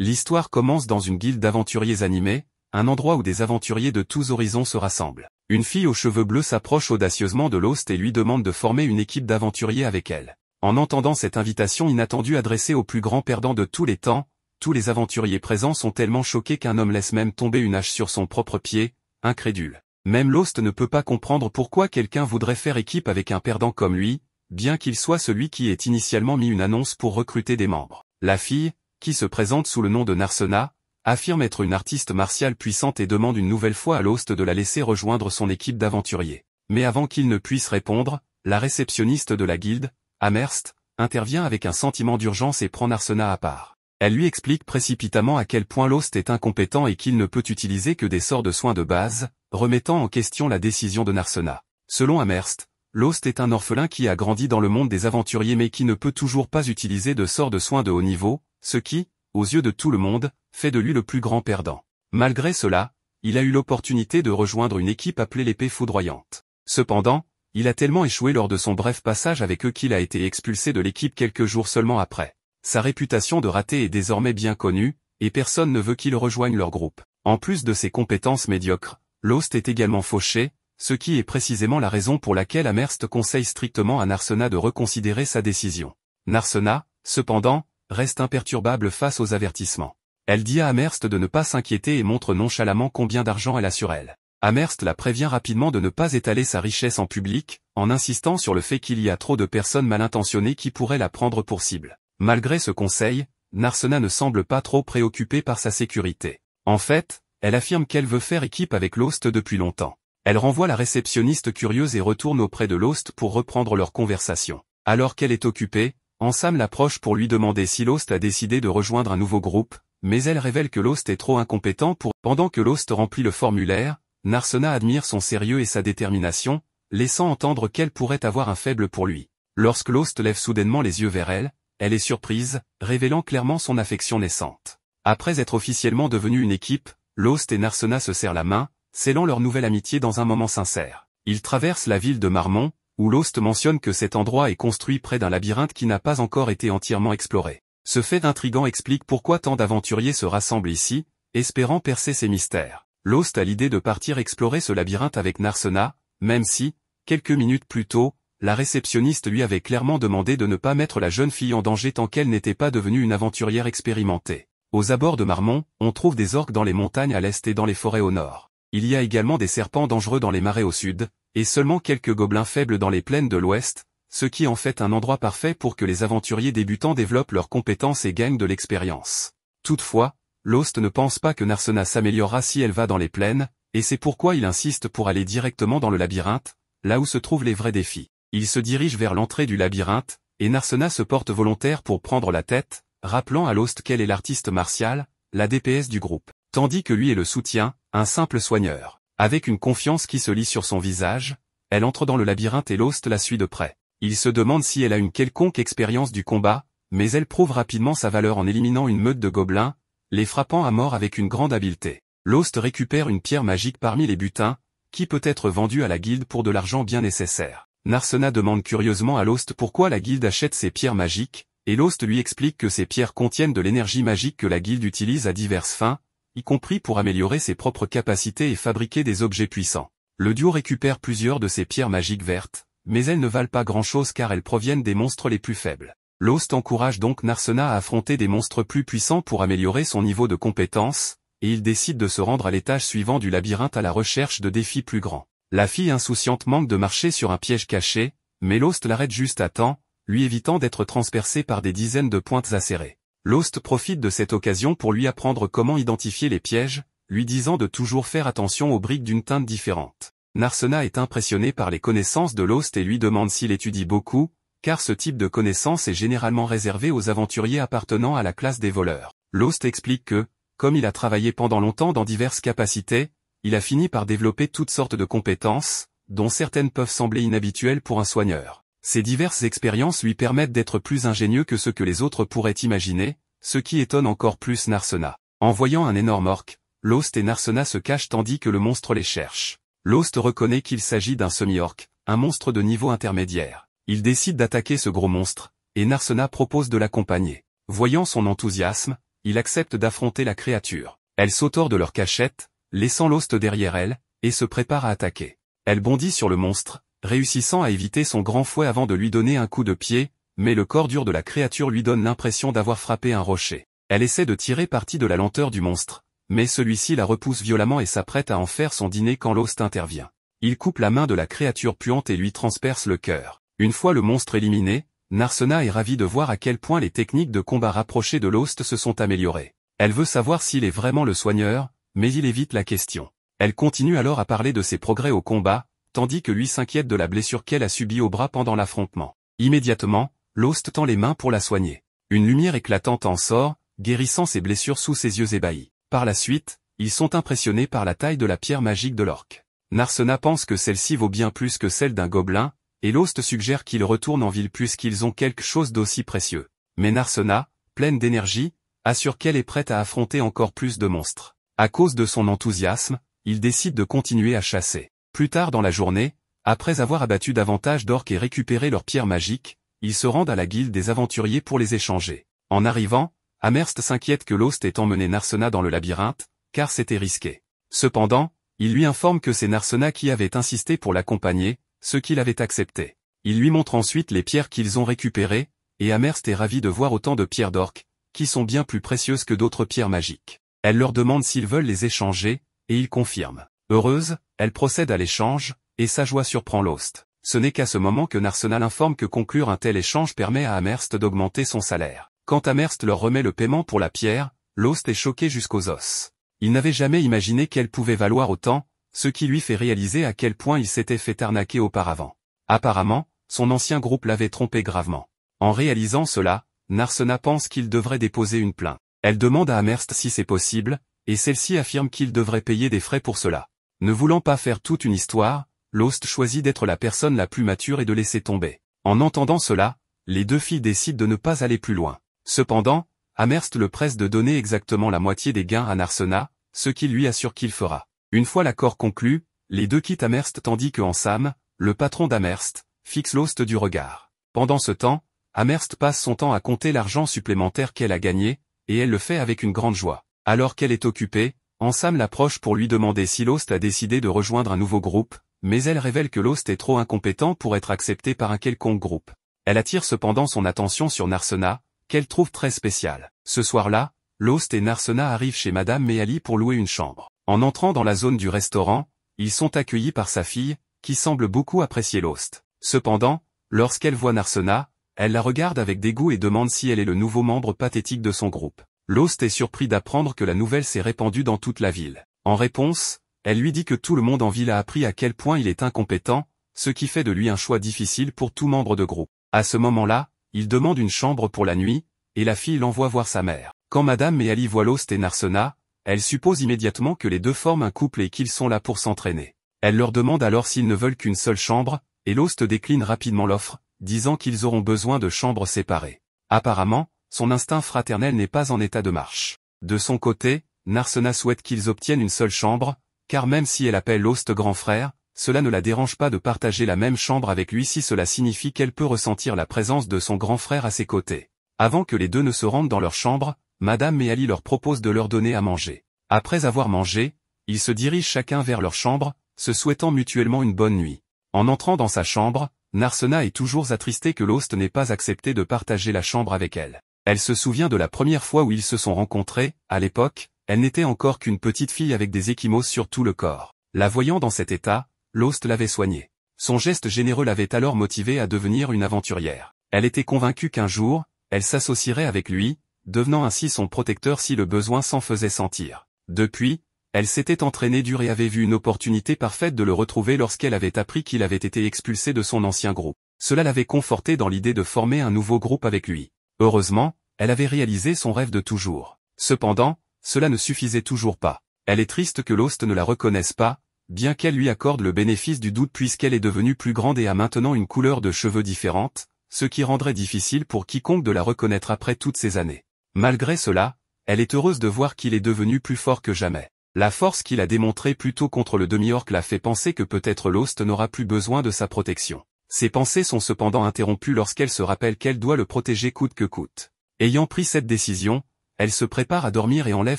L'histoire commence dans une guilde d'aventuriers animés, un endroit où des aventuriers de tous horizons se rassemblent. Une fille aux cheveux bleus s'approche audacieusement de Lost et lui demande de former une équipe d'aventuriers avec elle. En entendant cette invitation inattendue adressée au plus grand perdant de tous les temps, tous les aventuriers présents sont tellement choqués qu'un homme laisse même tomber une hache sur son propre pied, incrédule. Même Lost ne peut pas comprendre pourquoi quelqu'un voudrait faire équipe avec un perdant comme lui, bien qu'il soit celui qui ait initialement mis une annonce pour recruter des membres. La fille, qui se présente sous le nom de Narsena, affirme être une artiste martiale puissante et demande une nouvelle fois à Lost de la laisser rejoindre son équipe d'aventuriers. Mais avant qu'il ne puisse répondre, la réceptionniste de la guilde, Amherst, intervient avec un sentiment d'urgence et prend Narsena à part. Elle lui explique précipitamment à quel point Lost est incompétent et qu'il ne peut utiliser que des sorts de soins de base, remettant en question la décision de Narsena. Selon Amherst, Lost est un orphelin qui a grandi dans le monde des aventuriers mais qui ne peut toujours pas utiliser de sorts de soins de haut niveau, ce qui, aux yeux de tout le monde, fait de lui le plus grand perdant. Malgré cela, il a eu l'opportunité de rejoindre une équipe appelée l'Épée Foudroyante. Cependant, il a tellement échoué lors de son bref passage avec eux qu'il a été expulsé de l'équipe quelques jours seulement après. Sa réputation de raté est désormais bien connue, et personne ne veut qu'il rejoigne leur groupe. En plus de ses compétences médiocres, Lost est également fauché, ce qui est précisément la raison pour laquelle Amherst conseille strictement à Narsena de reconsidérer sa décision. Narsena, cependant, reste imperturbable face aux avertissements. Elle dit à Amherst de ne pas s'inquiéter et montre nonchalamment combien d'argent elle a sur elle. Amherst la prévient rapidement de ne pas étaler sa richesse en public, en insistant sur le fait qu'il y a trop de personnes mal intentionnées qui pourraient la prendre pour cible. Malgré ce conseil, Narsena ne semble pas trop préoccupée par sa sécurité. En fait, elle affirme qu'elle veut faire équipe avec Lost depuis longtemps. Elle renvoie la réceptionniste curieuse et retourne auprès de Lost pour reprendre leur conversation. Alors qu'elle est occupée, Ansam l'approche pour lui demander si Lost a décidé de rejoindre un nouveau groupe, mais elle révèle que Lost est trop incompétent pour... Pendant que Lost remplit le formulaire, Narsena admire son sérieux et sa détermination, laissant entendre qu'elle pourrait avoir un faible pour lui. Lorsque Lost lève soudainement les yeux vers elle, elle est surprise, révélant clairement son affection naissante. Après être officiellement devenue une équipe, Lost et Narsena se serrent la main, scellant leur nouvelle amitié dans un moment sincère. Ils traversent la ville de Marmont, où Lost mentionne que cet endroit est construit près d'un labyrinthe qui n'a pas encore été entièrement exploré. Ce fait intrigant explique pourquoi tant d'aventuriers se rassemblent ici, espérant percer ces mystères. Lost a l'idée de partir explorer ce labyrinthe avec Narsena, même si, quelques minutes plus tôt, la réceptionniste lui avait clairement demandé de ne pas mettre la jeune fille en danger tant qu'elle n'était pas devenue une aventurière expérimentée. Aux abords de Marmont, on trouve des orques dans les montagnes à l'est et dans les forêts au nord. Il y a également des serpents dangereux dans les marais au sud, et seulement quelques gobelins faibles dans les plaines de l'ouest, ce qui en fait un endroit parfait pour que les aventuriers débutants développent leurs compétences et gagnent de l'expérience. Toutefois, Lost ne pense pas que Narsena s'améliorera si elle va dans les plaines, et c'est pourquoi il insiste pour aller directement dans le labyrinthe, là où se trouvent les vrais défis. Il se dirige vers l'entrée du labyrinthe, et Narsena se porte volontaire pour prendre la tête, rappelant à Lost qu'elle est l'artiste martiale, la DPS du groupe, tandis que lui est le soutien, un simple soigneur. Avec une confiance qui se lit sur son visage, elle entre dans le labyrinthe et Lost la suit de près. Il se demande si elle a une quelconque expérience du combat, mais elle prouve rapidement sa valeur en éliminant une meute de gobelins, les frappant à mort avec une grande habileté. Lost récupère une pierre magique parmi les butins, qui peut être vendue à la guilde pour de l'argent bien nécessaire. Narsena demande curieusement à Lost pourquoi la guilde achète ces pierres magiques, et Lost lui explique que ces pierres contiennent de l'énergie magique que la guilde utilise à diverses fins, y compris pour améliorer ses propres capacités et fabriquer des objets puissants. Le duo récupère plusieurs de ces pierres magiques vertes, mais elles ne valent pas grand-chose car elles proviennent des monstres les plus faibles. Lost encourage donc Narsena à affronter des monstres plus puissants pour améliorer son niveau de compétence, et il décide de se rendre à l'étage suivant du labyrinthe à la recherche de défis plus grands. La fille insouciante manque de marcher sur un piège caché, mais Lost l'arrête juste à temps, lui évitant d'être transpercé par des dizaines de pointes acérées. Lost profite de cette occasion pour lui apprendre comment identifier les pièges, lui disant de toujours faire attention aux briques d'une teinte différente. Narsena est impressionné par les connaissances de Lost et lui demande s'il étudie beaucoup, car ce type de connaissances est généralement réservé aux aventuriers appartenant à la classe des voleurs. Lost explique que, comme il a travaillé pendant longtemps dans diverses capacités, il a fini par développer toutes sortes de compétences, dont certaines peuvent sembler inhabituelles pour un soigneur. Ces diverses expériences lui permettent d'être plus ingénieux que ce que les autres pourraient imaginer, ce qui étonne encore plus Narsena. En voyant un énorme orc, Lost et Narsena se cachent tandis que le monstre les cherche. Lost reconnaît qu'il s'agit d'un semi-orc, un monstre de niveau intermédiaire. Il décide d'attaquer ce gros monstre, et Narsena propose de l'accompagner. Voyant son enthousiasme, il accepte d'affronter la créature. Elle saute hors de leur cachette, laissant Lost derrière elle, et se prépare à attaquer. Elle bondit sur le monstre, réussissant à éviter son grand fouet avant de lui donner un coup de pied, mais le corps dur de la créature lui donne l'impression d'avoir frappé un rocher. Elle essaie de tirer parti de la lenteur du monstre, mais celui-ci la repousse violemment et s'apprête à en faire son dîner quand Lost intervient. Il coupe la main de la créature puante et lui transperce le cœur. Une fois le monstre éliminé, Narsena est ravie de voir à quel point les techniques de combat rapprochées de Lost se sont améliorées. Elle veut savoir s'il est vraiment le soigneur, mais il évite la question. Elle continue alors à parler de ses progrès au combat, tandis que lui s'inquiète de la blessure qu'elle a subie au bras pendant l'affrontement. Immédiatement, Lost tend les mains pour la soigner. Une lumière éclatante en sort, guérissant ses blessures sous ses yeux ébahis. Par la suite, ils sont impressionnés par la taille de la pierre magique de l'orque. Narsena pense que celle-ci vaut bien plus que celle d'un gobelin, et Lost suggère qu'ils retournent en ville puisqu'ils ont quelque chose d'aussi précieux. Mais Narsena, pleine d'énergie, assure qu'elle est prête à affronter encore plus de monstres. À cause de son enthousiasme, il décide de continuer à chasser. Plus tard dans la journée, après avoir abattu davantage d'orques et récupéré leurs pierres magiques, ils se rendent à la guilde des aventuriers pour les échanger. En arrivant, Amherst s'inquiète que Lost ait emmené Narsena dans le labyrinthe, car c'était risqué. Cependant, il lui informe que c'est Narsena qui avait insisté pour l'accompagner, ce qu'il avait accepté. Il lui montre ensuite les pierres qu'ils ont récupérées, et Amherst est ravi de voir autant de pierres d'orques, qui sont bien plus précieuses que d'autres pierres magiques. Elle leur demande s'ils veulent les échanger, et ils confirment. Heureuse, elle procède à l'échange, et sa joie surprend Lost. Ce n'est qu'à ce moment que Narsena l'informe que conclure un tel échange permet à Amherst d'augmenter son salaire. Quand Amherst leur remet le paiement pour la pierre, Lost est choqué jusqu'aux os. Il n'avait jamais imaginé qu'elle pouvait valoir autant, ce qui lui fait réaliser à quel point il s'était fait arnaquer auparavant. Apparemment, son ancien groupe l'avait trompé gravement. En réalisant cela, Narsena pense qu'il devrait déposer une plainte. Elle demande à Amherst si c'est possible, et celle-ci affirme qu'il devrait payer des frais pour cela. Ne voulant pas faire toute une histoire, Lost choisit d'être la personne la plus mature et de laisser tomber. En entendant cela, les deux filles décident de ne pas aller plus loin. Cependant, Amherst le presse de donner exactement la moitié des gains à Narsena, ce qui lui assure qu'il fera. Une fois l'accord conclu, les deux quittent Amherst tandis que Sam, le patron d'Amherst, fixe Lost du regard. Pendant ce temps, Amherst passe son temps à compter l'argent supplémentaire qu'elle a gagné, et elle le fait avec une grande joie. Alors qu'elle est occupée, Sam l'approche pour lui demander si Lost a décidé de rejoindre un nouveau groupe, mais elle révèle que Lost est trop incompétent pour être accepté par un quelconque groupe. Elle attire cependant son attention sur Narsena, qu'elle trouve très spéciale. Ce soir-là, Lost et Narsena arrivent chez Madame Meali pour louer une chambre. En entrant dans la zone du restaurant, ils sont accueillis par sa fille, qui semble beaucoup apprécier Lost. Cependant, lorsqu'elle voit Narsena, elle la regarde avec dégoût et demande si elle est le nouveau membre pathétique de son groupe. Lost est surpris d'apprendre que la nouvelle s'est répandue dans toute la ville. En réponse, elle lui dit que tout le monde en ville a appris à quel point il est incompétent, ce qui fait de lui un choix difficile pour tout membre de groupe. À ce moment-là, il demande une chambre pour la nuit, et la fille l'envoie voir sa mère. Quand Madame Meali voit Lost et Narsena, elle suppose immédiatement que les deux forment un couple et qu'ils sont là pour s'entraîner. Elle leur demande alors s'ils ne veulent qu'une seule chambre, et Lost décline rapidement l'offre, disant qu'ils auront besoin de chambres séparées. Apparemment, son instinct fraternel n'est pas en état de marche. De son côté, Narsena souhaite qu'ils obtiennent une seule chambre, car même si elle appelle Lost grand frère, cela ne la dérange pas de partager la même chambre avec lui si cela signifie qu'elle peut ressentir la présence de son grand frère à ses côtés. Avant que les deux ne se rendent dans leur chambre, Madame Meali leur propose de leur donner à manger. Après avoir mangé, ils se dirigent chacun vers leur chambre, se souhaitant mutuellement une bonne nuit. En entrant dans sa chambre, Narsena est toujours attristée que Lost n'ait pas accepté de partager la chambre avec elle. Elle se souvient de la première fois où ils se sont rencontrés, à l'époque, elle n'était encore qu'une petite fille avec des ecchymoses sur tout le corps. La voyant dans cet état, Lost l'avait soignée. Son geste généreux l'avait alors motivée à devenir une aventurière. Elle était convaincue qu'un jour, elle s'associerait avec lui, devenant ainsi son protecteur si le besoin s'en faisait sentir. Depuis, elle s'était entraînée dur et avait vu une opportunité parfaite de le retrouver lorsqu'elle avait appris qu'il avait été expulsé de son ancien groupe. Cela l'avait confortée dans l'idée de former un nouveau groupe avec lui. Heureusement, elle avait réalisé son rêve de toujours. Cependant, cela ne suffisait toujours pas. Elle est triste que Lost ne la reconnaisse pas, bien qu'elle lui accorde le bénéfice du doute puisqu'elle est devenue plus grande et a maintenant une couleur de cheveux différente, ce qui rendrait difficile pour quiconque de la reconnaître après toutes ces années. Malgré cela, elle est heureuse de voir qu'il est devenu plus fort que jamais. La force qu'il a démontrée plus tôt contre le demi-orc la fait penser que peut-être Lost n'aura plus besoin de sa protection. Ses pensées sont cependant interrompues lorsqu'elle se rappelle qu'elle doit le protéger coûte que coûte. Ayant pris cette décision, elle se prépare à dormir et enlève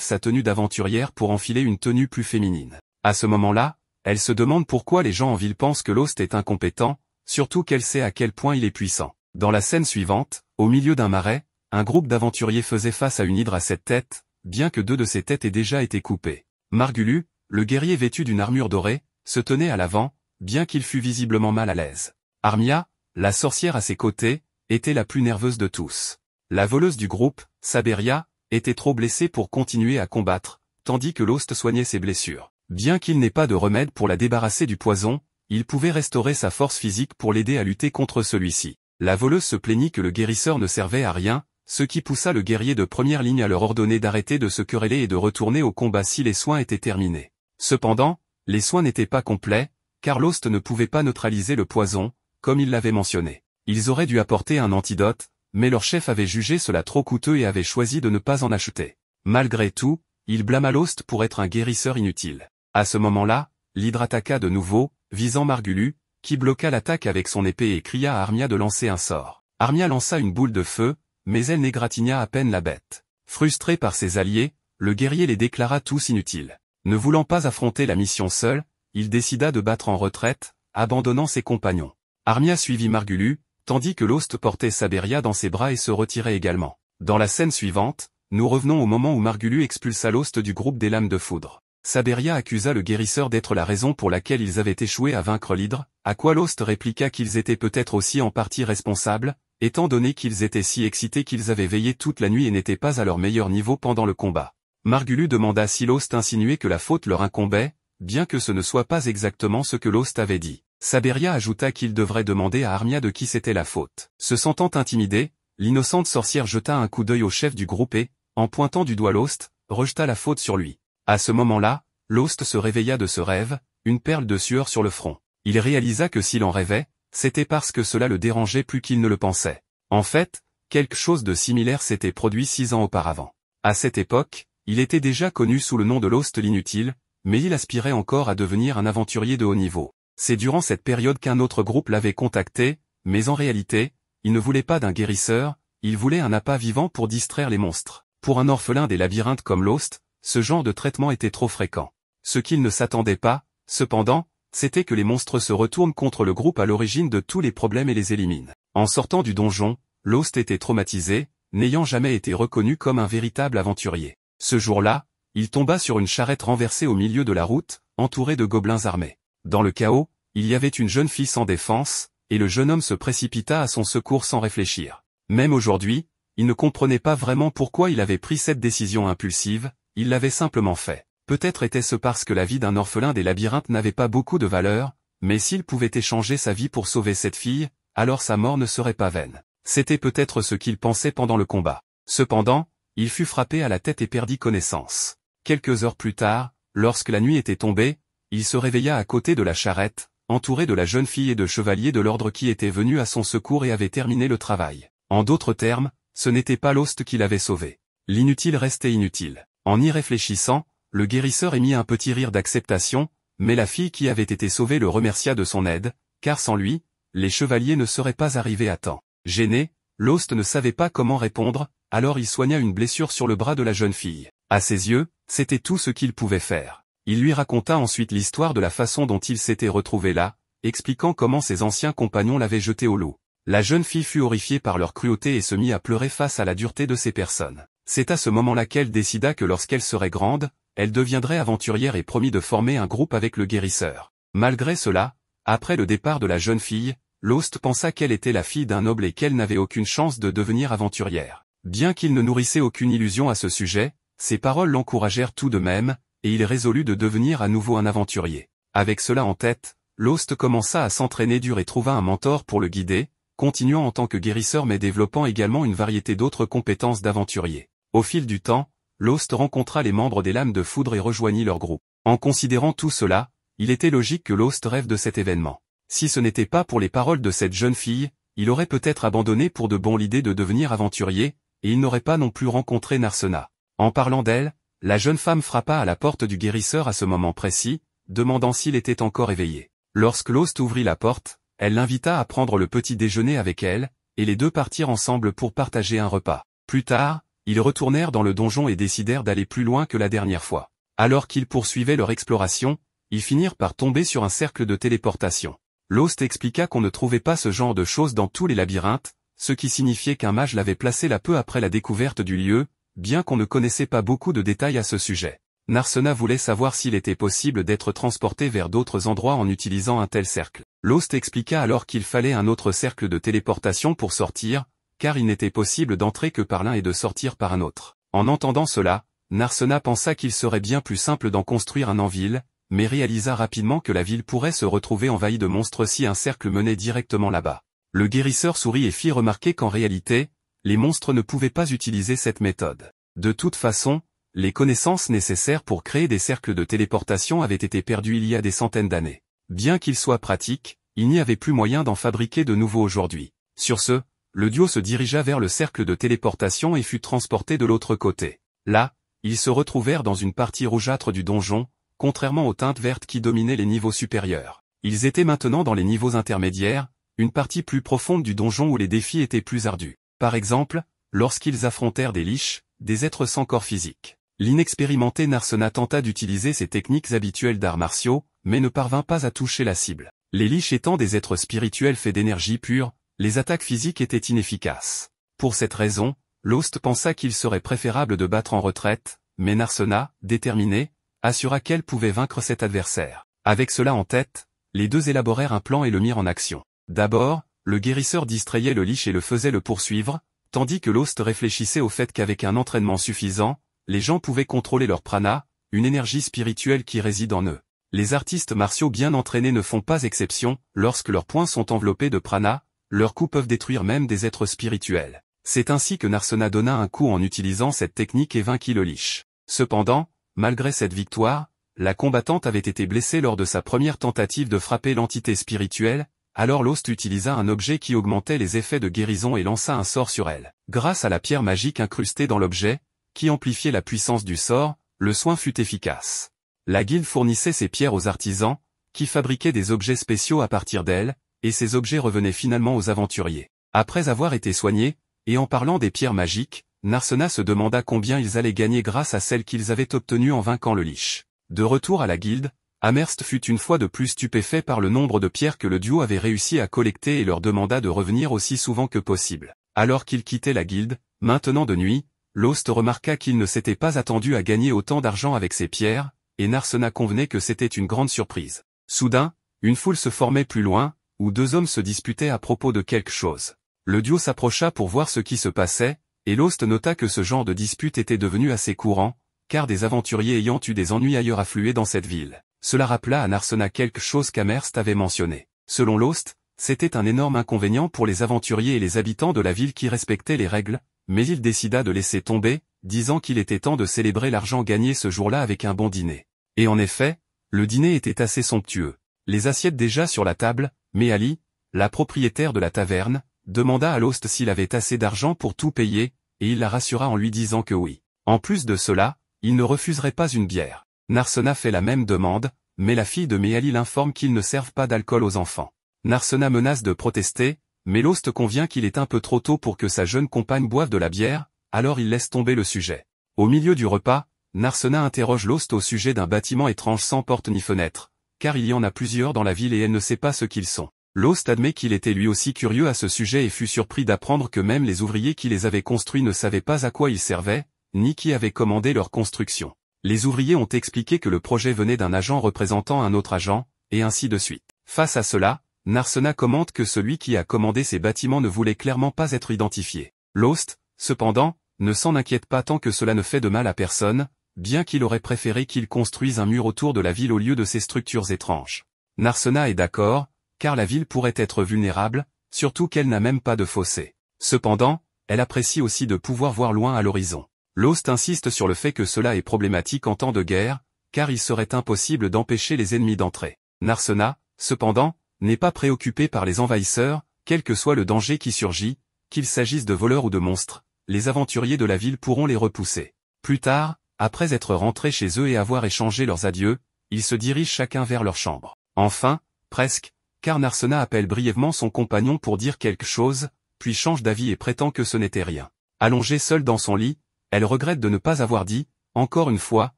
sa tenue d'aventurière pour enfiler une tenue plus féminine. À ce moment-là, elle se demande pourquoi les gens en ville pensent que Lost est incompétent, surtout qu'elle sait à quel point il est puissant. Dans la scène suivante, au milieu d'un marais, un groupe d'aventuriers faisait face à une hydre à 7 têtes, bien que 2 de ses têtes aient déjà été coupées. Margulu, le guerrier vêtu d'une armure dorée, se tenait à l'avant, bien qu'il fût visiblement mal à l'aise. Armia, la sorcière à ses côtés, était la plus nerveuse de tous. La voleuse du groupe, Saberia, était trop blessée pour continuer à combattre, tandis que Lost soignait ses blessures. Bien qu'il n'ait pas de remède pour la débarrasser du poison, il pouvait restaurer sa force physique pour l'aider à lutter contre celui-ci. La voleuse se plaignit que le guérisseur ne servait à rien, ce qui poussa le guerrier de première ligne à leur ordonner d'arrêter de se quereller et de retourner au combat si les soins étaient terminés. Cependant, les soins n'étaient pas complets, car Lost ne pouvait pas neutraliser le poison, comme il l'avait mentionné. Ils auraient dû apporter un antidote, mais leur chef avait jugé cela trop coûteux et avait choisi de ne pas en acheter. Malgré tout, il blâma Lost pour être un guérisseur inutile. À ce moment-là, l'hydre attaqua de nouveau, visant Margulu, qui bloqua l'attaque avec son épée et cria à Armia de lancer un sort. Armia lança une boule de feu, mais elle n'égratigna à peine la bête. Frustré par ses alliés, le guerrier les déclara tous inutiles. Ne voulant pas affronter la mission seul, il décida de battre en retraite, abandonnant ses compagnons. Armia suivit Margulu, tandis que Lost portait Saberia dans ses bras et se retirait également. Dans la scène suivante, nous revenons au moment où Margulu expulsa Lost du groupe des Lames de Foudre. Saberia accusa le guérisseur d'être la raison pour laquelle ils avaient échoué à vaincre l'hydre, à quoi Lost répliqua qu'ils étaient peut-être aussi en partie responsables, étant donné qu'ils étaient si excités qu'ils avaient veillé toute la nuit et n'étaient pas à leur meilleur niveau pendant le combat. Margulu demanda si Lost insinuait que la faute leur incombait, bien que ce ne soit pas exactement ce que Lost avait dit. Saberia ajouta qu'il devrait demander à Armia de qui c'était la faute. Se sentant intimidée, l'innocente sorcière jeta un coup d'œil au chef du groupe et, en pointant du doigt Lost, rejeta la faute sur lui. À ce moment-là, Lost se réveilla de ce rêve, une perle de sueur sur le front. Il réalisa que s'il en rêvait, c'était parce que cela le dérangeait plus qu'il ne le pensait. En fait, quelque chose de similaire s'était produit 6 ans auparavant. À cette époque, il était déjà connu sous le nom de Lost l'inutile, mais il aspirait encore à devenir un aventurier de haut niveau. C'est durant cette période qu'un autre groupe l'avait contacté, mais en réalité, il ne voulait pas d'un guérisseur, il voulait un appât vivant pour distraire les monstres. Pour un orphelin des labyrinthes comme Lost, ce genre de traitement était trop fréquent. Ce qu'il ne s'attendait pas, cependant, c'était que les monstres se retournent contre le groupe à l'origine de tous les problèmes et les éliminent. En sortant du donjon, Lost était traumatisé, n'ayant jamais été reconnu comme un véritable aventurier. Ce jour-là, il tomba sur une charrette renversée au milieu de la route, entourée de gobelins armés. Dans le chaos, il y avait une jeune fille sans défense, et le jeune homme se précipita à son secours sans réfléchir. Même aujourd'hui, il ne comprenait pas vraiment pourquoi il avait pris cette décision impulsive, il l'avait simplement fait. Peut-être était-ce parce que la vie d'un orphelin des labyrinthes n'avait pas beaucoup de valeur, mais s'il pouvait échanger sa vie pour sauver cette fille, alors sa mort ne serait pas vaine. C'était peut-être ce qu'il pensait pendant le combat. Cependant, il fut frappé à la tête et perdit connaissance. Quelques heures plus tard, lorsque la nuit était tombée, il se réveilla à côté de la charrette, entouré de la jeune fille et de chevaliers de l'ordre qui étaient venus à son secours et avaient terminé le travail. En d'autres termes, ce n'était pas Lost qui l'avait sauvé. L'inutile restait inutile. En y réfléchissant, le guérisseur émit un petit rire d'acceptation, mais la fille qui avait été sauvée le remercia de son aide, car sans lui, les chevaliers ne seraient pas arrivés à temps. Gêné, Lost ne savait pas comment répondre, alors il soigna une blessure sur le bras de la jeune fille. À ses yeux, c'était tout ce qu'il pouvait faire. Il lui raconta ensuite l'histoire de la façon dont il s'était retrouvé là, expliquant comment ses anciens compagnons l'avaient jeté au loup. La jeune fille fut horrifiée par leur cruauté et se mit à pleurer face à la dureté de ces personnes. C'est à ce moment-là qu'elle décida que lorsqu'elle serait grande, elle deviendrait aventurière et promit de former un groupe avec le guérisseur. Malgré cela, après le départ de la jeune fille, Lost pensa qu'elle était la fille d'un noble et qu'elle n'avait aucune chance de devenir aventurière. Bien qu'il ne nourrissait aucune illusion à ce sujet, ses paroles l'encouragèrent tout de même, et il résolut de devenir à nouveau un aventurier. Avec cela en tête, Lost commença à s'entraîner dur et trouva un mentor pour le guider, continuant en tant que guérisseur mais développant également une variété d'autres compétences d'aventurier. Au fil du temps, Lost rencontra les membres des Lames de Foudre et rejoignit leur groupe. En considérant tout cela, il était logique que Lost rêve de cet événement. Si ce n'était pas pour les paroles de cette jeune fille, il aurait peut-être abandonné pour de bon l'idée de devenir aventurier, et il n'aurait pas non plus rencontré Narsena. En parlant d'elle, la jeune femme frappa à la porte du guérisseur à ce moment précis, demandant s'il était encore éveillé. Lorsque Lost ouvrit la porte, elle l'invita à prendre le petit déjeuner avec elle, et les deux partirent ensemble pour partager un repas. Plus tard, ils retournèrent dans le donjon et décidèrent d'aller plus loin que la dernière fois. Alors qu'ils poursuivaient leur exploration, ils finirent par tomber sur un cercle de téléportation. Lost expliqua qu'on ne trouvait pas ce genre de choses dans tous les labyrinthes, ce qui signifiait qu'un mage l'avait placé là peu après la découverte du lieu, bien qu'on ne connaissait pas beaucoup de détails à ce sujet. Narsena voulait savoir s'il était possible d'être transporté vers d'autres endroits en utilisant un tel cercle. Lost expliqua alors qu'il fallait un autre cercle de téléportation pour sortir, car il n'était possible d'entrer que par l'un et de sortir par un autre. En entendant cela, Narsena pensa qu'il serait bien plus simple d'en construire un en ville, mais réalisa rapidement que la ville pourrait se retrouver envahie de monstres si un cercle menait directement là-bas. Le guérisseur sourit et fit remarquer qu'en réalité, les monstres ne pouvaient pas utiliser cette méthode. De toute façon, les connaissances nécessaires pour créer des cercles de téléportation avaient été perdues il y a des centaines d'années. Bien qu'ils soient pratiques, il n'y avait plus moyen d'en fabriquer de nouveaux aujourd'hui. Sur ce, le duo se dirigea vers le cercle de téléportation et fut transporté de l'autre côté. Là, ils se retrouvèrent dans une partie rougeâtre du donjon, contrairement aux teintes vertes qui dominaient les niveaux supérieurs. Ils étaient maintenant dans les niveaux intermédiaires, une partie plus profonde du donjon où les défis étaient plus ardus. Par exemple, lorsqu'ils affrontèrent des liches, des êtres sans corps physique. L'inexpérimenté Narsena tenta d'utiliser ses techniques habituelles d'arts martiaux, mais ne parvint pas à toucher la cible. Les liches étant des êtres spirituels faits d'énergie pure, les attaques physiques étaient inefficaces. Pour cette raison, Lost pensa qu'il serait préférable de battre en retraite, mais Narsena, déterminé, assura qu'elle pouvait vaincre cet adversaire. Avec cela en tête, les deux élaborèrent un plan et le mirent en action. D'abord, le guérisseur distrayait le liche et le faisait le poursuivre, tandis que Lost réfléchissait au fait qu'avec un entraînement suffisant, les gens pouvaient contrôler leur prana, une énergie spirituelle qui réside en eux. Les artistes martiaux bien entraînés ne font pas exception, lorsque leurs poings sont enveloppés de prana, leurs coups peuvent détruire même des êtres spirituels. C'est ainsi que Narsena donna un coup en utilisant cette technique et vainquit le liche. Cependant, malgré cette victoire, la combattante avait été blessée lors de sa première tentative de frapper l'entité spirituelle, alors Lost utilisa un objet qui augmentait les effets de guérison et lança un sort sur elle. Grâce à la pierre magique incrustée dans l'objet, qui amplifiait la puissance du sort, le soin fut efficace. La guilde fournissait ces pierres aux artisans, qui fabriquaient des objets spéciaux à partir d'elles, et ces objets revenaient finalement aux aventuriers. Après avoir été soignés, et en parlant des pierres magiques, Narsena se demanda combien ils allaient gagner grâce à celles qu'ils avaient obtenues en vainquant le liche. De retour à la guilde, Amherst fut une fois de plus stupéfait par le nombre de pierres que le duo avait réussi à collecter et leur demanda de revenir aussi souvent que possible. Alors qu'ils quittaient la guilde, maintenant de nuit, Lost remarqua qu'il ne s'était pas attendu à gagner autant d'argent avec ces pierres, et Narsena convenait que c'était une grande surprise. Soudain, une foule se formait plus loin, où deux hommes se disputaient à propos de quelque chose. Le duo s'approcha pour voir ce qui se passait, et Lost nota que ce genre de dispute était devenu assez courant, car des aventuriers ayant eu des ennuis ailleurs affluaient dans cette ville. Cela rappela à Narsena quelque chose qu'Amherst avait mentionné. Selon Lost, c'était un énorme inconvénient pour les aventuriers et les habitants de la ville qui respectaient les règles, mais il décida de laisser tomber, disant qu'il était temps de célébrer l'argent gagné ce jour-là avec un bon dîner. Et en effet, le dîner était assez somptueux. Les assiettes déjà sur la table, mais Ali, la propriétaire de la taverne, demanda à Lost s'il avait assez d'argent pour tout payer, et il la rassura en lui disant que oui. En plus de cela, il ne refuserait pas une bière. Narsena fait la même demande, mais la fille de Méali l'informe qu'ils ne servent pas d'alcool aux enfants. Narsena menace de protester, mais Lost convient qu'il est un peu trop tôt pour que sa jeune compagne boive de la bière, alors il laisse tomber le sujet. Au milieu du repas, Narsena interroge Lost au sujet d'un bâtiment étrange sans porte ni fenêtre, car il y en a plusieurs dans la ville et elle ne sait pas ce qu'ils sont. Lost admet qu'il était lui aussi curieux à ce sujet et fut surpris d'apprendre que même les ouvriers qui les avaient construits ne savaient pas à quoi ils servaient, ni qui avait commandé leur construction. Les ouvriers ont expliqué que le projet venait d'un agent représentant un autre agent, et ainsi de suite. Face à cela, Narsena commente que celui qui a commandé ces bâtiments ne voulait clairement pas être identifié. Lost, cependant, ne s'en inquiète pas tant que cela ne fait de mal à personne, bien qu'il aurait préféré qu'ils construisent un mur autour de la ville au lieu de ces structures étranges. Narsena est d'accord, car la ville pourrait être vulnérable, surtout qu'elle n'a même pas de fossé. Cependant, elle apprécie aussi de pouvoir voir loin à l'horizon. Lost insiste sur le fait que cela est problématique en temps de guerre, car il serait impossible d'empêcher les ennemis d'entrer. Narsena, cependant, n'est pas préoccupé par les envahisseurs, quel que soit le danger qui surgit, qu'il s'agisse de voleurs ou de monstres, les aventuriers de la ville pourront les repousser. Plus tard, après être rentrés chez eux et avoir échangé leurs adieux, ils se dirigent chacun vers leur chambre. Enfin, presque, car Narsena appelle brièvement son compagnon pour dire quelque chose, puis change d'avis et prétend que ce n'était rien. Allongé seul dans son lit, Elle regrette de ne pas avoir dit, encore une fois,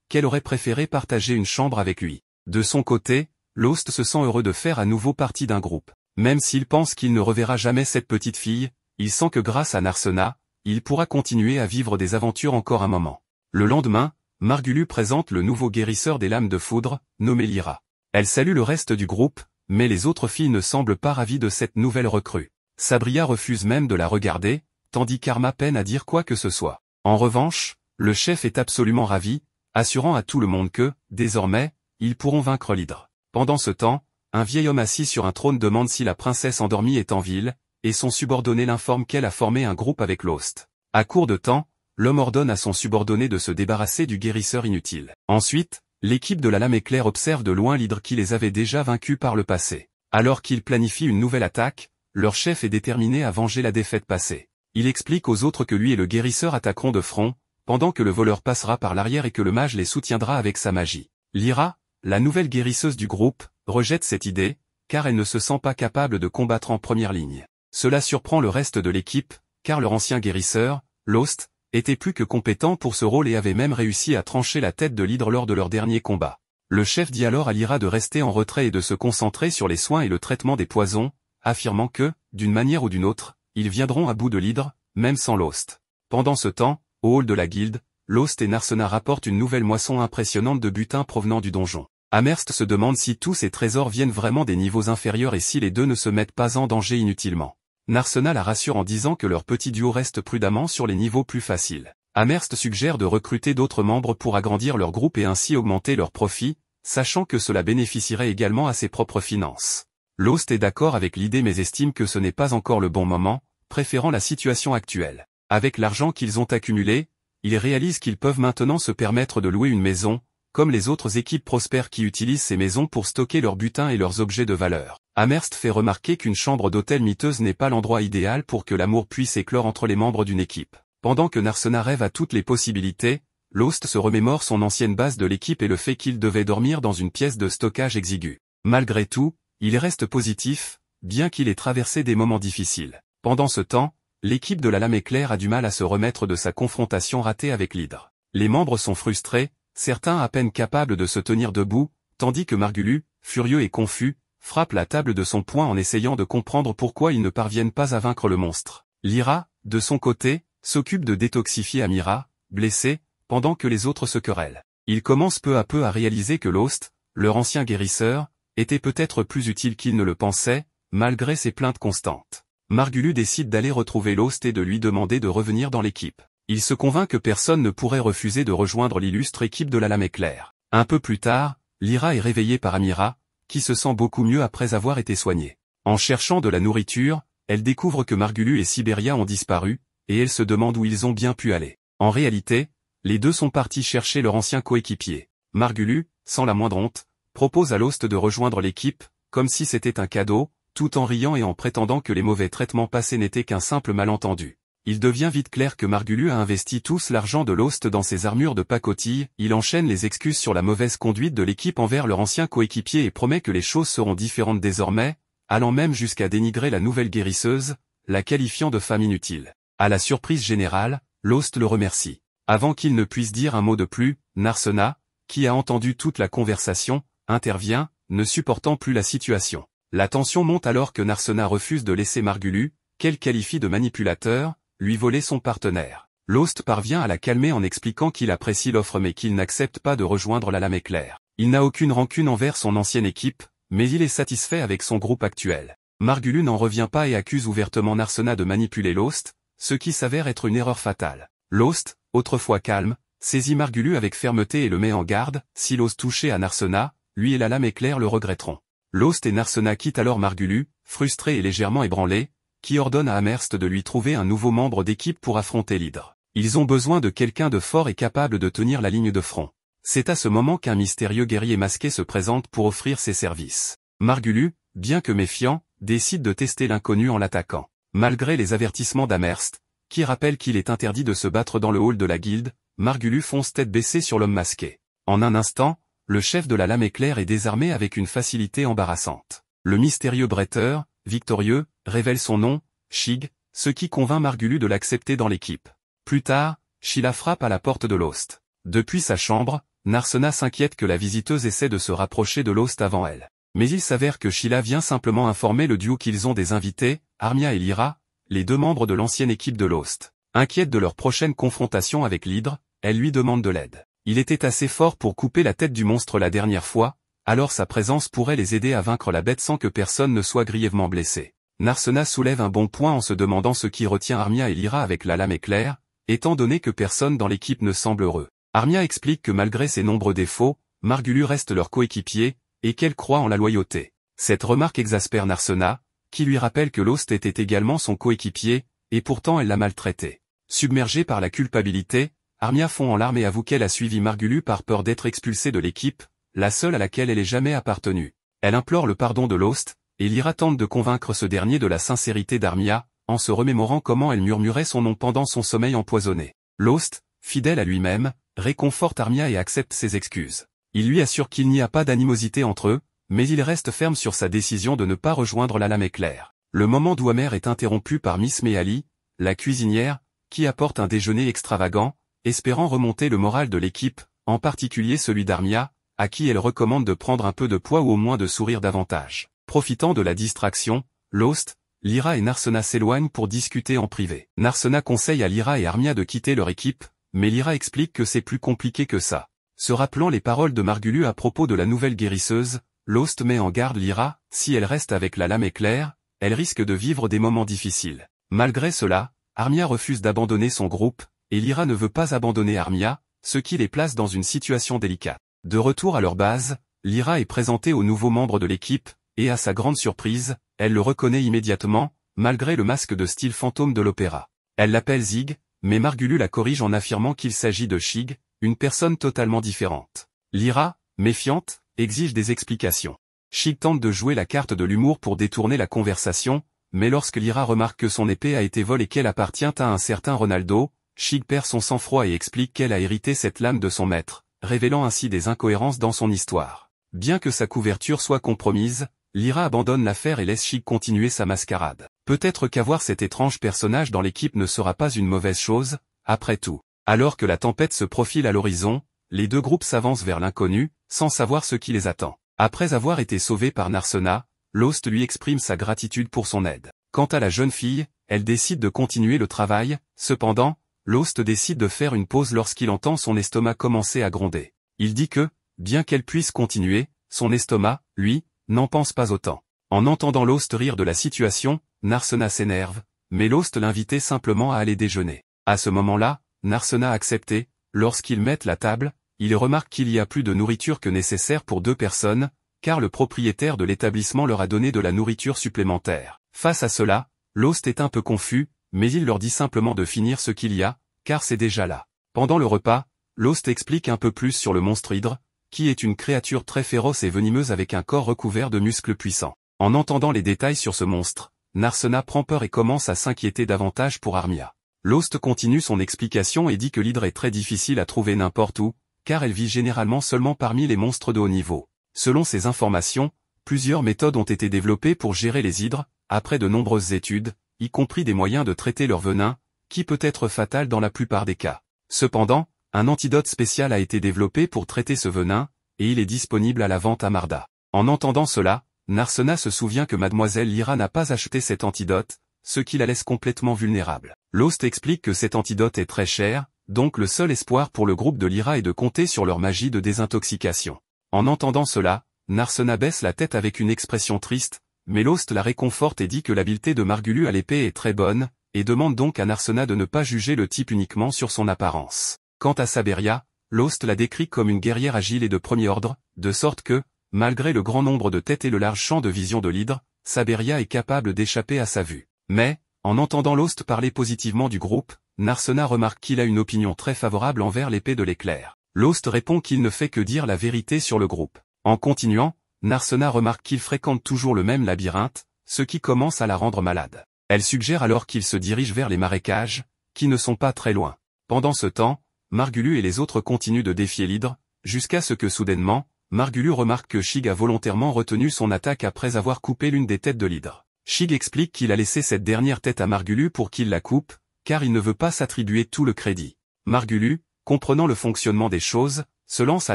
qu'elle aurait préféré partager une chambre avec lui. De son côté, Lost se sent heureux de faire à nouveau partie d'un groupe. Même s'il pense qu'il ne reverra jamais cette petite fille, il sent que grâce à Narsena, il pourra continuer à vivre des aventures encore un moment. Le lendemain, Margulu présente le nouveau guérisseur des lames de foudre, nommé Lyra. Elle salue le reste du groupe, mais les autres filles ne semblent pas ravies de cette nouvelle recrue. Sabria refuse même de la regarder, tandis qu'Arma peine à dire quoi que ce soit. En revanche, le chef est absolument ravi, assurant à tout le monde que, désormais, ils pourront vaincre l'hydre. Pendant ce temps, un vieil homme assis sur un trône demande si la princesse endormie est en ville, et son subordonné l'informe qu'elle a formé un groupe avec Lost. À court de temps, l'homme ordonne à son subordonné de se débarrasser du guérisseur inutile. Ensuite, l'équipe de la lame éclair observe de loin l'hydre qui les avait déjà vaincus par le passé. Alors qu'ils planifient une nouvelle attaque, leur chef est déterminé à venger la défaite passée. Il explique aux autres que lui et le guérisseur attaqueront de front, pendant que le voleur passera par l'arrière et que le mage les soutiendra avec sa magie. Lyra, la nouvelle guérisseuse du groupe, rejette cette idée, car elle ne se sent pas capable de combattre en première ligne. Cela surprend le reste de l'équipe, car leur ancien guérisseur, Lost, était plus que compétent pour ce rôle et avait même réussi à trancher la tête de l'hydre lors de leur dernier combat. Le chef dit alors à Lyra de rester en retrait et de se concentrer sur les soins et le traitement des poisons, affirmant que, d'une manière ou d'une autre, ils viendront à bout de l'hydre, même sans Lost. Pendant ce temps, au hall de la guilde, Lost et Narsena rapportent une nouvelle moisson impressionnante de butin provenant du donjon. Amherst se demande si tous ces trésors viennent vraiment des niveaux inférieurs et si les deux ne se mettent pas en danger inutilement. Narsena la rassure en disant que leur petit duo reste prudemment sur les niveaux plus faciles. Amherst suggère de recruter d'autres membres pour agrandir leur groupe et ainsi augmenter leurs profits, sachant que cela bénéficierait également à ses propres finances. Lost est d'accord avec l'idée mais estime que ce n'est pas encore le bon moment, préférant la situation actuelle. Avec l'argent qu'ils ont accumulé, ils réalisent qu'ils peuvent maintenant se permettre de louer une maison, comme les autres équipes prospères qui utilisent ces maisons pour stocker leurs butins et leurs objets de valeur. Amherst fait remarquer qu'une chambre d'hôtel miteuse n'est pas l'endroit idéal pour que l'amour puisse éclore entre les membres d'une équipe. Pendant que Narsena rêve à toutes les possibilités, Lost se remémore son ancienne base de l'équipe et le fait qu'il devait dormir dans une pièce de stockage exiguë. Malgré tout, il reste positif, bien qu'il ait traversé des moments difficiles. Pendant ce temps, l'équipe de la lame éclair a du mal à se remettre de sa confrontation ratée avec l'hydre. Les membres sont frustrés, certains à peine capables de se tenir debout, tandis que Margulu, furieux et confus, frappe la table de son poing en essayant de comprendre pourquoi ils ne parviennent pas à vaincre le monstre. Lyra, de son côté, s'occupe de détoxifier Amira, blessée, pendant que les autres se querellent. Ils commencent peu à peu à réaliser que Lost, leur ancien guérisseur, était peut-être plus utile qu'ils ne le pensaient, malgré ses plaintes constantes. Margulu décide d'aller retrouver Lost et de lui demander de revenir dans l'équipe. Il se convainc que personne ne pourrait refuser de rejoindre l'illustre équipe de la lame éclair. Un peu plus tard, Lyra est réveillée par Amira, qui se sent beaucoup mieux après avoir été soignée. En cherchant de la nourriture, elle découvre que Margulu et Siberia ont disparu, et elle se demande où ils ont bien pu aller. En réalité, les deux sont partis chercher leur ancien coéquipier. Margulu, sans la moindre honte, propose à Lost de rejoindre l'équipe, comme si c'était un cadeau, tout en riant et en prétendant que les mauvais traitements passés n'étaient qu'un simple malentendu. Il devient vite clair que Margulu a investi tout l'argent de Lost dans ses armures de pacotille, il enchaîne les excuses sur la mauvaise conduite de l'équipe envers leur ancien coéquipier et promet que les choses seront différentes désormais, allant même jusqu'à dénigrer la nouvelle guérisseuse, la qualifiant de femme inutile. À la surprise générale, Lost le remercie. Avant qu'il ne puisse dire un mot de plus, Narsena, qui a entendu toute la conversation, intervient, ne supportant plus la situation. La tension monte alors que Narsena refuse de laisser Margulu, qu'elle qualifie de manipulateur, lui voler son partenaire. Lost parvient à la calmer en expliquant qu'il apprécie l'offre mais qu'il n'accepte pas de rejoindre la lame éclair. Il n'a aucune rancune envers son ancienne équipe, mais il est satisfait avec son groupe actuel. Margulu n'en revient pas et accuse ouvertement Narsena de manipuler Lost, ce qui s'avère être une erreur fatale. Lost, autrefois calme, saisit Margulu avec fermeté et le met en garde, s'il ose toucher à Narsena, lui et la lame éclair le regretteront. Lost et Narsena quittent alors Margulu, frustré et légèrement ébranlé, qui ordonne à Amherst de lui trouver un nouveau membre d'équipe pour affronter l'hydre. Ils ont besoin de quelqu'un de fort et capable de tenir la ligne de front. C'est à ce moment qu'un mystérieux guerrier masqué se présente pour offrir ses services. Margulu, bien que méfiant, décide de tester l'inconnu en l'attaquant. Malgré les avertissements d'Amherst, qui rappelle qu'il est interdit de se battre dans le hall de la guilde, Margulu fonce tête baissée sur l'homme masqué. En un instant, le chef de la lame éclair est désarmé avec une facilité embarrassante. Le mystérieux bretteur, victorieux, révèle son nom, Shig, ce qui convainc Margulu de l'accepter dans l'équipe. Plus tard, Sheila frappe à la porte de Lost. Depuis sa chambre, Narsena s'inquiète que la visiteuse essaie de se rapprocher de Lost avant elle. Mais il s'avère que Sheila vient simplement informer le duo qu'ils ont des invités, Armia et Lyra, les deux membres de l'ancienne équipe de Lost. Inquiète de leur prochaine confrontation avec l'Hydre, elle lui demande de l'aide. Il était assez fort pour couper la tête du monstre la dernière fois, alors sa présence pourrait les aider à vaincre la bête sans que personne ne soit grièvement blessé. Narsena soulève un bon point en se demandant ce qui retient Armia et Lyra avec la lame éclair, étant donné que personne dans l'équipe ne semble heureux. Armia explique que malgré ses nombreux défauts, Margulius reste leur coéquipier, et qu'elle croit en la loyauté. Cette remarque exaspère Narsena, qui lui rappelle que Lost était également son coéquipier, et pourtant elle l'a maltraité. Submergée par la culpabilité, Armia fond en larmes et avoue qu'elle a suivi Margulius par peur d'être expulsée de l'équipe, la seule à laquelle elle ait jamais appartenu. Elle implore le pardon de Lost, et Lyra tente de convaincre ce dernier de la sincérité d'Armia, en se remémorant comment elle murmurait son nom pendant son sommeil empoisonné. Lost, fidèle à lui-même, réconforte Armia et accepte ses excuses. Il lui assure qu'il n'y a pas d'animosité entre eux, mais il reste ferme sur sa décision de ne pas rejoindre la lame éclair. Le moment douamer est interrompu par Miss Meali, la cuisinière, qui apporte un déjeuner extravagant, espérant remonter le moral de l'équipe, en particulier celui d'Armia, à qui elle recommande de prendre un peu de poids ou au moins de sourire davantage. Profitant de la distraction, Lost, Lyra et Narsena s'éloignent pour discuter en privé. Narsena conseille à Lyra et Armia de quitter leur équipe, mais Lyra explique que c'est plus compliqué que ça. Se rappelant les paroles de Margulius à propos de la nouvelle guérisseuse, Lost met en garde Lyra, si elle reste avec la lame éclair, elle risque de vivre des moments difficiles. Malgré cela, Armia refuse d'abandonner son groupe, et Lyra ne veut pas abandonner Armia, ce qui les place dans une situation délicate. De retour à leur base, Lyra est présentée aux nouveaux membres de l'équipe, et à sa grande surprise, elle le reconnaît immédiatement, malgré le masque de style fantôme de l'opéra. Elle l'appelle Zig, mais Margulius la corrige en affirmant qu'il s'agit de Shig, une personne totalement différente. Lyra, méfiante, exige des explications. Shig tente de jouer la carte de l'humour pour détourner la conversation, mais lorsque Lyra remarque que son épée a été volée et qu'elle appartient à un certain Ronaldo, Shig perd son sang-froid et explique qu'elle a hérité cette lame de son maître, révélant ainsi des incohérences dans son histoire. Bien que sa couverture soit compromise, Lyra abandonne l'affaire et laisse Shig continuer sa mascarade. Peut-être qu'avoir cet étrange personnage dans l'équipe ne sera pas une mauvaise chose, après tout. Alors que la tempête se profile à l'horizon, les deux groupes s'avancent vers l'inconnu, sans savoir ce qui les attend. Après avoir été sauvés par Narsena, Lost lui exprime sa gratitude pour son aide. Quant à la jeune fille, elle décide de continuer le travail, cependant, Lost décide de faire une pause lorsqu'il entend son estomac commencer à gronder. Il dit que, bien qu'elle puisse continuer, son estomac, lui, n'en pense pas autant. En entendant Lost rire de la situation, Narsena s'énerve, mais Lost l'invitait simplement à aller déjeuner. À ce moment-là, Narsena a accepté. Lorsqu'ils mettent la table, il remarque qu'il y a plus de nourriture que nécessaire pour 2 personnes, car le propriétaire de l'établissement leur a donné de la nourriture supplémentaire. Face à cela, Lost est un peu confus, mais il leur dit simplement de finir ce qu'il y a, car c'est déjà là. Pendant le repas, Lost explique un peu plus sur le monstre Hydre, qui est une créature très féroce et venimeuse avec un corps recouvert de muscles puissants. En entendant les détails sur ce monstre, Narsena prend peur et commence à s'inquiéter davantage pour Armia. Lost continue son explication et dit que l'hydre est très difficile à trouver n'importe où, car elle vit généralement seulement parmi les monstres de haut niveau. Selon ces informations, plusieurs méthodes ont été développées pour gérer les hydres, après de nombreuses études, y compris des moyens de traiter leur venin, qui peut être fatal dans la plupart des cas. Cependant, un antidote spécial a été développé pour traiter ce venin, et il est disponible à la vente à Marda. En entendant cela, Narsena se souvient que Mademoiselle Lyra n'a pas acheté cet antidote, ce qui la laisse complètement vulnérable. Lost explique que cet antidote est très cher, donc le seul espoir pour le groupe de Lyra est de compter sur leur magie de désintoxication. En entendant cela, Narsena baisse la tête avec une expression triste, mais Lost la réconforte et dit que l'habileté de Margulius à l'épée est très bonne, et demande donc à Narsena de ne pas juger le type uniquement sur son apparence. Quant à Saberia, Lost la décrit comme une guerrière agile et de premier ordre, de sorte que, malgré le grand nombre de têtes et le large champ de vision de l'hydre, Saberia est capable d'échapper à sa vue. Mais, en entendant Lost parler positivement du groupe, Narsena remarque qu'il a une opinion très favorable envers l'épée de l'éclair. Lost répond qu'il ne fait que dire la vérité sur le groupe. En continuant, Narsena remarque qu'il fréquente toujours le même labyrinthe, ce qui commence à la rendre malade. Elle suggère alors qu'il se dirige vers les marécages, qui ne sont pas très loin. Pendant ce temps, Margulius et les autres continuent de défier l'hydre, jusqu'à ce que soudainement, Margulius remarque que Shig a volontairement retenu son attaque après avoir coupé l'une des têtes de l'hydre. Shig explique qu'il a laissé cette dernière tête à Margulius pour qu'il la coupe, car il ne veut pas s'attribuer tout le crédit. Margulius, comprenant le fonctionnement des choses, se lance à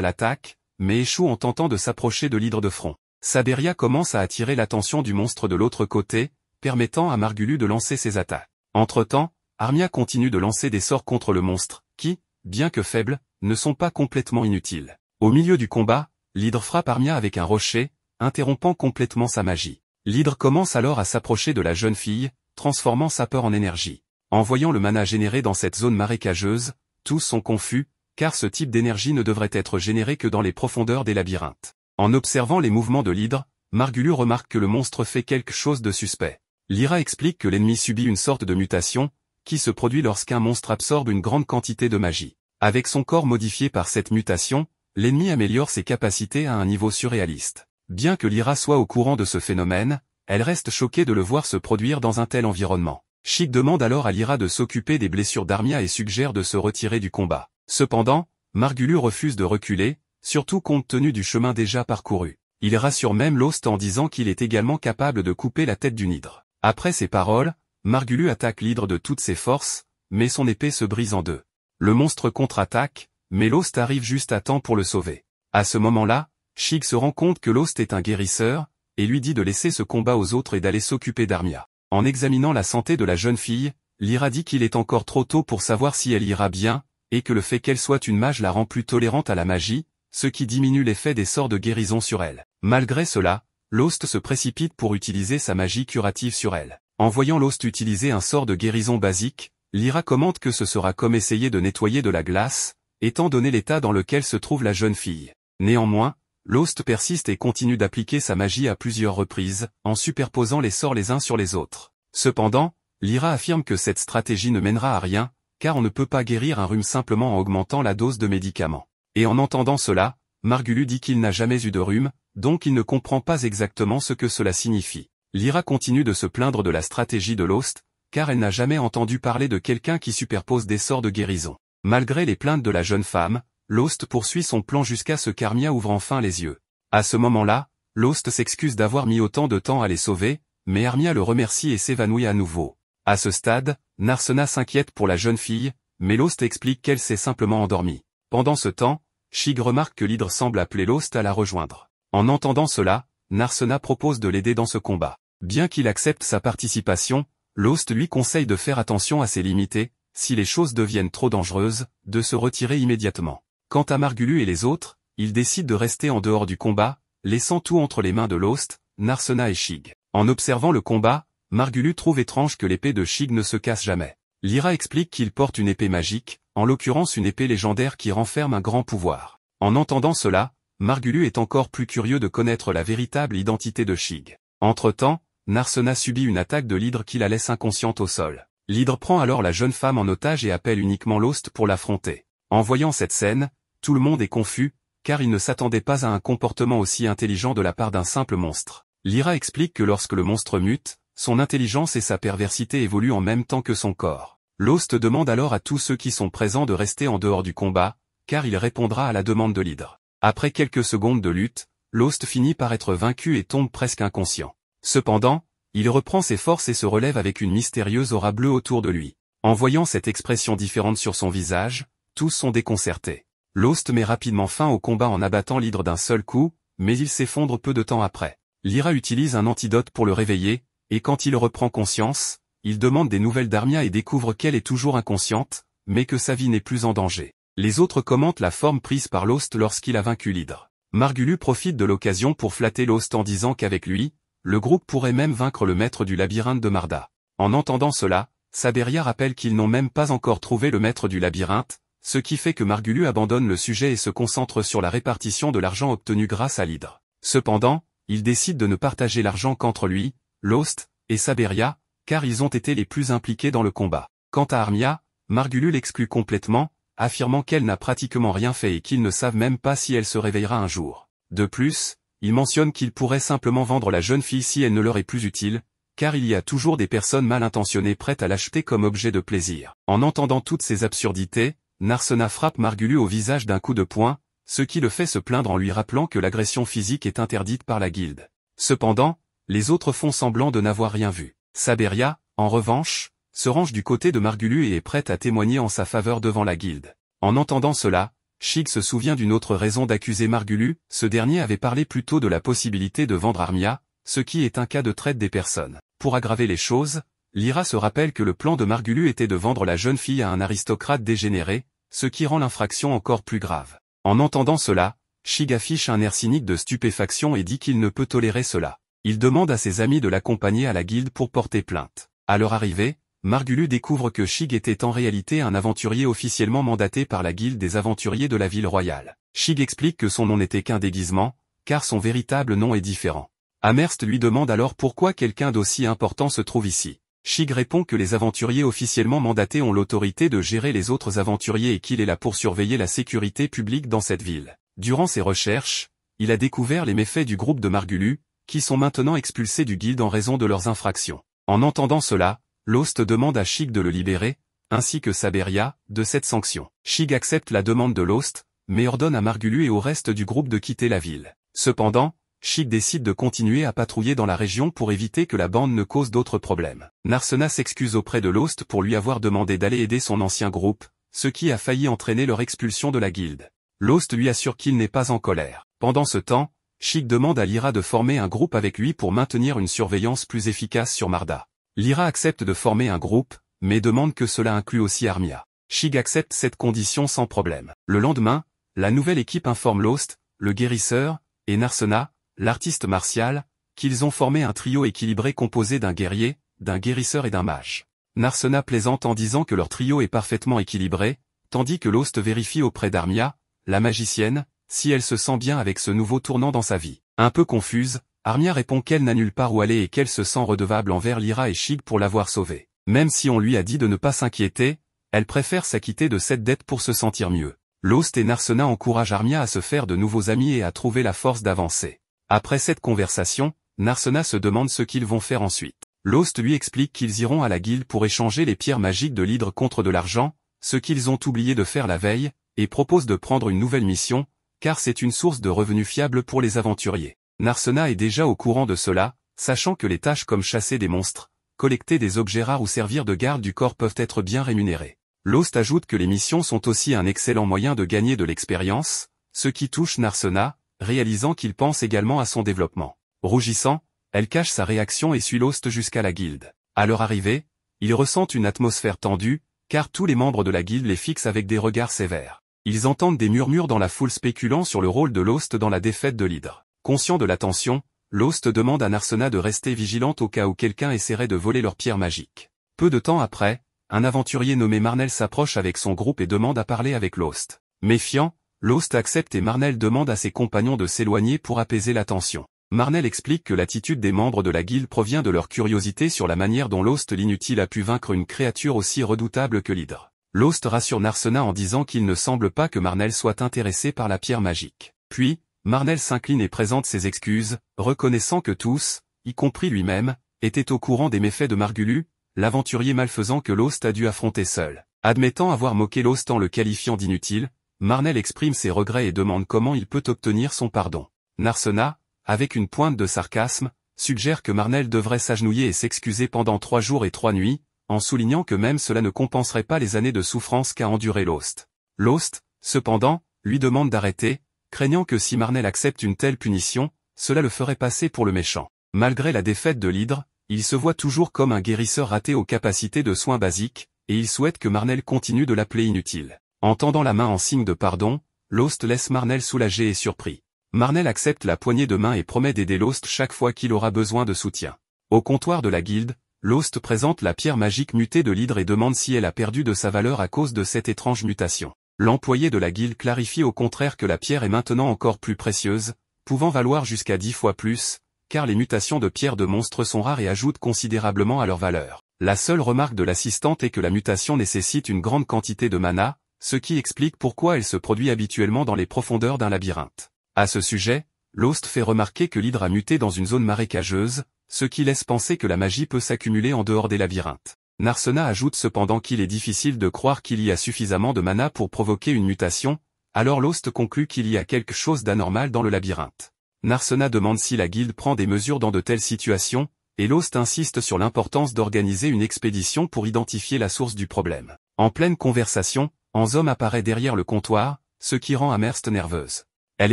l'attaque, mais échoue en tentant de s'approcher de l'hydre de front. Saberia commence à attirer l'attention du monstre de l'autre côté, permettant à Margulius de lancer ses attaques. Entre-temps, Armia continue de lancer des sorts contre le monstre, qui, bien que faibles, ne sont pas complètement inutiles. Au milieu du combat, l'hydre frappe Armia avec un rocher, interrompant complètement sa magie. L'hydre commence alors à s'approcher de la jeune fille, transformant sa peur en énergie. En voyant le mana généré dans cette zone marécageuse, tous sont confus, car ce type d'énergie ne devrait être généré que dans les profondeurs des labyrinthes. En observant les mouvements de l'hydre, Margulius remarque que le monstre fait quelque chose de suspect. Lyra explique que l'ennemi subit une sorte de mutation, qui se produit lorsqu'un monstre absorbe une grande quantité de magie. Avec son corps modifié par cette mutation, l'ennemi améliore ses capacités à un niveau surréaliste. Bien que Lyra soit au courant de ce phénomène, elle reste choquée de le voir se produire dans un tel environnement. Sheik demande alors à Lyra de s'occuper des blessures d'Armia et suggère de se retirer du combat. Cependant, Margulius refuse de reculer, surtout compte tenu du chemin déjà parcouru. Il rassure même Lost en disant qu'il est également capable de couper la tête d'une hydre. Après ces paroles, Margulius attaque l'hydre de toutes ses forces, mais son épée se brise en deux. Le monstre contre-attaque, mais Lost arrive juste à temps pour le sauver. À ce moment-là, Sheik se rend compte que Lost est un guérisseur, et lui dit de laisser ce combat aux autres et d'aller s'occuper d'Armia. En examinant la santé de la jeune fille, Lyra dit qu'il est encore trop tôt pour savoir si elle ira bien, et que le fait qu'elle soit une mage la rend plus tolérante à la magie, ce qui diminue l'effet des sorts de guérison sur elle. Malgré cela, Lost se précipite pour utiliser sa magie curative sur elle. En voyant Lost utiliser un sort de guérison basique, Lyra commente que ce sera comme essayer de nettoyer de la glace, étant donné l'état dans lequel se trouve la jeune fille. Néanmoins, Lost persiste et continue d'appliquer sa magie à plusieurs reprises, en superposant les sorts les uns sur les autres. Cependant, Lyra affirme que cette stratégie ne mènera à rien, car on ne peut pas guérir un rhume simplement en augmentant la dose de médicaments. Et en entendant cela, Margulius dit qu'il n'a jamais eu de rhume, donc il ne comprend pas exactement ce que cela signifie. Lyra continue de se plaindre de la stratégie de Lost, car elle n'a jamais entendu parler de quelqu'un qui superpose des sorts de guérison. Malgré les plaintes de la jeune femme, Lost poursuit son plan jusqu'à ce qu'Armia ouvre enfin les yeux. À ce moment-là, Lost s'excuse d'avoir mis autant de temps à les sauver, mais Armia le remercie et s'évanouit à nouveau. À ce stade, Narsena s'inquiète pour la jeune fille, mais Lost explique qu'elle s'est simplement endormie. Pendant ce temps, Sheik remarque que l'hydre semble appeler Lost à la rejoindre. En entendant cela, Narsena propose de l'aider dans ce combat. Bien qu'il accepte sa participation, Lost lui conseille de faire attention à ses limites et, si les choses deviennent trop dangereuses, de se retirer immédiatement. Quant à Margulius et les autres, ils décident de rester en dehors du combat, laissant tout entre les mains de Lost, Narsena et Sheik. En observant le combat, Margulius trouve étrange que l'épée de Sheik ne se casse jamais. Lyra explique qu'il porte une épée magique, en l'occurrence une épée légendaire qui renferme un grand pouvoir. En entendant cela, Margulius est encore plus curieux de connaître la véritable identité de Sheik. Entre-temps, Narsena subit une attaque de l'hydre qui la laisse inconsciente au sol. L'hydre prend alors la jeune femme en otage et appelle uniquement Lost pour l'affronter. En voyant cette scène, tout le monde est confus, car il ne s'attendait pas à un comportement aussi intelligent de la part d'un simple monstre. Lyra explique que lorsque le monstre mute, son intelligence et sa perversité évoluent en même temps que son corps. Lost demande alors à tous ceux qui sont présents de rester en dehors du combat, car il répondra à la demande de l'hydre. Après quelques secondes de lutte, Lost finit par être vaincu et tombe presque inconscient. Cependant, il reprend ses forces et se relève avec une mystérieuse aura bleue autour de lui. En voyant cette expression différente sur son visage, tous sont déconcertés. Lost met rapidement fin au combat en abattant l'hydre d'un seul coup, mais il s'effondre peu de temps après. Lyra utilise un antidote pour le réveiller, et quand il reprend conscience, il demande des nouvelles d'Armia et découvre qu'elle est toujours inconsciente, mais que sa vie n'est plus en danger. Les autres commentent la forme prise par Lost lorsqu'il a vaincu l'hydre. Margulius profite de l'occasion pour flatter Lost en disant qu'avec lui, le groupe pourrait même vaincre le maître du labyrinthe de Marda. En entendant cela, Saberia rappelle qu'ils n'ont même pas encore trouvé le maître du labyrinthe, ce qui fait que Margulius abandonne le sujet et se concentre sur la répartition de l'argent obtenu grâce à l'hydre. Cependant, il décide de ne partager l'argent qu'entre lui, Lost, et Saberia, car ils ont été les plus impliqués dans le combat. Quant à Armia, Margulius l'exclut complètement, affirmant qu'elle n'a pratiquement rien fait et qu'ils ne savent même pas si elle se réveillera un jour. De plus, il mentionne qu'ils pourraient simplement vendre la jeune fille si elle ne leur est plus utile, car il y a toujours des personnes mal intentionnées prêtes à l'acheter comme objet de plaisir. En entendant toutes ces absurdités, Narsena frappe Margulius au visage d'un coup de poing, ce qui le fait se plaindre en lui rappelant que l'agression physique est interdite par la guilde. Cependant, les autres font semblant de n'avoir rien vu. Saberia, en revanche, se range du côté de Margulu et est prête à témoigner en sa faveur devant la guilde. En entendant cela, Shig se souvient d'une autre raison d'accuser Margulu, ce dernier avait parlé plus tôt de la possibilité de vendre Armia, ce qui est un cas de traite des personnes. Pour aggraver les choses, Lyra se rappelle que le plan de Margulu était de vendre la jeune fille à un aristocrate dégénéré, ce qui rend l'infraction encore plus grave. En entendant cela, Shig affiche un air cynique de stupéfaction et dit qu'il ne peut tolérer cela. Il demande à ses amis de l'accompagner à la guilde pour porter plainte. À leur arrivée, Margulu découvre que Shig était en réalité un aventurier officiellement mandaté par la guilde des aventuriers de la ville royale. Shig explique que son nom n'était qu'un déguisement, car son véritable nom est différent. Amherst lui demande alors pourquoi quelqu'un d'aussi important se trouve ici. Shig répond que les aventuriers officiellement mandatés ont l'autorité de gérer les autres aventuriers et qu'il est là pour surveiller la sécurité publique dans cette ville. Durant ses recherches, il a découvert les méfaits du groupe de Margulu, qui sont maintenant expulsés du guilde en raison de leurs infractions. En entendant cela, Lost demande à Shig de le libérer, ainsi que Saberia, de cette sanction. Shig accepte la demande de Lost, mais ordonne à Margulu et au reste du groupe de quitter la ville. Cependant, Shig décide de continuer à patrouiller dans la région pour éviter que la bande ne cause d'autres problèmes. Narsena s'excuse auprès de Lost pour lui avoir demandé d'aller aider son ancien groupe, ce qui a failli entraîner leur expulsion de la guilde. Lost lui assure qu'il n'est pas en colère. Pendant ce temps, Shig demande à Lyra de former un groupe avec lui pour maintenir une surveillance plus efficace sur Marda. Lyra accepte de former un groupe, mais demande que cela inclue aussi Armia. Shig accepte cette condition sans problème. Le lendemain, la nouvelle équipe informe Lost, le guérisseur, et Narsena, l'artiste martial, qu'ils ont formé un trio équilibré composé d'un guerrier, d'un guérisseur et d'un mage. Narsena plaisante en disant que leur trio est parfaitement équilibré, tandis que Lost vérifie auprès d'Armia, la magicienne, si elle se sent bien avec ce nouveau tournant dans sa vie. Un peu confuse, Armia répond qu'elle n'a nulle part où aller et qu'elle se sent redevable envers Lyra et Shig pour l'avoir sauvée. Même si on lui a dit de ne pas s'inquiéter, elle préfère s'acquitter de cette dette pour se sentir mieux. Lost et Narsena encouragent Armia à se faire de nouveaux amis et à trouver la force d'avancer. Après cette conversation, Narsena se demande ce qu'ils vont faire ensuite. Lost lui explique qu'ils iront à la guilde pour échanger les pierres magiques de l'hydre contre de l'argent, ce qu'ils ont oublié de faire la veille, et propose de prendre une nouvelle mission, car c'est une source de revenus fiable pour les aventuriers. Narsena est déjà au courant de cela, sachant que les tâches comme chasser des monstres, collecter des objets rares ou servir de garde du corps peuvent être bien rémunérées. Lost ajoute que les missions sont aussi un excellent moyen de gagner de l'expérience, ce qui touche Narsena, réalisant qu'il pense également à son développement. Rougissant, elle cache sa réaction et suit Lost jusqu'à la guilde. À leur arrivée, ils ressentent une atmosphère tendue, car tous les membres de la guilde les fixent avec des regards sévères. Ils entendent des murmures dans la foule spéculant sur le rôle de Lost dans la défaite de l'hydre. Conscient de la tension, Lost demande à Narsena de rester vigilante au cas où quelqu'un essaierait de voler leur pierre magique. Peu de temps après, un aventurier nommé Marnell s'approche avec son groupe et demande à parler avec Lost. Méfiant, Lost accepte et Marnell demande à ses compagnons de s'éloigner pour apaiser la tension. Marnell explique que l'attitude des membres de la guilde provient de leur curiosité sur la manière dont Lost l'inutile a pu vaincre une créature aussi redoutable que l'hydre. Lost rassure Narsena en disant qu'il ne semble pas que Marnell soit intéressé par la pierre magique. Puis, Marnell s'incline et présente ses excuses, reconnaissant que tous, y compris lui-même, étaient au courant des méfaits de Margulu, l'aventurier malfaisant que Lost a dû affronter seul. Admettant avoir moqué Lost en le qualifiant d'inutile, Marnell exprime ses regrets et demande comment il peut obtenir son pardon. Narsena, avec une pointe de sarcasme, suggère que Marnell devrait s'agenouiller et s'excuser pendant 3 jours et 3 nuits, en soulignant que même cela ne compenserait pas les années de souffrance qu'a enduré Lost. Lost, cependant, lui demande d'arrêter, craignant que si Marnell accepte une telle punition, cela le ferait passer pour le méchant. Malgré la défaite de l'hydre, il se voit toujours comme un guérisseur raté aux capacités de soins basiques, et il souhaite que Marnell continue de l'appeler inutile. En tendant la main en signe de pardon, Lost laisse Marnell soulagé et surpris. Marnell accepte la poignée de main et promet d'aider Lost chaque fois qu'il aura besoin de soutien. Au comptoir de la guilde, Lost présente la pierre magique mutée de l'hydre et demande si elle a perdu de sa valeur à cause de cette étrange mutation. L'employé de la guilde clarifie au contraire que la pierre est maintenant encore plus précieuse, pouvant valoir jusqu'à 10 fois plus, car les mutations de pierres de monstres sont rares et ajoutent considérablement à leur valeur. La seule remarque de l'assistante est que la mutation nécessite une grande quantité de mana, ce qui explique pourquoi elle se produit habituellement dans les profondeurs d'un labyrinthe. À ce sujet, Lost fait remarquer que l'hydre a muté dans une zone marécageuse, ce qui laisse penser que la magie peut s'accumuler en dehors des labyrinthes. Narsena ajoute cependant qu'il est difficile de croire qu'il y a suffisamment de mana pour provoquer une mutation, alors Lost conclut qu'il y a quelque chose d'anormal dans le labyrinthe. Narsena demande si la guilde prend des mesures dans de telles situations, et Lost insiste sur l'importance d'organiser une expédition pour identifier la source du problème. En pleine conversation, Anzom apparaît derrière le comptoir, ce qui rend Amherst nerveuse. Elle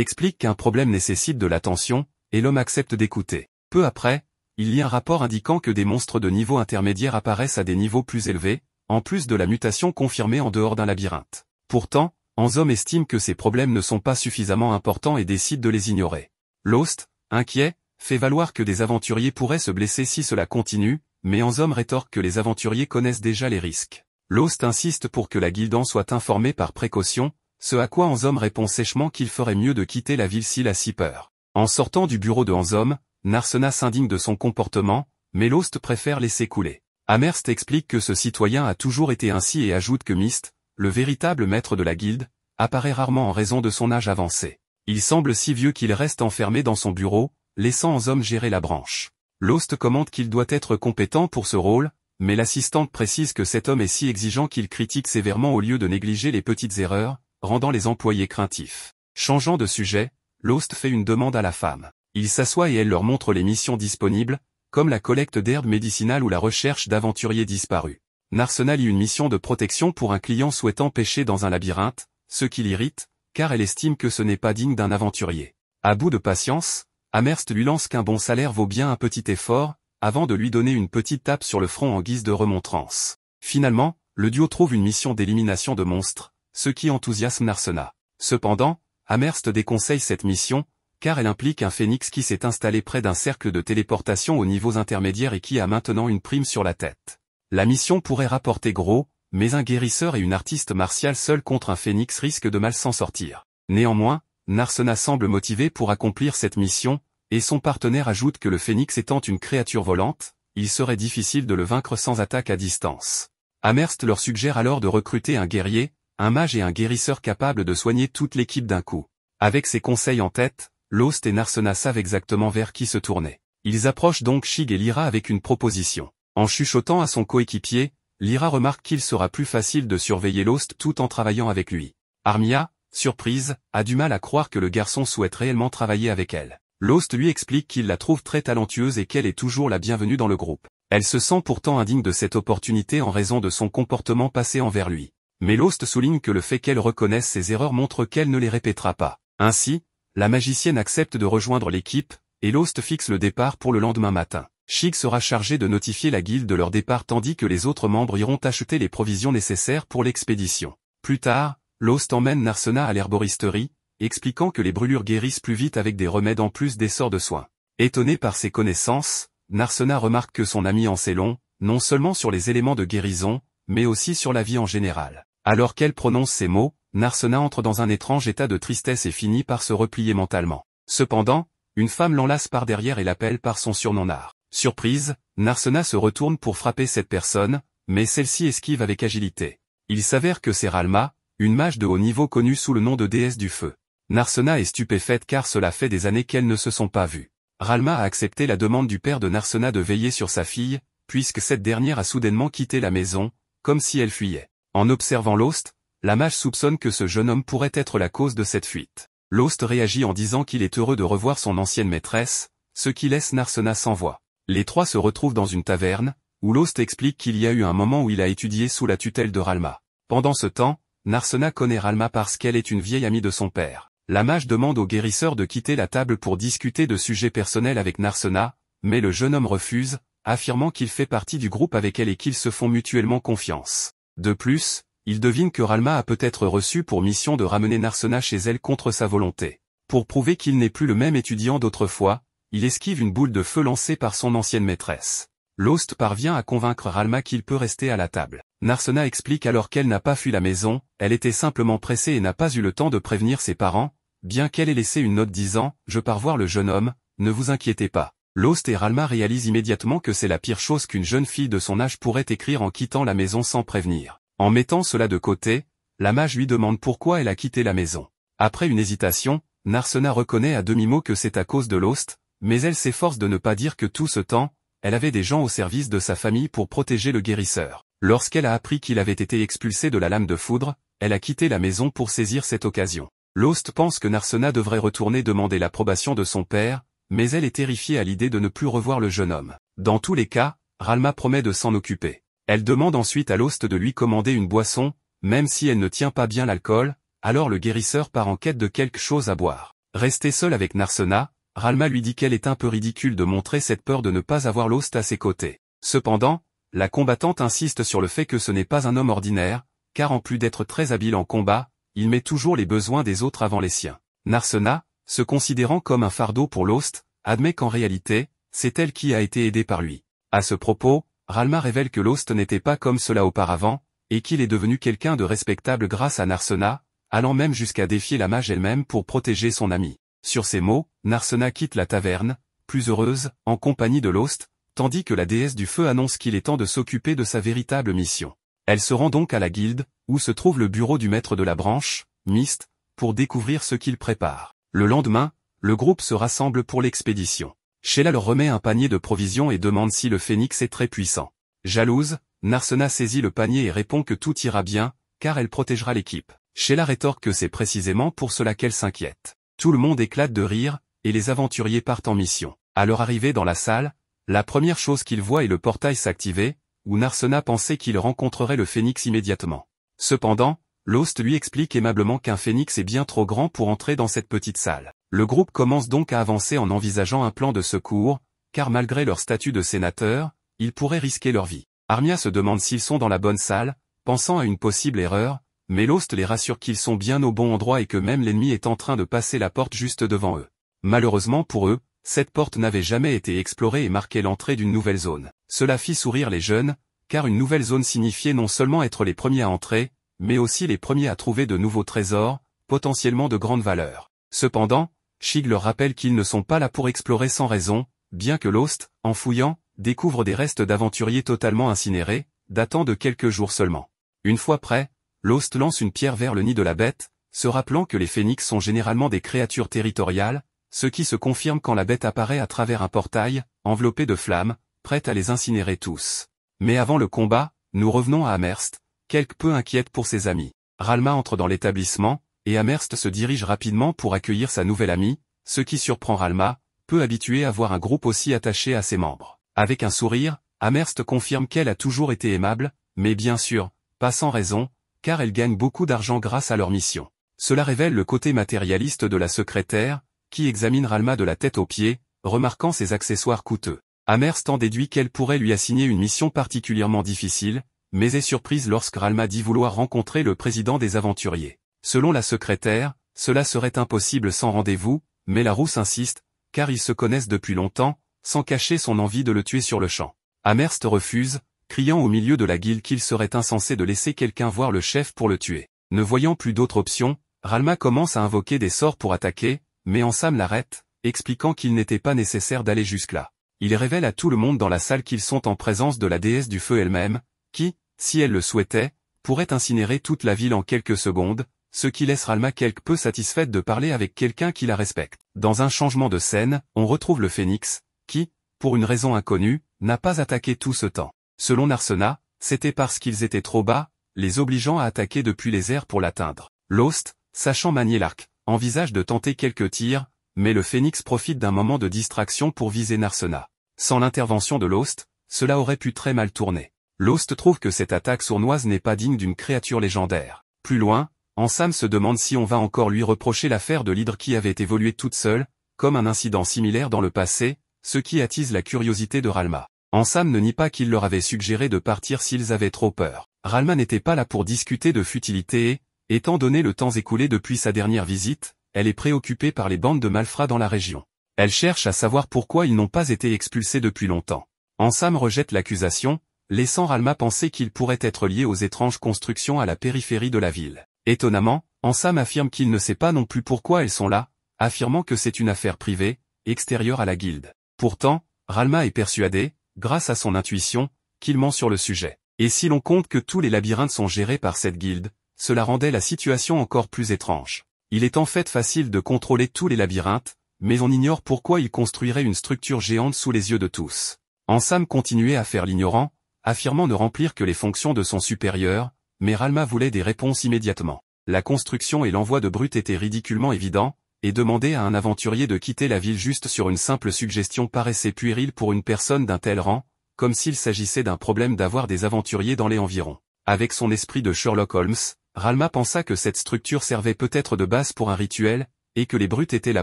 explique qu'un problème nécessite de l'attention, et l'homme accepte d'écouter. Peu après, il y a un rapport indiquant que des monstres de niveau intermédiaire apparaissent à des niveaux plus élevés, en plus de la mutation confirmée en dehors d'un labyrinthe. Pourtant, Anzom estime que ces problèmes ne sont pas suffisamment importants et décide de les ignorer. Lost, inquiet, fait valoir que des aventuriers pourraient se blesser si cela continue, mais Anzom rétorque que les aventuriers connaissent déjà les risques. Lost insiste pour que la Guildan soit informée par précaution, ce à quoi Anzom répond sèchement qu'il ferait mieux de quitter la ville s'il a si peur. En sortant du bureau de Anzom, Narsena s'indigne de son comportement, mais Lost préfère laisser couler. Amherst explique que ce citoyen a toujours été ainsi et ajoute que Myst, le véritable maître de la guilde, apparaît rarement en raison de son âge avancé. Il semble si vieux qu'il reste enfermé dans son bureau, laissant Anzom gérer la branche. Lost commente qu'il doit être compétent pour ce rôle, mais l'assistante précise que cet homme est si exigeant qu'il critique sévèrement au lieu de négliger les petites erreurs, rendant les employés craintifs. Changeant de sujet, Lost fait une demande à la femme. Il s'assoit et elle leur montre les missions disponibles, comme la collecte d'herbes médicinales ou la recherche d'aventuriers disparus. Narsena lit une mission de protection pour un client souhaitant pêcher dans un labyrinthe, ce qui l'irrite, car elle estime que ce n'est pas digne d'un aventurier. À bout de patience, Amherst lui lance qu'un bon salaire vaut bien un petit effort, avant de lui donner une petite tape sur le front en guise de remontrance. Finalement, le duo trouve une mission d'élimination de monstres, ce qui enthousiasme Narsena. Cependant, Amherst déconseille cette mission, car elle implique un phénix qui s'est installé près d'un cercle de téléportation aux niveaux intermédiaires et qui a maintenant une prime sur la tête. La mission pourrait rapporter gros, mais un guérisseur et une artiste martiale seuls contre un phénix risquent de mal s'en sortir. Néanmoins, Narsena semble motivé pour accomplir cette mission, et son partenaire ajoute que le phénix étant une créature volante, il serait difficile de le vaincre sans attaque à distance. Amherst leur suggère alors de recruter un guerrier, un mage et un guérisseur capable de soigner toute l'équipe d'un coup. Avec ces conseils en tête, Lost et Narsena savent exactement vers qui se tourner. Ils approchent donc Shig et Lyra avec une proposition. En chuchotant à son coéquipier, Lyra remarque qu'il sera plus facile de surveiller Lost tout en travaillant avec lui. Armia, surprise, a du mal à croire que le garçon souhaite réellement travailler avec elle. Lost lui explique qu'il la trouve très talentueuse et qu'elle est toujours la bienvenue dans le groupe. Elle se sent pourtant indigne de cette opportunité en raison de son comportement passé envers lui. Mais Lost souligne que le fait qu'elle reconnaisse ses erreurs montre qu'elle ne les répétera pas. Ainsi, la magicienne accepte de rejoindre l'équipe, et Lost fixe le départ pour le lendemain matin. Shig sera chargé de notifier la guilde de leur départ tandis que les autres membres iront acheter les provisions nécessaires pour l'expédition. Plus tard, Lost emmène Narsena à l'herboristerie, expliquant que les brûlures guérissent plus vite avec des remèdes en plus des sorts de soins. Étonné par ses connaissances, Narsena remarque que son ami en sait long, non seulement sur les éléments de guérison, mais aussi sur la vie en général. Alors qu'elle prononce ces mots, Narsena entre dans un étrange état de tristesse et finit par se replier mentalement. Cependant, une femme l'enlace par derrière et l'appelle par son surnom Nar. Surprise, Narsena se retourne pour frapper cette personne, mais celle-ci esquive avec agilité. Il s'avère que c'est Ralma, une mage de haut niveau connue sous le nom de déesse du feu. Narsena est stupéfaite car cela fait des années qu'elles ne se sont pas vues. Ralma a accepté la demande du père de Narsena de veiller sur sa fille, puisque cette dernière a soudainement quitté la maison, comme si elle fuyait. En observant Lost, la mage soupçonne que ce jeune homme pourrait être la cause de cette fuite. Lost réagit en disant qu'il est heureux de revoir son ancienne maîtresse, ce qui laisse Narsena sans voix. Les trois se retrouvent dans une taverne, où Lost explique qu'il y a eu un moment où il a étudié sous la tutelle de Ralma. Pendant ce temps, Narsena connaît Ralma parce qu'elle est une vieille amie de son père. La mage demande au guérisseur de quitter la table pour discuter de sujets personnels avec Narsena, mais le jeune homme refuse, affirmant qu'il fait partie du groupe avec elle et qu'ils se font mutuellement confiance. De plus, il devine que Ralma a peut-être reçu pour mission de ramener Narsena chez elle contre sa volonté. Pour prouver qu'il n'est plus le même étudiant d'autrefois, il esquive une boule de feu lancée par son ancienne maîtresse. Lost parvient à convaincre Ralma qu'il peut rester à la table. Narsena explique alors qu'elle n'a pas fui la maison, elle était simplement pressée et n'a pas eu le temps de prévenir ses parents, bien qu'elle ait laissé une note disant « Je pars voir le jeune homme, ne vous inquiétez pas ». Lost et Ralma réalisent immédiatement que c'est la pire chose qu'une jeune fille de son âge pourrait écrire en quittant la maison sans prévenir. En mettant cela de côté, la mage lui demande pourquoi elle a quitté la maison. Après une hésitation, Narsena reconnaît à demi-mot que c'est à cause de Lost, mais elle s'efforce de ne pas dire que tout ce temps, elle avait des gens au service de sa famille pour protéger le guérisseur. Lorsqu'elle a appris qu'il avait été expulsé de la lame de foudre, elle a quitté la maison pour saisir cette occasion. Lost pense que Narsena devrait retourner demander l'approbation de son père, mais elle est terrifiée à l'idée de ne plus revoir le jeune homme. Dans tous les cas, Ralma promet de s'en occuper. Elle demande ensuite à Lost de lui commander une boisson, même si elle ne tient pas bien l'alcool, alors le guérisseur part en quête de quelque chose à boire. Restée seule avec Narsena, Ralma lui dit qu'elle est un peu ridicule de montrer cette peur de ne pas avoir Lost à ses côtés. Cependant, la combattante insiste sur le fait que ce n'est pas un homme ordinaire, car en plus d'être très habile en combat, il met toujours les besoins des autres avant les siens. Narsena, se considérant comme un fardeau pour Lost, admet qu'en réalité, c'est elle qui a été aidée par lui. À ce propos, Ralma révèle que Lost n'était pas comme cela auparavant, et qu'il est devenu quelqu'un de respectable grâce à Narsena, allant même jusqu'à défier la mage elle-même pour protéger son ami. Sur ces mots, Narsena quitte la taverne, plus heureuse, en compagnie de Lost, tandis que la déesse du feu annonce qu'il est temps de s'occuper de sa véritable mission. Elle se rend donc à la guilde, où se trouve le bureau du maître de la branche, Mist, pour découvrir ce qu'il prépare. Le lendemain, le groupe se rassemble pour l'expédition. Sheila leur remet un panier de provisions et demande si le phénix est très puissant. Jalouse, Narsena saisit le panier et répond que tout ira bien, car elle protégera l'équipe. Sheila rétorque que c'est précisément pour cela qu'elle s'inquiète. Tout le monde éclate de rire, et les aventuriers partent en mission. À leur arrivée dans la salle, la première chose qu'ils voient est le portail s'activer, où Narsena pensait qu'il rencontrerait le phénix immédiatement. Cependant, Lost lui explique aimablement qu'un phénix est bien trop grand pour entrer dans cette petite salle. Le groupe commence donc à avancer en envisageant un plan de secours, car malgré leur statut de sénateur, ils pourraient risquer leur vie. Armia se demande s'ils sont dans la bonne salle, pensant à une possible erreur, mais Lost les rassure qu'ils sont bien au bon endroit et que même l'ennemi est en train de passer la porte juste devant eux. Malheureusement pour eux, cette porte n'avait jamais été explorée et marquait l'entrée d'une nouvelle zone. Cela fit sourire les jeunes, car une nouvelle zone signifiait non seulement être les premiers à entrer, mais aussi les premiers à trouver de nouveaux trésors, potentiellement de grande valeur. Cependant, Shig leur rappelle qu'ils ne sont pas là pour explorer sans raison, bien que Lost, en fouillant, découvre des restes d'aventuriers totalement incinérés, datant de quelques jours seulement. Une fois prêt, Lost lance une pierre vers le nid de la bête, se rappelant que les phénix sont généralement des créatures territoriales, ce qui se confirme quand la bête apparaît à travers un portail, enveloppé de flammes, prête à les incinérer tous. Mais avant le combat, nous revenons à Amherst, quelque peu inquiète pour ses amis. Ralma entre dans l'établissement, et Amherst se dirige rapidement pour accueillir sa nouvelle amie, ce qui surprend Ralma, peu habituée à voir un groupe aussi attaché à ses membres. Avec un sourire, Amherst confirme qu'elle a toujours été aimable, mais bien sûr, pas sans raison, car elle gagne beaucoup d'argent grâce à leur mission. Cela révèle le côté matérialiste de la secrétaire, qui examine Ralma de la tête aux pieds, remarquant ses accessoires coûteux. Amherst en déduit qu'elle pourrait lui assigner une mission particulièrement difficile, mais est surprise lorsque Ralma dit vouloir rencontrer le président des aventuriers. Selon la secrétaire, cela serait impossible sans rendez-vous, mais la rousse insiste, car ils se connaissent depuis longtemps, sans cacher son envie de le tuer sur le champ. Amherst refuse, criant au milieu de la guilde qu'il serait insensé de laisser quelqu'un voir le chef pour le tuer. Ne voyant plus d'autre option, Ralma commence à invoquer des sorts pour attaquer, mais Ansam l'arrête, expliquant qu'il n'était pas nécessaire d'aller jusque-là. Il révèle à tout le monde dans la salle qu'ils sont en présence de la déesse du feu elle-même, qui, si elle le souhaitait, pourrait incinérer toute la ville en quelques secondes, ce qui laisse Ralma quelque peu satisfaite de parler avec quelqu'un qui la respecte. Dans un changement de scène, on retrouve le phénix, qui, pour une raison inconnue, n'a pas attaqué tout ce temps. Selon Narsena, c'était parce qu'ils étaient trop bas, les obligeant à attaquer depuis les airs pour l'atteindre. Lost, sachant manier l'arc, envisage de tenter quelques tirs, mais le phénix profite d'un moment de distraction pour viser Narsena. Sans l'intervention de Lost, cela aurait pu très mal tourner. Lost trouve que cette attaque sournoise n'est pas digne d'une créature légendaire. Plus loin, Ansam se demande si on va encore lui reprocher l'affaire de l'hydre qui avait évolué toute seule, comme un incident similaire dans le passé, ce qui attise la curiosité de Ralma. Ansam ne nie pas qu'il leur avait suggéré de partir s'ils avaient trop peur. Ralma n'était pas là pour discuter de futilité et, étant donné le temps écoulé depuis sa dernière visite, elle est préoccupée par les bandes de malfrats dans la région. Elle cherche à savoir pourquoi ils n'ont pas été expulsés depuis longtemps. Ansam rejette l'accusation, laissant Ralma penser qu'ils pourraient être liés aux étranges constructions à la périphérie de la ville. Étonnamment, Ansam affirme qu'il ne sait pas non plus pourquoi elles sont là, affirmant que c'est une affaire privée, extérieure à la guilde. Pourtant, Ralma est persuadée, grâce à son intuition, qu'il ment sur le sujet. Et si l'on compte que tous les labyrinthes sont gérés par cette guilde, cela rendait la situation encore plus étrange. Il est en fait facile de contrôler tous les labyrinthes, mais on ignore pourquoi ils construiraient une structure géante sous les yeux de tous. Ansam continuait à faire l'ignorant, affirmant ne remplir que les fonctions de son supérieur, mais Ralma voulait des réponses immédiatement. La construction et l'envoi de brutes étaient ridiculement évidents, et demander à un aventurier de quitter la ville juste sur une simple suggestion paraissait puérile pour une personne d'un tel rang, comme s'il s'agissait d'un problème d'avoir des aventuriers dans les environs. Avec son esprit de Sherlock Holmes, Ralma pensa que cette structure servait peut-être de base pour un rituel, et que les brutes étaient là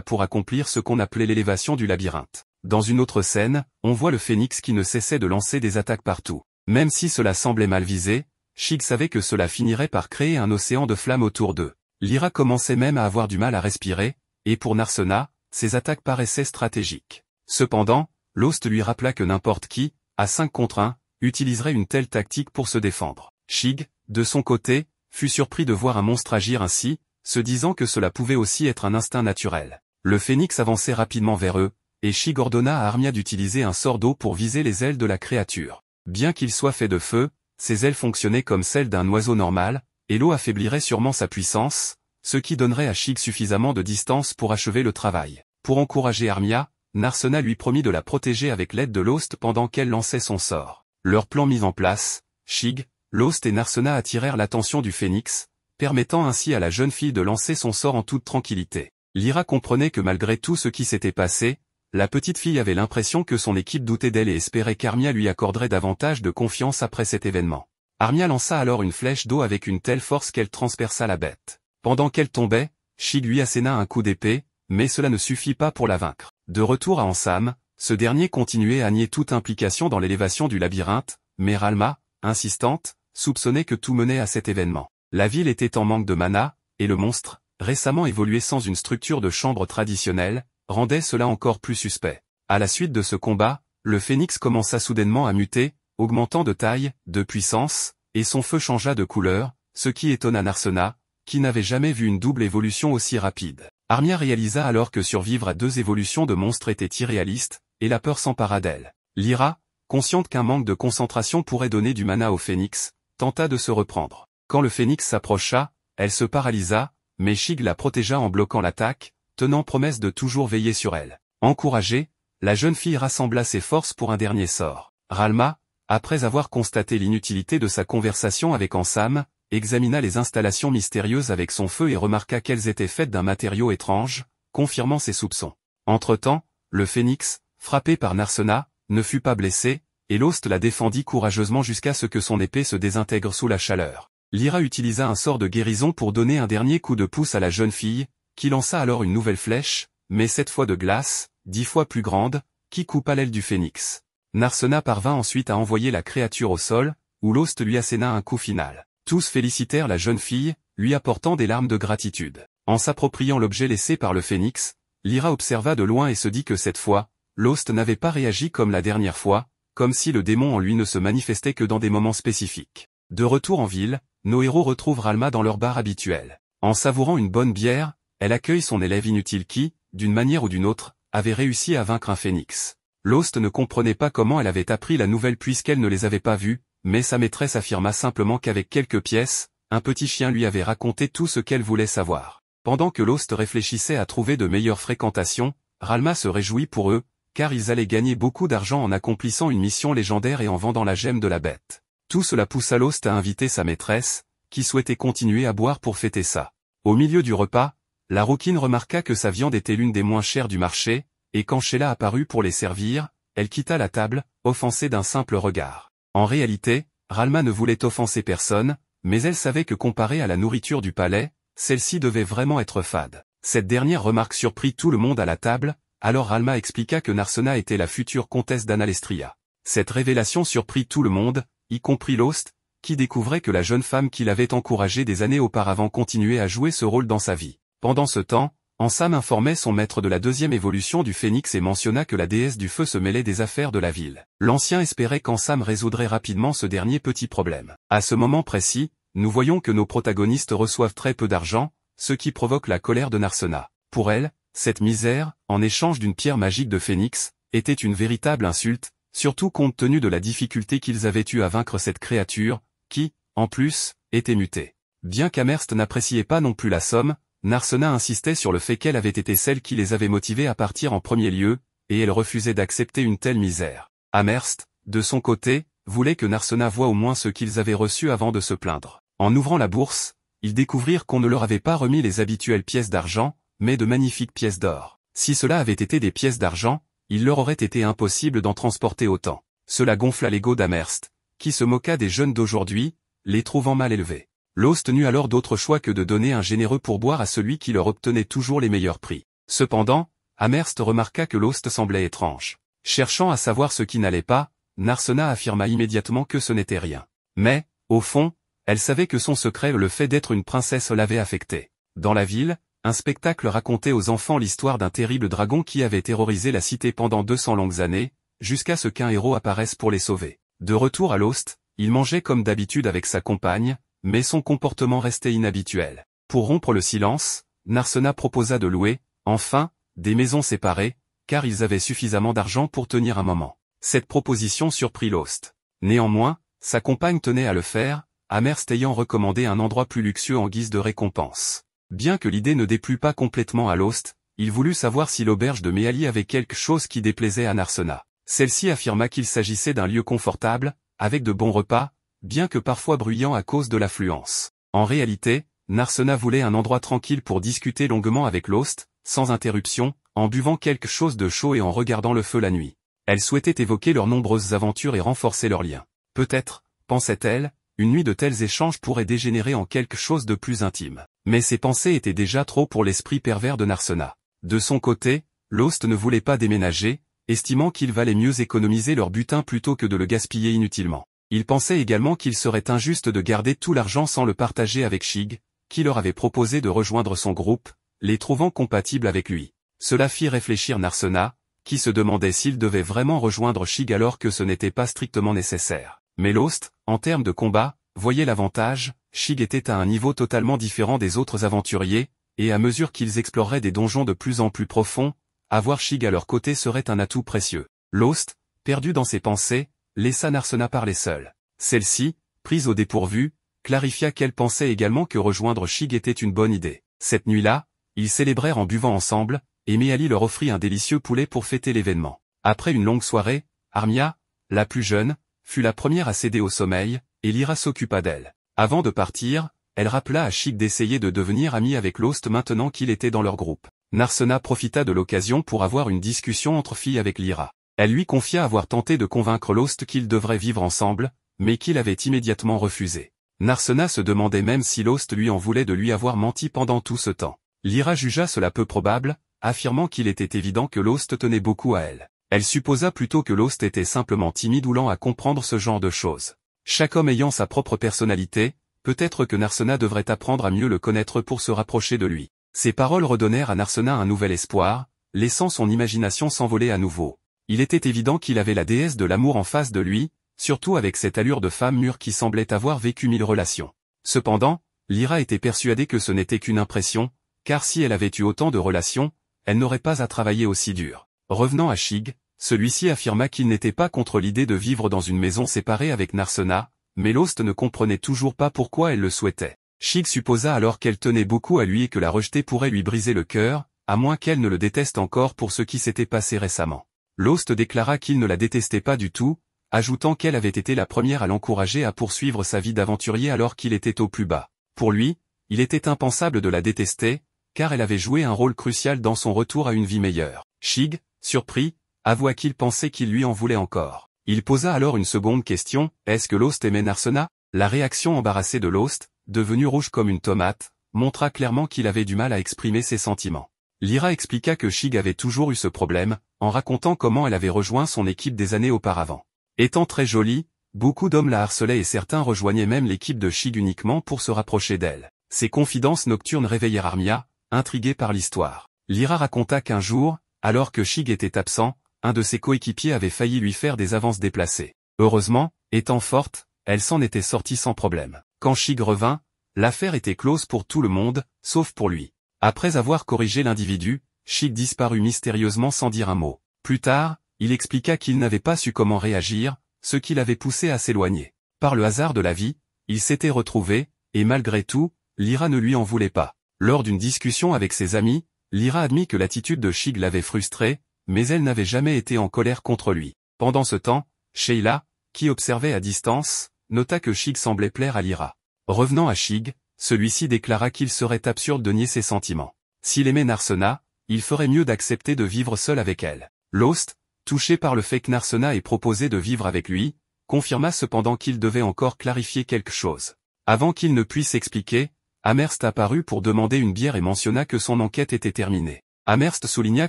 pour accomplir ce qu'on appelait l'élévation du labyrinthe. Dans une autre scène, on voit le phénix qui ne cessait de lancer des attaques partout. Même si cela semblait mal visé, Shig savait que cela finirait par créer un océan de flammes autour d'eux. Lyra commençait même à avoir du mal à respirer, et pour Narsena, ces attaques paraissaient stratégiques. Cependant, Lost lui rappela que n'importe qui, à 5 contre 1, utiliserait une telle tactique pour se défendre. Shig, de son côté, fut surpris de voir un monstre agir ainsi, se disant que cela pouvait aussi être un instinct naturel. Le phénix avançait rapidement vers eux, et Shig ordonna à Armia d'utiliser un sort d'eau pour viser les ailes de la créature. Bien qu'il soit fait de feu, ses ailes fonctionnaient comme celles d'un oiseau normal, et l'eau affaiblirait sûrement sa puissance, ce qui donnerait à Shig suffisamment de distance pour achever le travail. Pour encourager Armia, Narsena lui promit de la protéger avec l'aide de Lost pendant qu'elle lançait son sort. Leur plan mis en place, Shig, Lost et Narsena attirèrent l'attention du phénix, permettant ainsi à la jeune fille de lancer son sort en toute tranquillité. Lyra comprenait que malgré tout ce qui s'était passé, la petite fille avait l'impression que son équipe doutait d'elle et espérait qu'Armia lui accorderait davantage de confiance après cet événement. Armia lança alors une flèche d'eau avec une telle force qu'elle transperça la bête. Pendant qu'elle tombait, Shig lui asséna un coup d'épée, mais cela ne suffit pas pour la vaincre. De retour à Ansam, ce dernier continuait à nier toute implication dans l'élévation du labyrinthe, mais Ralma, insistante, soupçonnait que tout menait à cet événement. La ville était en manque de mana, et le monstre, récemment évolué sans une structure de chambre traditionnelle, rendait cela encore plus suspect. À la suite de ce combat, le phénix commença soudainement à muter, augmentant de taille, de puissance, et son feu changea de couleur, ce qui étonna Narsena, qui n'avait jamais vu une double évolution aussi rapide. Armia réalisa alors que survivre à 2 évolutions de monstres était irréaliste, et la peur s'empara d'elle. Lyra, consciente qu'un manque de concentration pourrait donner du mana au phénix, tenta de se reprendre. Quand le phénix s'approcha, elle se paralysa, mais Shig la protégea en bloquant l'attaque, tenant promesse de toujours veiller sur elle. Encouragée, la jeune fille rassembla ses forces pour un dernier sort. Ralma, après avoir constaté l'inutilité de sa conversation avec Ansam, examina les installations mystérieuses avec son feu et remarqua qu'elles étaient faites d'un matériau étrange, confirmant ses soupçons. Entre-temps, le phénix, frappé par Narsena, ne fut pas blessé, et Lost la défendit courageusement jusqu'à ce que son épée se désintègre sous la chaleur. Lyra utilisa un sort de guérison pour donner un dernier coup de pouce à la jeune fille, qui lança alors une nouvelle flèche, mais cette fois de glace, 10 fois plus grande, qui coupa l'aile du phénix. Narsena parvint ensuite à envoyer la créature au sol, où Lost lui asséna un coup final. Tous félicitèrent la jeune fille, lui apportant des larmes de gratitude. En s'appropriant l'objet laissé par le phénix, Lyra observa de loin et se dit que cette fois, Lost n'avait pas réagi comme la dernière fois, comme si le démon en lui ne se manifestait que dans des moments spécifiques. De retour en ville, nos héros retrouvent Ralma dans leur bar habituel. En savourant une bonne bière, elle accueille son élève inutile qui, d'une manière ou d'une autre, avait réussi à vaincre un phénix. Lost ne comprenait pas comment elle avait appris la nouvelle puisqu'elle ne les avait pas vus, mais sa maîtresse affirma simplement qu'avec quelques pièces, un petit chien lui avait raconté tout ce qu'elle voulait savoir. Pendant que Lost réfléchissait à trouver de meilleures fréquentations, Ralma se réjouit pour eux, car ils allaient gagner beaucoup d'argent en accomplissant une mission légendaire et en vendant la gemme de la bête. Tout cela poussa Lost à inviter sa maîtresse, qui souhaitait continuer à boire pour fêter ça. Au milieu du repas, la rouquine remarqua que sa viande était l'une des moins chères du marché, et quand Sheila apparut pour les servir, elle quitta la table, offensée d'un simple regard. En réalité, Ralma ne voulait offenser personne, mais elle savait que comparée à la nourriture du palais, celle-ci devait vraiment être fade. Cette dernière remarque surprit tout le monde à la table, alors Ralma expliqua que Narsena était la future comtesse d'Analestria. Cette révélation surprit tout le monde, y compris Lost, qui découvrait que la jeune femme qui l'avait encouragé des années auparavant continuait à jouer ce rôle dans sa vie. Pendant ce temps, Ansam informait son maître de la 2e évolution du phénix et mentionna que la déesse du feu se mêlait des affaires de la ville. L'ancien espérait qu'Ansam résoudrait rapidement ce dernier petit problème. À ce moment précis, nous voyons que nos protagonistes reçoivent très peu d'argent, ce qui provoque la colère de Narsena. Pour elle, cette misère, en échange d'une pierre magique de phénix, était une véritable insulte, surtout compte tenu de la difficulté qu'ils avaient eu à vaincre cette créature, qui, en plus, était mutée. Bien qu'Amherst n'appréciait pas non plus la somme, Narsena insistait sur le fait qu'elle avait été celle qui les avait motivés à partir en premier lieu, et elle refusait d'accepter une telle misère. Amherst, de son côté, voulait que Narsena voie au moins ce qu'ils avaient reçu avant de se plaindre. En ouvrant la bourse, ils découvrirent qu'on ne leur avait pas remis les habituelles pièces d'argent, mais de magnifiques pièces d'or. Si cela avait été des pièces d'argent, il leur aurait été impossible d'en transporter autant. Cela gonfla l'ego d'Amherst, qui se moqua des jeunes d'aujourd'hui, les trouvant mal élevés. Lost n'eut alors d'autre choix que de donner un généreux pourboire à celui qui leur obtenait toujours les meilleurs prix. Cependant, Amherst remarqua que Lost semblait étrange. Cherchant à savoir ce qui n'allait pas, Narsena affirma immédiatement que ce n'était rien. Mais, au fond, elle savait que son secret, le fait d'être une princesse, l'avait affectée. Dans la ville, un spectacle racontait aux enfants l'histoire d'un terrible dragon qui avait terrorisé la cité pendant 200 longues années, jusqu'à ce qu'un héros apparaisse pour les sauver. De retour à Lost, il mangeait comme d'habitude avec sa compagne, mais son comportement restait inhabituel. Pour rompre le silence, Narsena proposa de louer, enfin, des maisons séparées, car ils avaient suffisamment d'argent pour tenir un moment. Cette proposition surprit Lost. Néanmoins, sa compagne tenait à le faire, Amherst ayant recommandé un endroit plus luxueux en guise de récompense. Bien que l'idée ne déplût pas complètement à Lost, il voulut savoir si l'auberge de Meali avait quelque chose qui déplaisait à Narsena. Celle-ci affirma qu'il s'agissait d'un lieu confortable, avec de bons repas, bien que parfois bruyant à cause de l'affluence. En réalité, Narsena voulait un endroit tranquille pour discuter longuement avec Lost, sans interruption, en buvant quelque chose de chaud et en regardant le feu la nuit. Elle souhaitait évoquer leurs nombreuses aventures et renforcer leurs liens. Peut-être, pensait-elle, une nuit de tels échanges pourrait dégénérer en quelque chose de plus intime. Mais ces pensées étaient déjà trop pour l'esprit pervers de Narsena. De son côté, Lost ne voulait pas déménager, estimant qu'il valait mieux économiser leur butin plutôt que de le gaspiller inutilement. Il pensait également qu'il serait injuste de garder tout l'argent sans le partager avec Shig, qui leur avait proposé de rejoindre son groupe, les trouvant compatibles avec lui. Cela fit réfléchir Narsena, qui se demandait s'il devait vraiment rejoindre Shig alors que ce n'était pas strictement nécessaire. Mais Lost, en termes de combat, voyait l'avantage, Shig était à un niveau totalement différent des autres aventuriers, et à mesure qu'ils exploreraient des donjons de plus en plus profonds, avoir Shig à leur côté serait un atout précieux. Lost, perdu dans ses pensées, laissa Narsena parler seule. Celle-ci, prise au dépourvu, clarifia qu'elle pensait également que rejoindre Shig était une bonne idée. Cette nuit-là, ils célébrèrent en buvant ensemble, et Meali leur offrit un délicieux poulet pour fêter l'événement. Après une longue soirée, Armia, la plus jeune, fut la première à céder au sommeil, et Lyra s'occupa d'elle. Avant de partir, elle rappela à Shig d'essayer de devenir ami avec Lost maintenant qu'il était dans leur groupe. Narsena profita de l'occasion pour avoir une discussion entre filles avec Lyra. Elle lui confia avoir tenté de convaincre Lost qu'ils devraient vivre ensemble, mais qu'il avait immédiatement refusé. Narsena se demandait même si Lost lui en voulait de lui avoir menti pendant tout ce temps. Lyra jugea cela peu probable, affirmant qu'il était évident que Lost tenait beaucoup à elle. Elle supposa plutôt que Lost était simplement timide ou lent à comprendre ce genre de choses. Chaque homme ayant sa propre personnalité, peut-être que Narsena devrait apprendre à mieux le connaître pour se rapprocher de lui. Ces paroles redonnèrent à Narsena un nouvel espoir, laissant son imagination s'envoler à nouveau. Il était évident qu'il avait la déesse de l'amour en face de lui, surtout avec cette allure de femme mûre qui semblait avoir vécu 1000 relations. Cependant, Lyra était persuadée que ce n'était qu'une impression, car si elle avait eu autant de relations, elle n'aurait pas à travailler aussi dur. Revenant à Shig, celui-ci affirma qu'il n'était pas contre l'idée de vivre dans une maison séparée avec Narsena, mais Lost ne comprenait toujours pas pourquoi elle le souhaitait. Shig supposa alors qu'elle tenait beaucoup à lui et que la rejeter pourrait lui briser le cœur, à moins qu'elle ne le déteste encore pour ce qui s'était passé récemment. Lost déclara qu'il ne la détestait pas du tout, ajoutant qu'elle avait été la première à l'encourager à poursuivre sa vie d'aventurier alors qu'il était au plus bas. Pour lui, il était impensable de la détester, car elle avait joué un rôle crucial dans son retour à une vie meilleure. Shig, surpris, avoua qu'il pensait qu'il lui en voulait encore. Il posa alors une seconde question, est-ce que Lost aimait Narsena? La réaction embarrassée de Lost, devenu rouge comme une tomate, montra clairement qu'il avait du mal à exprimer ses sentiments. Lyra expliqua que Shig avait toujours eu ce problème, en racontant comment elle avait rejoint son équipe des années auparavant. Étant très jolie, beaucoup d'hommes la harcelaient et certains rejoignaient même l'équipe de Shig uniquement pour se rapprocher d'elle. Ces confidences nocturnes réveillèrent Armia, intriguée par l'histoire. Lyra raconta qu'un jour, alors que Shig était absent, un de ses coéquipiers avait failli lui faire des avances déplacées. Heureusement, étant forte, elle s'en était sortie sans problème. Quand Shig revint, l'affaire était close pour tout le monde, sauf pour lui. Après avoir corrigé l'individu, Shig disparut mystérieusement sans dire un mot. Plus tard, il expliqua qu'il n'avait pas su comment réagir, ce qui l'avait poussé à s'éloigner. Par le hasard de la vie, ils s'étaient retrouvés, et malgré tout, Lyra ne lui en voulait pas. Lors d'une discussion avec ses amis, Lyra admit que l'attitude de Shig l'avait frustrée, mais elle n'avait jamais été en colère contre lui. Pendant ce temps, Sheila, qui observait à distance, nota que Shig semblait plaire à Lyra. Revenant à Shig, celui-ci déclara qu'il serait absurde de nier ses sentiments. S'il aimait Narsena, il ferait mieux d'accepter de vivre seul avec elle. Lost, touché par le fait que Narsena ait proposé de vivre avec lui, confirma cependant qu'il devait encore clarifier quelque chose. Avant qu'il ne puisse expliquer, Amherst apparut pour demander une bière et mentionna que son enquête était terminée. Amherst souligna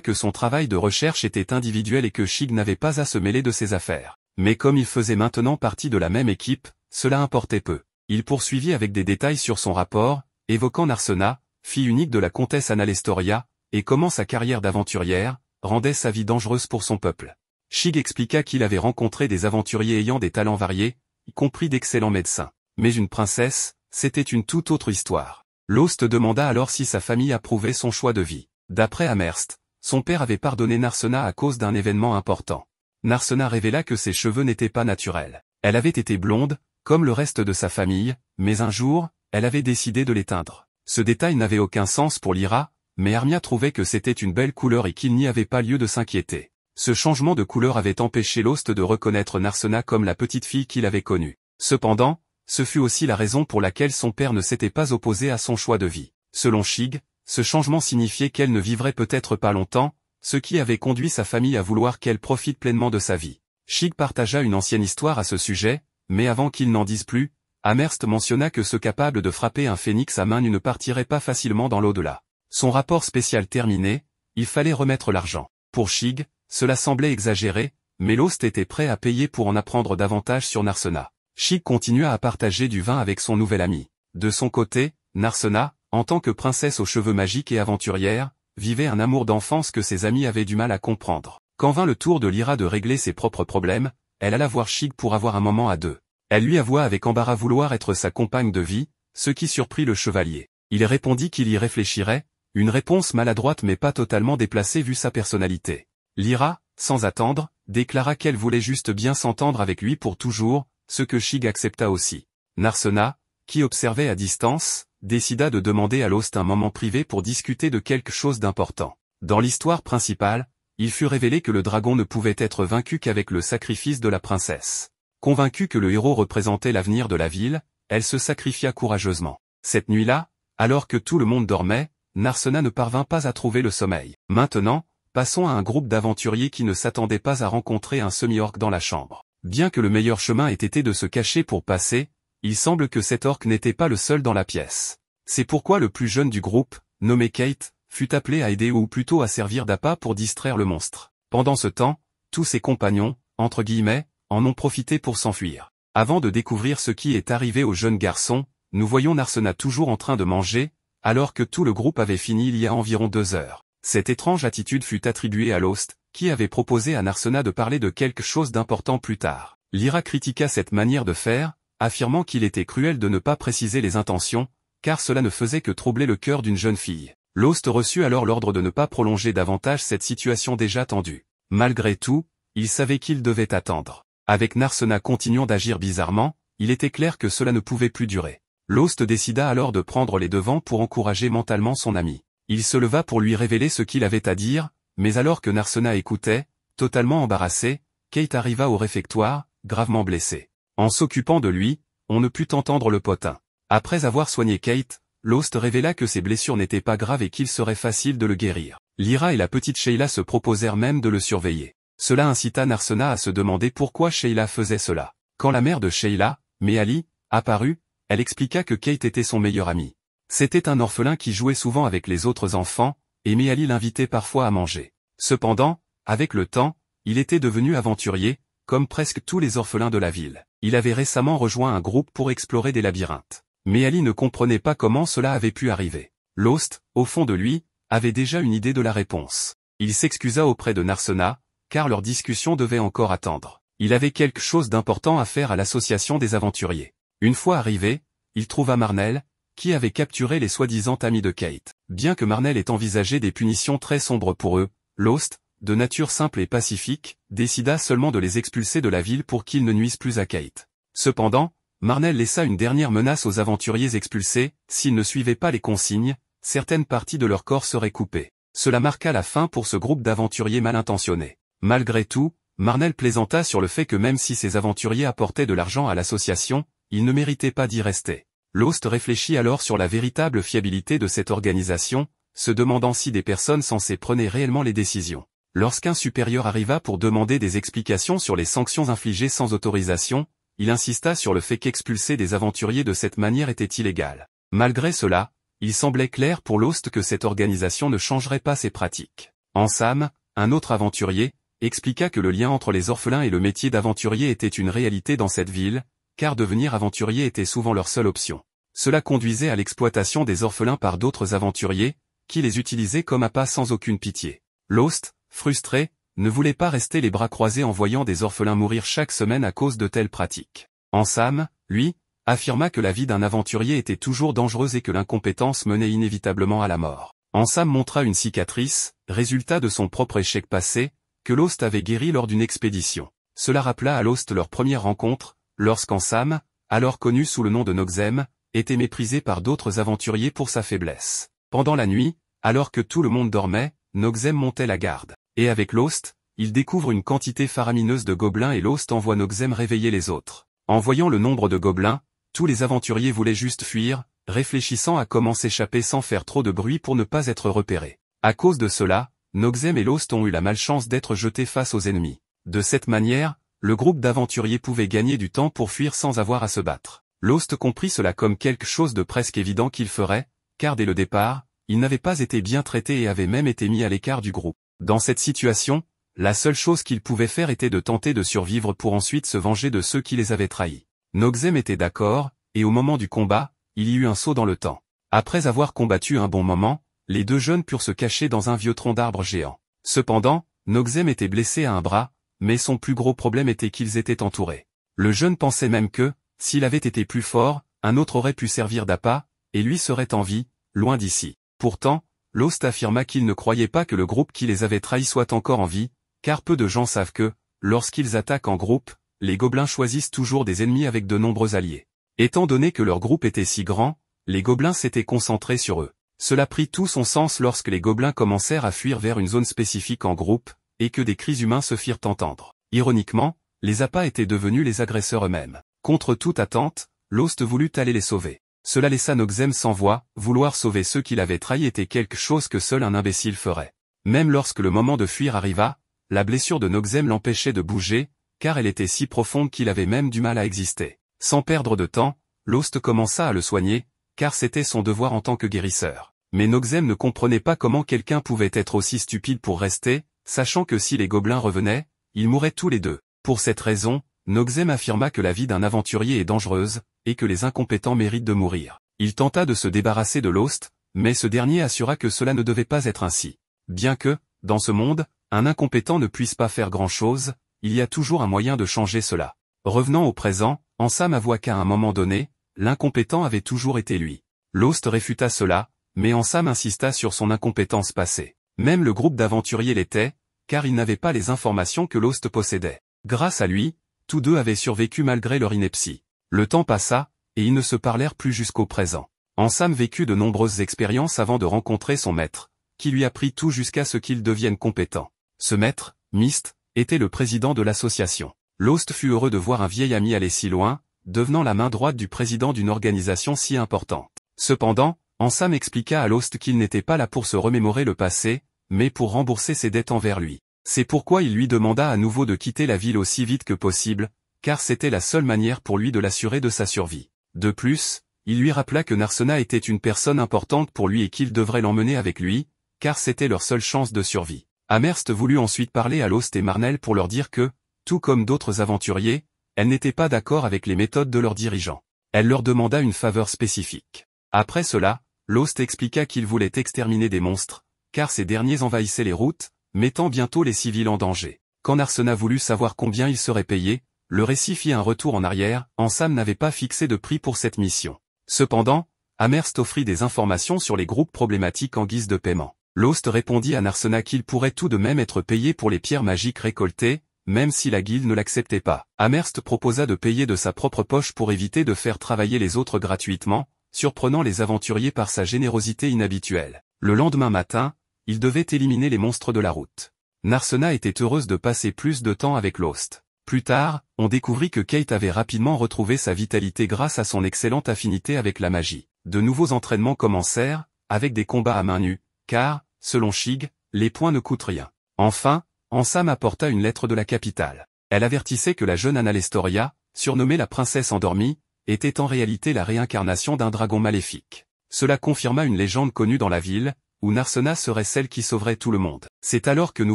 que son travail de recherche était individuel et que Shig n'avait pas à se mêler de ses affaires. Mais comme il faisait maintenant partie de la même équipe, cela importait peu. Il poursuivit avec des détails sur son rapport, évoquant Narsena, fille unique de la comtesse Anna Lestoria, et comment sa carrière d'aventurière rendait sa vie dangereuse pour son peuple. Shig expliqua qu'il avait rencontré des aventuriers ayant des talents variés, y compris d'excellents médecins. Mais une princesse, c'était une toute autre histoire. Lost demanda alors si sa famille approuvait son choix de vie. D'après Amherst, son père avait pardonné Narsena à cause d'un événement important. Narsena révéla que ses cheveux n'étaient pas naturels. Elle avait été blonde, comme le reste de sa famille, mais un jour, elle avait décidé de les teindre. Ce détail n'avait aucun sens pour Lyra, mais Armia trouvait que c'était une belle couleur et qu'il n'y avait pas lieu de s'inquiéter. Ce changement de couleur avait empêché Lost de reconnaître Narsena comme la petite fille qu'il avait connue. Cependant, ce fut aussi la raison pour laquelle son père ne s'était pas opposé à son choix de vie. Selon Shig, ce changement signifiait qu'elle ne vivrait peut-être pas longtemps, ce qui avait conduit sa famille à vouloir qu'elle profite pleinement de sa vie. Shig partagea une ancienne histoire à ce sujet, mais avant qu'il n'en dise plus, Amherst mentionna que ceux capables de frapper un phénix à main nue ne partiraient pas facilement dans l'au-delà. Son rapport spécial terminé, il fallait remettre l'argent. Pour Shig, cela semblait exagéré, mais Lost était prêt à payer pour en apprendre davantage sur Narsena. Shig continua à partager du vin avec son nouvel ami. De son côté, Narsena, en tant que princesse aux cheveux magiques et aventurière, vivait un amour d'enfance que ses amis avaient du mal à comprendre. Quand vint le tour de Lyra de régler ses propres problèmes, elle alla voir Shig pour avoir un moment à deux. Elle lui avoua avec embarras vouloir être sa compagne de vie, ce qui surprit le chevalier. Il répondit qu'il y réfléchirait, une réponse maladroite mais pas totalement déplacée vu sa personnalité. Lyra, sans attendre, déclara qu'elle voulait juste bien s'entendre avec lui pour toujours, ce que Shig accepta aussi. Narsena, qui observait à distance, décida de demander à Lost un moment privé pour discuter de quelque chose d'important. Dans l'histoire principale, il fut révélé que le dragon ne pouvait être vaincu qu'avec le sacrifice de la princesse. Convaincue que le héros représentait l'avenir de la ville, elle se sacrifia courageusement. Cette nuit-là, alors que tout le monde dormait, Narsena ne parvint pas à trouver le sommeil. Maintenant, passons à un groupe d'aventuriers qui ne s'attendaient pas à rencontrer un semi-orc dans la chambre. Bien que le meilleur chemin ait été de se cacher pour passer, il semble que cet orc n'était pas le seul dans la pièce. C'est pourquoi le plus jeune du groupe, nommé Kate, fut appelé à aider ou plutôt à servir d'appât pour distraire le monstre. Pendant ce temps, tous ses compagnons, entre guillemets, en ont profité pour s'enfuir. Avant de découvrir ce qui est arrivé au jeune garçon, nous voyons Narsena toujours en train de manger, alors que tout le groupe avait fini il y a environ 2 heures. Cette étrange attitude fut attribuée à Lost, qui avait proposé à Narsena de parler de quelque chose d'important plus tard. Lyra critiqua cette manière de faire, affirmant qu'il était cruel de ne pas préciser les intentions, car cela ne faisait que troubler le cœur d'une jeune fille. Lost reçut alors l'ordre de ne pas prolonger davantage cette situation déjà tendue. Malgré tout, il savait qu'il devait attendre. Avec Narsena continuant d'agir bizarrement, il était clair que cela ne pouvait plus durer. Lost décida alors de prendre les devants pour encourager mentalement son ami. Il se leva pour lui révéler ce qu'il avait à dire, mais alors que Narsena écoutait, totalement embarrassé, Kate arriva au réfectoire, gravement blessé. En s'occupant de lui, on ne put entendre le potin. Après avoir soigné Kate, Lost révéla que ses blessures n'étaient pas graves et qu'il serait facile de le guérir. Lyra et la petite Sheila se proposèrent même de le surveiller. Cela incita Narsena à se demander pourquoi Sheila faisait cela. Quand la mère de Sheila, Meali, apparut, elle expliqua que Kate était son meilleur ami. C'était un orphelin qui jouait souvent avec les autres enfants, et Meali l'invitait parfois à manger. Cependant, avec le temps, il était devenu aventurier, comme presque tous les orphelins de la ville. Il avait récemment rejoint un groupe pour explorer des labyrinthes. Meali ne comprenait pas comment cela avait pu arriver. Lost, au fond de lui, avait déjà une idée de la réponse. Il s'excusa auprès de Narsena, car leur discussion devait encore attendre. Il avait quelque chose d'important à faire à l'association des aventuriers. Une fois arrivé, il trouva Marnell, qui avait capturé les soi-disant amis de Kate. Bien que Marnell ait envisagé des punitions très sombres pour eux, Lost, de nature simple et pacifique, décida seulement de les expulser de la ville pour qu'ils ne nuisent plus à Kate. Cependant, Marnell laissa une dernière menace aux aventuriers expulsés, s'ils ne suivaient pas les consignes, certaines parties de leur corps seraient coupées. Cela marqua la fin pour ce groupe d'aventuriers mal intentionnés. Malgré tout, Marnell plaisanta sur le fait que même si ces aventuriers apportaient de l'argent à l'association, ils ne méritaient pas d'y rester. Lost réfléchit alors sur la véritable fiabilité de cette organisation, se demandant si des personnes censées prenaient réellement les décisions. Lorsqu'un supérieur arriva pour demander des explications sur les sanctions infligées sans autorisation, il insista sur le fait qu'expulser des aventuriers de cette manière était illégal. Malgré cela, il semblait clair pour Lost que cette organisation ne changerait pas ses pratiques. Ansam, un autre aventurier, expliqua que le lien entre les orphelins et le métier d'aventurier était une réalité dans cette ville, car devenir aventurier était souvent leur seule option. Cela conduisait à l'exploitation des orphelins par d'autres aventuriers, qui les utilisaient comme appât sans aucune pitié. Lost, frustré, ne voulait pas rester les bras croisés en voyant des orphelins mourir chaque semaine à cause de telles pratiques. Ansam, lui, affirma que la vie d'un aventurier était toujours dangereuse et que l'incompétence menait inévitablement à la mort. Ansam montra une cicatrice, résultat de son propre échec passé, que Lost avait guéri lors d'une expédition. Cela rappela à Lost leur première rencontre, lorsqu'Ansam, alors connu sous le nom de Noxem, était méprisé par d'autres aventuriers pour sa faiblesse. Pendant la nuit, alors que tout le monde dormait, Noxem montait la garde. Et avec Lost, il découvre une quantité faramineuse de gobelins et Lost envoie Noxem réveiller les autres. En voyant le nombre de gobelins, tous les aventuriers voulaient juste fuir, réfléchissant à comment s'échapper sans faire trop de bruit pour ne pas être repérés. À cause de cela, Noxem et Lost ont eu la malchance d'être jetés face aux ennemis. De cette manière, le groupe d'aventuriers pouvait gagner du temps pour fuir sans avoir à se battre. Lost comprit cela comme quelque chose de presque évident qu'il ferait, car dès le départ, il n'avait pas été bien traité et avait même été mis à l'écart du groupe. Dans cette situation, la seule chose qu'il pouvait faire était de tenter de survivre pour ensuite se venger de ceux qui les avaient trahis. Noxem était d'accord, et au moment du combat, il y eut un saut dans le temps. Après avoir combattu un bon moment, les deux jeunes purent se cacher dans un vieux tronc d'arbre géant. Cependant, Noxem était blessé à un bras, mais son plus gros problème était qu'ils étaient entourés. Le jeune pensait même que, s'il avait été plus fort, un autre aurait pu servir d'appât, et lui serait en vie, loin d'ici. Pourtant, Lost affirma qu'il ne croyait pas que le groupe qui les avait trahis soit encore en vie, car peu de gens savent que, lorsqu'ils attaquent en groupe, les gobelins choisissent toujours des ennemis avec de nombreux alliés. Étant donné que leur groupe était si grand, les gobelins s'étaient concentrés sur eux. Cela prit tout son sens lorsque les gobelins commencèrent à fuir vers une zone spécifique en groupe, et que des cris humains se firent entendre. Ironiquement, les appâts étaient devenus les agresseurs eux-mêmes. Contre toute attente, Lost voulut aller les sauver. Cela laissa Noxem sans voix, vouloir sauver ceux qui l'avaient trahi était quelque chose que seul un imbécile ferait. Même lorsque le moment de fuir arriva, la blessure de Noxem l'empêchait de bouger, car elle était si profonde qu'il avait même du mal à exister. Sans perdre de temps, Lost commença à le soigner, car c'était son devoir en tant que guérisseur. Mais Noxem ne comprenait pas comment quelqu'un pouvait être aussi stupide pour rester, sachant que si les gobelins revenaient, ils mourraient tous les deux. Pour cette raison, Noxem affirma que la vie d'un aventurier est dangereuse, et que les incompétents méritent de mourir. Il tenta de se débarrasser de Lost, mais ce dernier assura que cela ne devait pas être ainsi. Bien que, dans ce monde, un incompétent ne puisse pas faire grand-chose, il y a toujours un moyen de changer cela. Revenant au présent, Ansam avoua qu'à un moment donné, l'incompétent avait toujours été lui. Lost réfuta cela, mais Ansam insista sur son incompétence passée. Même le groupe d'aventuriers l'était, car il n'avait pas les informations que Lost possédait. Grâce à lui, tous deux avaient survécu malgré leur ineptie. Le temps passa, et ils ne se parlèrent plus jusqu'au présent. Ansam vécut de nombreuses expériences avant de rencontrer son maître, qui lui apprit tout jusqu'à ce qu'il devienne compétent. Ce maître, Myst, était le président de l'association. Lost fut heureux de voir un vieil ami aller si loin, devenant la main droite du président d'une organisation si importante. Cependant, Ansam expliqua à Lost qu'il n'était pas là pour se remémorer le passé, mais pour rembourser ses dettes envers lui. C'est pourquoi il lui demanda à nouveau de quitter la ville aussi vite que possible, car c'était la seule manière pour lui de l'assurer de sa survie. De plus, il lui rappela que Narsena était une personne importante pour lui et qu'il devrait l'emmener avec lui, car c'était leur seule chance de survie. Amherst voulut ensuite parler à Lost et Marnell pour leur dire que, tout comme d'autres aventuriers, elle n'était pas d'accord avec les méthodes de leurs dirigeants. Elle leur demanda une faveur spécifique. Après cela, Lost expliqua qu'il voulait exterminer des monstres, car ces derniers envahissaient les routes, mettant bientôt les civils en danger. Quand Narsena voulut savoir combien il serait payé, le récit fit un retour en arrière, Ansam n'avait pas fixé de prix pour cette mission. Cependant, Amherst offrit des informations sur les groupes problématiques en guise de paiement. Lost répondit à Narsena qu'il pourrait tout de même être payé pour les pierres magiques récoltées, même si la guilde ne l'acceptait pas. Amherst proposa de payer de sa propre poche pour éviter de faire travailler les autres gratuitement, surprenant les aventuriers par sa générosité inhabituelle. Le lendemain matin, il devait éliminer les monstres de la route. Narsena était heureuse de passer plus de temps avec Lost. Plus tard, on découvrit que Kate avait rapidement retrouvé sa vitalité grâce à son excellente affinité avec la magie. De nouveaux entraînements commencèrent, avec des combats à main nue, car, selon Shig, les points ne coûtent rien. Enfin, Ansam apporta une lettre de la capitale. Elle avertissait que la jeune Annalestoria, surnommée la princesse endormie, était en réalité la réincarnation d'un dragon maléfique. Cela confirma une légende connue dans la ville, où Narsena serait celle qui sauverait tout le monde. C'est alors que nous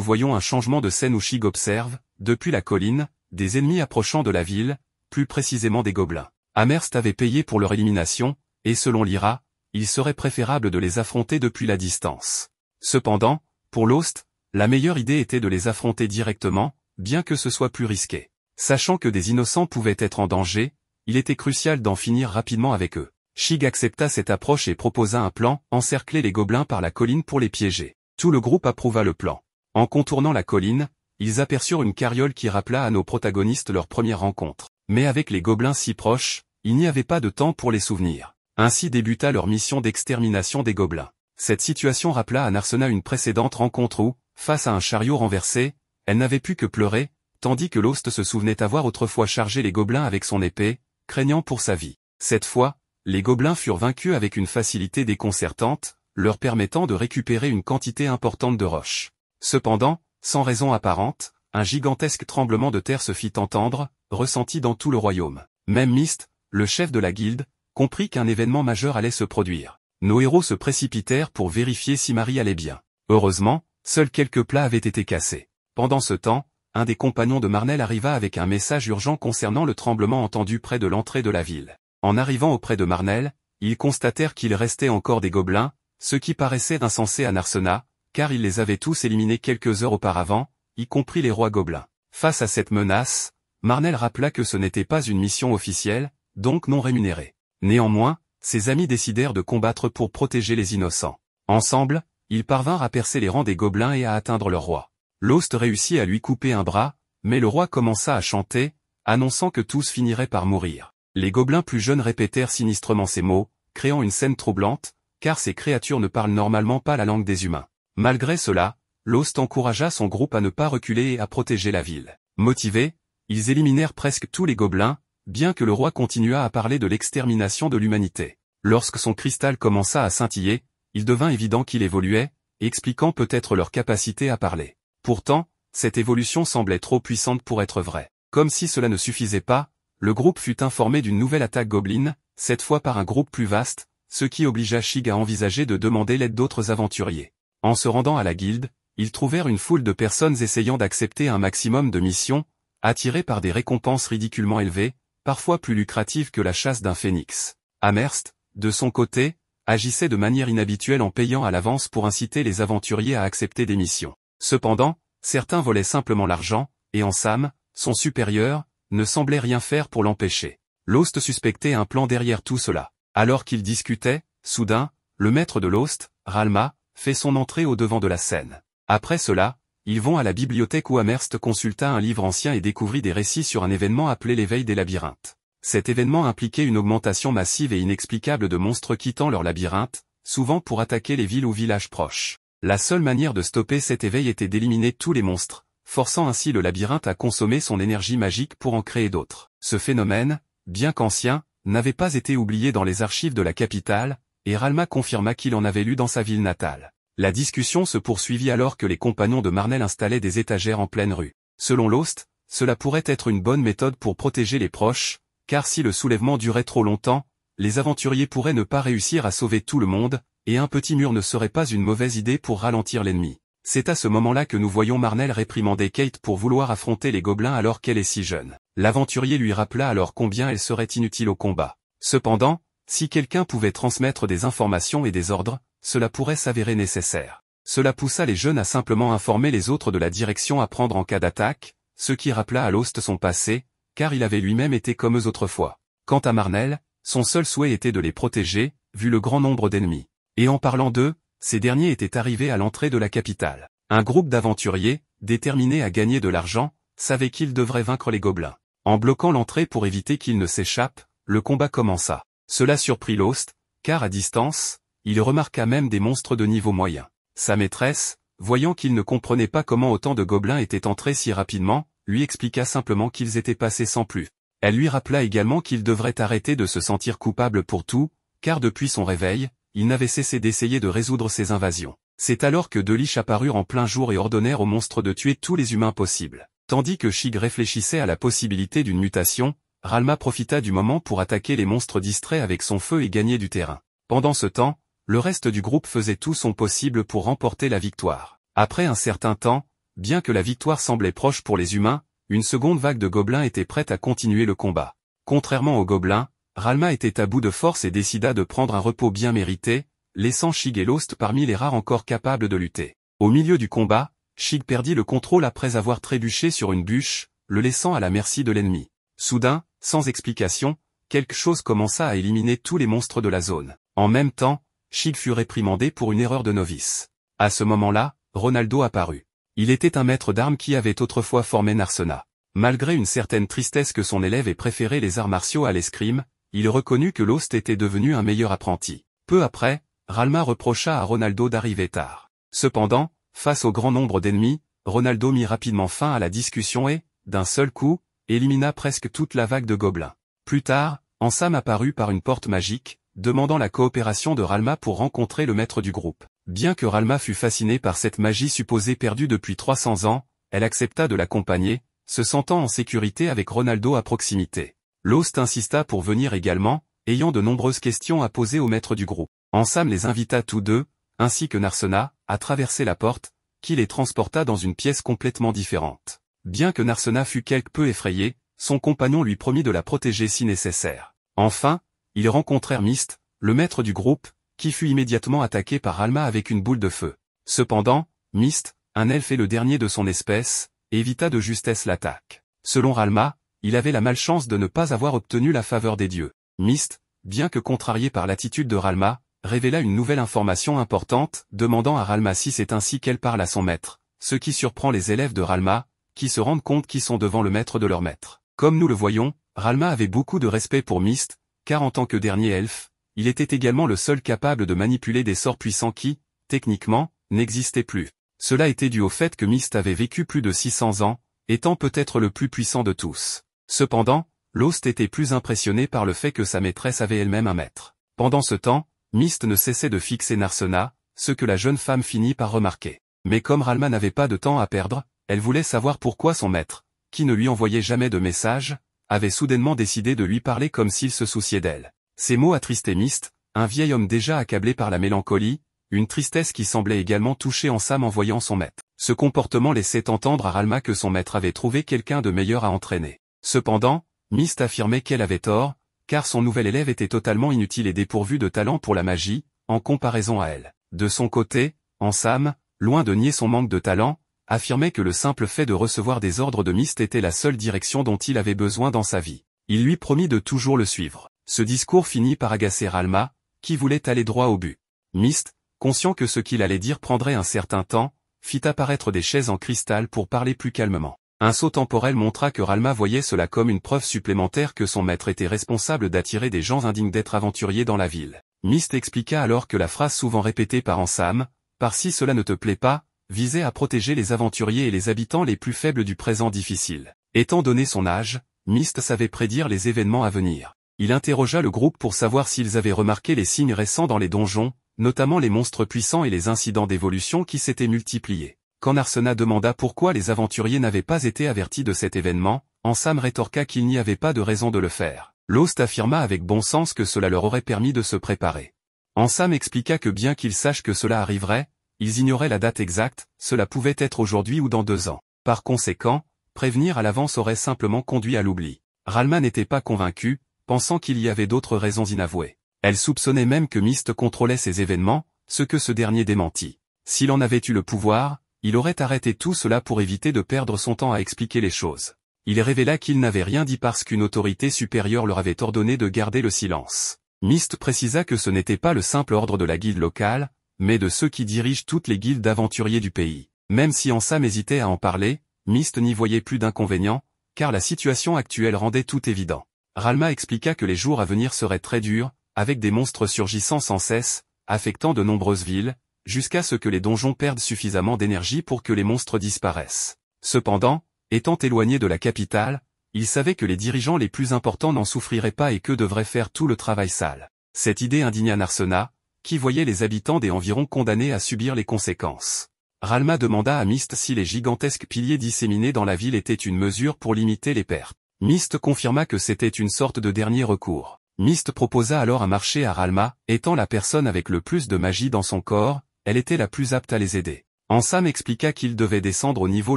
voyons un changement de scène où Shig observe, depuis la colline, des ennemis approchant de la ville, plus précisément des gobelins. Amherst avait payé pour leur élimination, et selon Lyra, il serait préférable de les affronter depuis la distance. Cependant, pour Lost, la meilleure idée était de les affronter directement, bien que ce soit plus risqué. Sachant que des innocents pouvaient être en danger, il était crucial d'en finir rapidement avec eux. Shig accepta cette approche et proposa un plan, encercler les gobelins par la colline pour les piéger. Tout le groupe approuva le plan. En contournant la colline, ils aperçurent une carriole qui rappela à nos protagonistes leur première rencontre. Mais avec les gobelins si proches, il n'y avait pas de temps pour les souvenirs. Ainsi débuta leur mission d'extermination des gobelins. Cette situation rappela à Narsena une précédente rencontre où, face à un chariot renversé, elle n'avait pu que pleurer, tandis que Lost se souvenait avoir autrefois chargé les gobelins avec son épée, craignant pour sa vie. Cette fois, les gobelins furent vaincus avec une facilité déconcertante, leur permettant de récupérer une quantité importante de roches. Cependant, sans raison apparente, un gigantesque tremblement de terre se fit entendre, ressenti dans tout le royaume. Même Myst, le chef de la guilde, comprit qu'un événement majeur allait se produire. Nos héros se précipitèrent pour vérifier si Marie allait bien. Heureusement, seuls quelques plats avaient été cassés. Pendant ce temps, un des compagnons de Marnell arriva avec un message urgent concernant le tremblement entendu près de l'entrée de la ville. En arrivant auprès de Marnell, ils constatèrent qu'il restait encore des gobelins, ce qui paraissait insensé à Narsena, car ils les avaient tous éliminés quelques heures auparavant, y compris les rois gobelins. Face à cette menace, Marnell rappela que ce n'était pas une mission officielle, donc non rémunérée. Néanmoins, ses amis décidèrent de combattre pour protéger les innocents. Ensemble, ils parvinrent à percer les rangs des gobelins et à atteindre leur roi. Lost réussit à lui couper un bras, mais le roi commença à chanter, annonçant que tous finiraient par mourir. Les gobelins plus jeunes répétèrent sinistrement ces mots, créant une scène troublante, car ces créatures ne parlent normalement pas la langue des humains. Malgré cela, Lost encouragea son groupe à ne pas reculer et à protéger la ville. Motivés, ils éliminèrent presque tous les gobelins, bien que le roi continuât à parler de l'extermination de l'humanité. Lorsque son cristal commença à scintiller, il devint évident qu'il évoluait, expliquant peut-être leur capacité à parler. Pourtant, cette évolution semblait trop puissante pour être vraie. Comme si cela ne suffisait pas, le groupe fut informé d'une nouvelle attaque gobeline, cette fois par un groupe plus vaste, ce qui obligea Shig à envisager de demander l'aide d'autres aventuriers. En se rendant à la guilde, ils trouvèrent une foule de personnes essayant d'accepter un maximum de missions, attirées par des récompenses ridiculement élevées, parfois plus lucratives que la chasse d'un phénix. Amherst, de son côté, agissait de manière inhabituelle en payant à l'avance pour inciter les aventuriers à accepter des missions. Cependant, certains volaient simplement l'argent, et Ansam, son supérieur, ne semblait rien faire pour l'empêcher. Lost suspectait un plan derrière tout cela. Alors qu'ils discutaient, soudain, le maître de Lost, Ralma, fait son entrée au devant de la scène. Après cela, ils vont à la bibliothèque où Amherst consulta un livre ancien et découvrit des récits sur un événement appelé l'éveil des labyrinthes. Cet événement impliquait une augmentation massive et inexplicable de monstres quittant leur labyrinthe, souvent pour attaquer les villes ou villages proches. La seule manière de stopper cet éveil était d'éliminer tous les monstres, forçant ainsi le labyrinthe à consommer son énergie magique pour en créer d'autres. Ce phénomène, bien qu'ancien, n'avait pas été oublié dans les archives de la capitale, et Ralma confirma qu'il en avait lu dans sa ville natale. La discussion se poursuivit alors que les compagnons de Marnell installaient des étagères en pleine rue. Selon Lost, cela pourrait être une bonne méthode pour protéger les proches, car si le soulèvement durait trop longtemps, les aventuriers pourraient ne pas réussir à sauver tout le monde, et un petit mur ne serait pas une mauvaise idée pour ralentir l'ennemi. C'est à ce moment-là que nous voyons Marnell réprimander Kate pour vouloir affronter les gobelins alors qu'elle est si jeune. L'aventurier lui rappela alors combien elle serait inutile au combat. Cependant, si quelqu'un pouvait transmettre des informations et des ordres, cela pourrait s'avérer nécessaire. Cela poussa les jeunes à simplement informer les autres de la direction à prendre en cas d'attaque, ce qui rappela à Lost son passé, car il avait lui-même été comme eux autrefois. Quant à Marnell, son seul souhait était de les protéger, vu le grand nombre d'ennemis. Et en parlant d'eux, ces derniers étaient arrivés à l'entrée de la capitale. Un groupe d'aventuriers, déterminés à gagner de l'argent, savait qu'ils devraient vaincre les gobelins. En bloquant l'entrée pour éviter qu'ils ne s'échappent, le combat commença. Cela surprit Lost, car à distance, il remarqua même des monstres de niveau moyen. Sa maîtresse, voyant qu'il ne comprenait pas comment autant de gobelins étaient entrés si rapidement, lui expliqua simplement qu'ils étaient passés sans plus. Elle lui rappela également qu'il devrait arrêter de se sentir coupable pour tout, car depuis son réveil, il n'avait cessé d'essayer de résoudre ces invasions. C'est alors que deux liches apparurent en plein jour et ordonnèrent aux monstres de tuer tous les humains possibles. Tandis que Shig réfléchissait à la possibilité d'une mutation, Ralma profita du moment pour attaquer les monstres distraits avec son feu et gagner du terrain. Pendant ce temps, le reste du groupe faisait tout son possible pour remporter la victoire. Après un certain temps, bien que la victoire semblait proche pour les humains, une seconde vague de gobelins était prête à continuer le combat. Contrairement aux gobelins, Ralma était à bout de force et décida de prendre un repos bien mérité, laissant Shig et Lost parmi les rares encore capables de lutter. Au milieu du combat, Shig perdit le contrôle après avoir trébuché sur une bûche, le laissant à la merci de l'ennemi. Soudain, sans explication, quelque chose commença à éliminer tous les monstres de la zone. En même temps, Shig fut réprimandé pour une erreur de novice. À ce moment-là, Ronaldo apparut. Il était un maître d'armes qui avait autrefois formé Narsena. Malgré une certaine tristesse que son élève ait préféré les arts martiaux à l'escrime, il reconnut que Lost était devenu un meilleur apprenti. Peu après, Ralma reprocha à Ronaldo d'arriver tard. Cependant, face au grand nombre d'ennemis, Ronaldo mit rapidement fin à la discussion et, d'un seul coup, élimina presque toute la vague de gobelins. Plus tard, Ansam apparut par une porte magique, demandant la coopération de Ralma pour rencontrer le maître du groupe. Bien que Ralma fût fascinée par cette magie supposée perdue depuis 300 ans, elle accepta de l'accompagner, se sentant en sécurité avec Ronaldo à proximité. Lost insista pour venir également, ayant de nombreuses questions à poser au maître du groupe. Ansam les invita tous deux, ainsi que Narsena, à traverser la porte, qui les transporta dans une pièce complètement différente. Bien que Narsena fût quelque peu effrayé, son compagnon lui promit de la protéger si nécessaire. Enfin, ils rencontrèrent Myst, le maître du groupe, qui fut immédiatement attaqué par Ralma avec une boule de feu. Cependant, Myst, un elfe et le dernier de son espèce, évita de justesse l'attaque. Selon Ralma, il avait la malchance de ne pas avoir obtenu la faveur des dieux. Myst, bien que contrarié par l'attitude de Ralma, révéla une nouvelle information importante, demandant à Ralma si c'est ainsi qu'elle parle à son maître, ce qui surprend les élèves de Ralma, qui se rendent compte qu'ils sont devant le maître de leur maître. Comme nous le voyons, Ralma avait beaucoup de respect pour Myst, car en tant que dernier elfe, il était également le seul capable de manipuler des sorts puissants qui, techniquement, n'existaient plus. Cela était dû au fait que Myst avait vécu plus de 600 ans, étant peut-être le plus puissant de tous. Cependant, Lost était plus impressionné par le fait que sa maîtresse avait elle-même un maître. Pendant ce temps, Myst ne cessait de fixer Narsena, ce que la jeune femme finit par remarquer. Mais comme Ralma n'avait pas de temps à perdre, elle voulait savoir pourquoi son maître, qui ne lui envoyait jamais de message, avait soudainement décidé de lui parler comme s'il se souciait d'elle. Ces mots attristaient Myst, un vieil homme déjà accablé par la mélancolie, une tristesse qui semblait également toucher Ansam en voyant son maître. Ce comportement laissait entendre à Ralma que son maître avait trouvé quelqu'un de meilleur à entraîner. Cependant, Myst affirmait qu'elle avait tort, car son nouvel élève était totalement inutile et dépourvu de talent pour la magie, en comparaison à elle. De son côté, Ansam, loin de nier son manque de talent, affirmait que le simple fait de recevoir des ordres de Myst était la seule direction dont il avait besoin dans sa vie. Il lui promit de toujours le suivre. Ce discours finit par agacer Ralma, qui voulait aller droit au but. Myst, conscient que ce qu'il allait dire prendrait un certain temps, fit apparaître des chaises en cristal pour parler plus calmement. Un saut temporel montra que Ralma voyait cela comme une preuve supplémentaire que son maître était responsable d'attirer des gens indignes d'être aventuriers dans la ville. Myst expliqua alors que la phrase souvent répétée par Ansam, « Par si cela ne te plaît pas », visait à protéger les aventuriers et les habitants les plus faibles du présent difficile. Étant donné son âge, Myst savait prédire les événements à venir. Il interrogea le groupe pour savoir s'ils avaient remarqué les signes récents dans les donjons, notamment les monstres puissants et les incidents d'évolution qui s'étaient multipliés. Quand Narsena demanda pourquoi les aventuriers n'avaient pas été avertis de cet événement, Ansam rétorqua qu'il n'y avait pas de raison de le faire. Lost affirma avec bon sens que cela leur aurait permis de se préparer. Ansam expliqua que bien qu'ils sachent que cela arriverait, ils ignoraient la date exacte, cela pouvait être aujourd'hui ou dans 2 ans. Par conséquent, prévenir à l'avance aurait simplement conduit à l'oubli. Ralma n'était pas convaincue, pensant qu'il y avait d'autres raisons inavouées. Elle soupçonnait même que Myst contrôlait ces événements, ce que ce dernier démentit. S'il en avait eu le pouvoir, il aurait arrêté tout cela pour éviter de perdre son temps à expliquer les choses. Il révéla qu'il n'avait rien dit parce qu'une autorité supérieure leur avait ordonné de garder le silence. Myst précisa que ce n'était pas le simple ordre de la guilde locale, mais de ceux qui dirigent toutes les guildes d'aventuriers du pays. Même si Ansam hésitait à en parler, Myst n'y voyait plus d'inconvénient, car la situation actuelle rendait tout évident. Ralma expliqua que les jours à venir seraient très durs, avec des monstres surgissant sans cesse, affectant de nombreuses villes, jusqu'à ce que les donjons perdent suffisamment d'énergie pour que les monstres disparaissent. Cependant, étant éloignés de la capitale, il savait que les dirigeants les plus importants n'en souffriraient pas et qu'eux devraient faire tout le travail sale. Cette idée indigna Narsena, qui voyait les habitants des environs condamnés à subir les conséquences. Ralma demanda à Myst si les gigantesques piliers disséminés dans la ville étaient une mesure pour limiter les pertes. Myst confirma que c'était une sorte de dernier recours. Myst proposa alors un marché à Ralma, étant la personne avec le plus de magie dans son corps, elle était la plus apte à les aider. Ansam expliqua qu'il devait descendre au niveau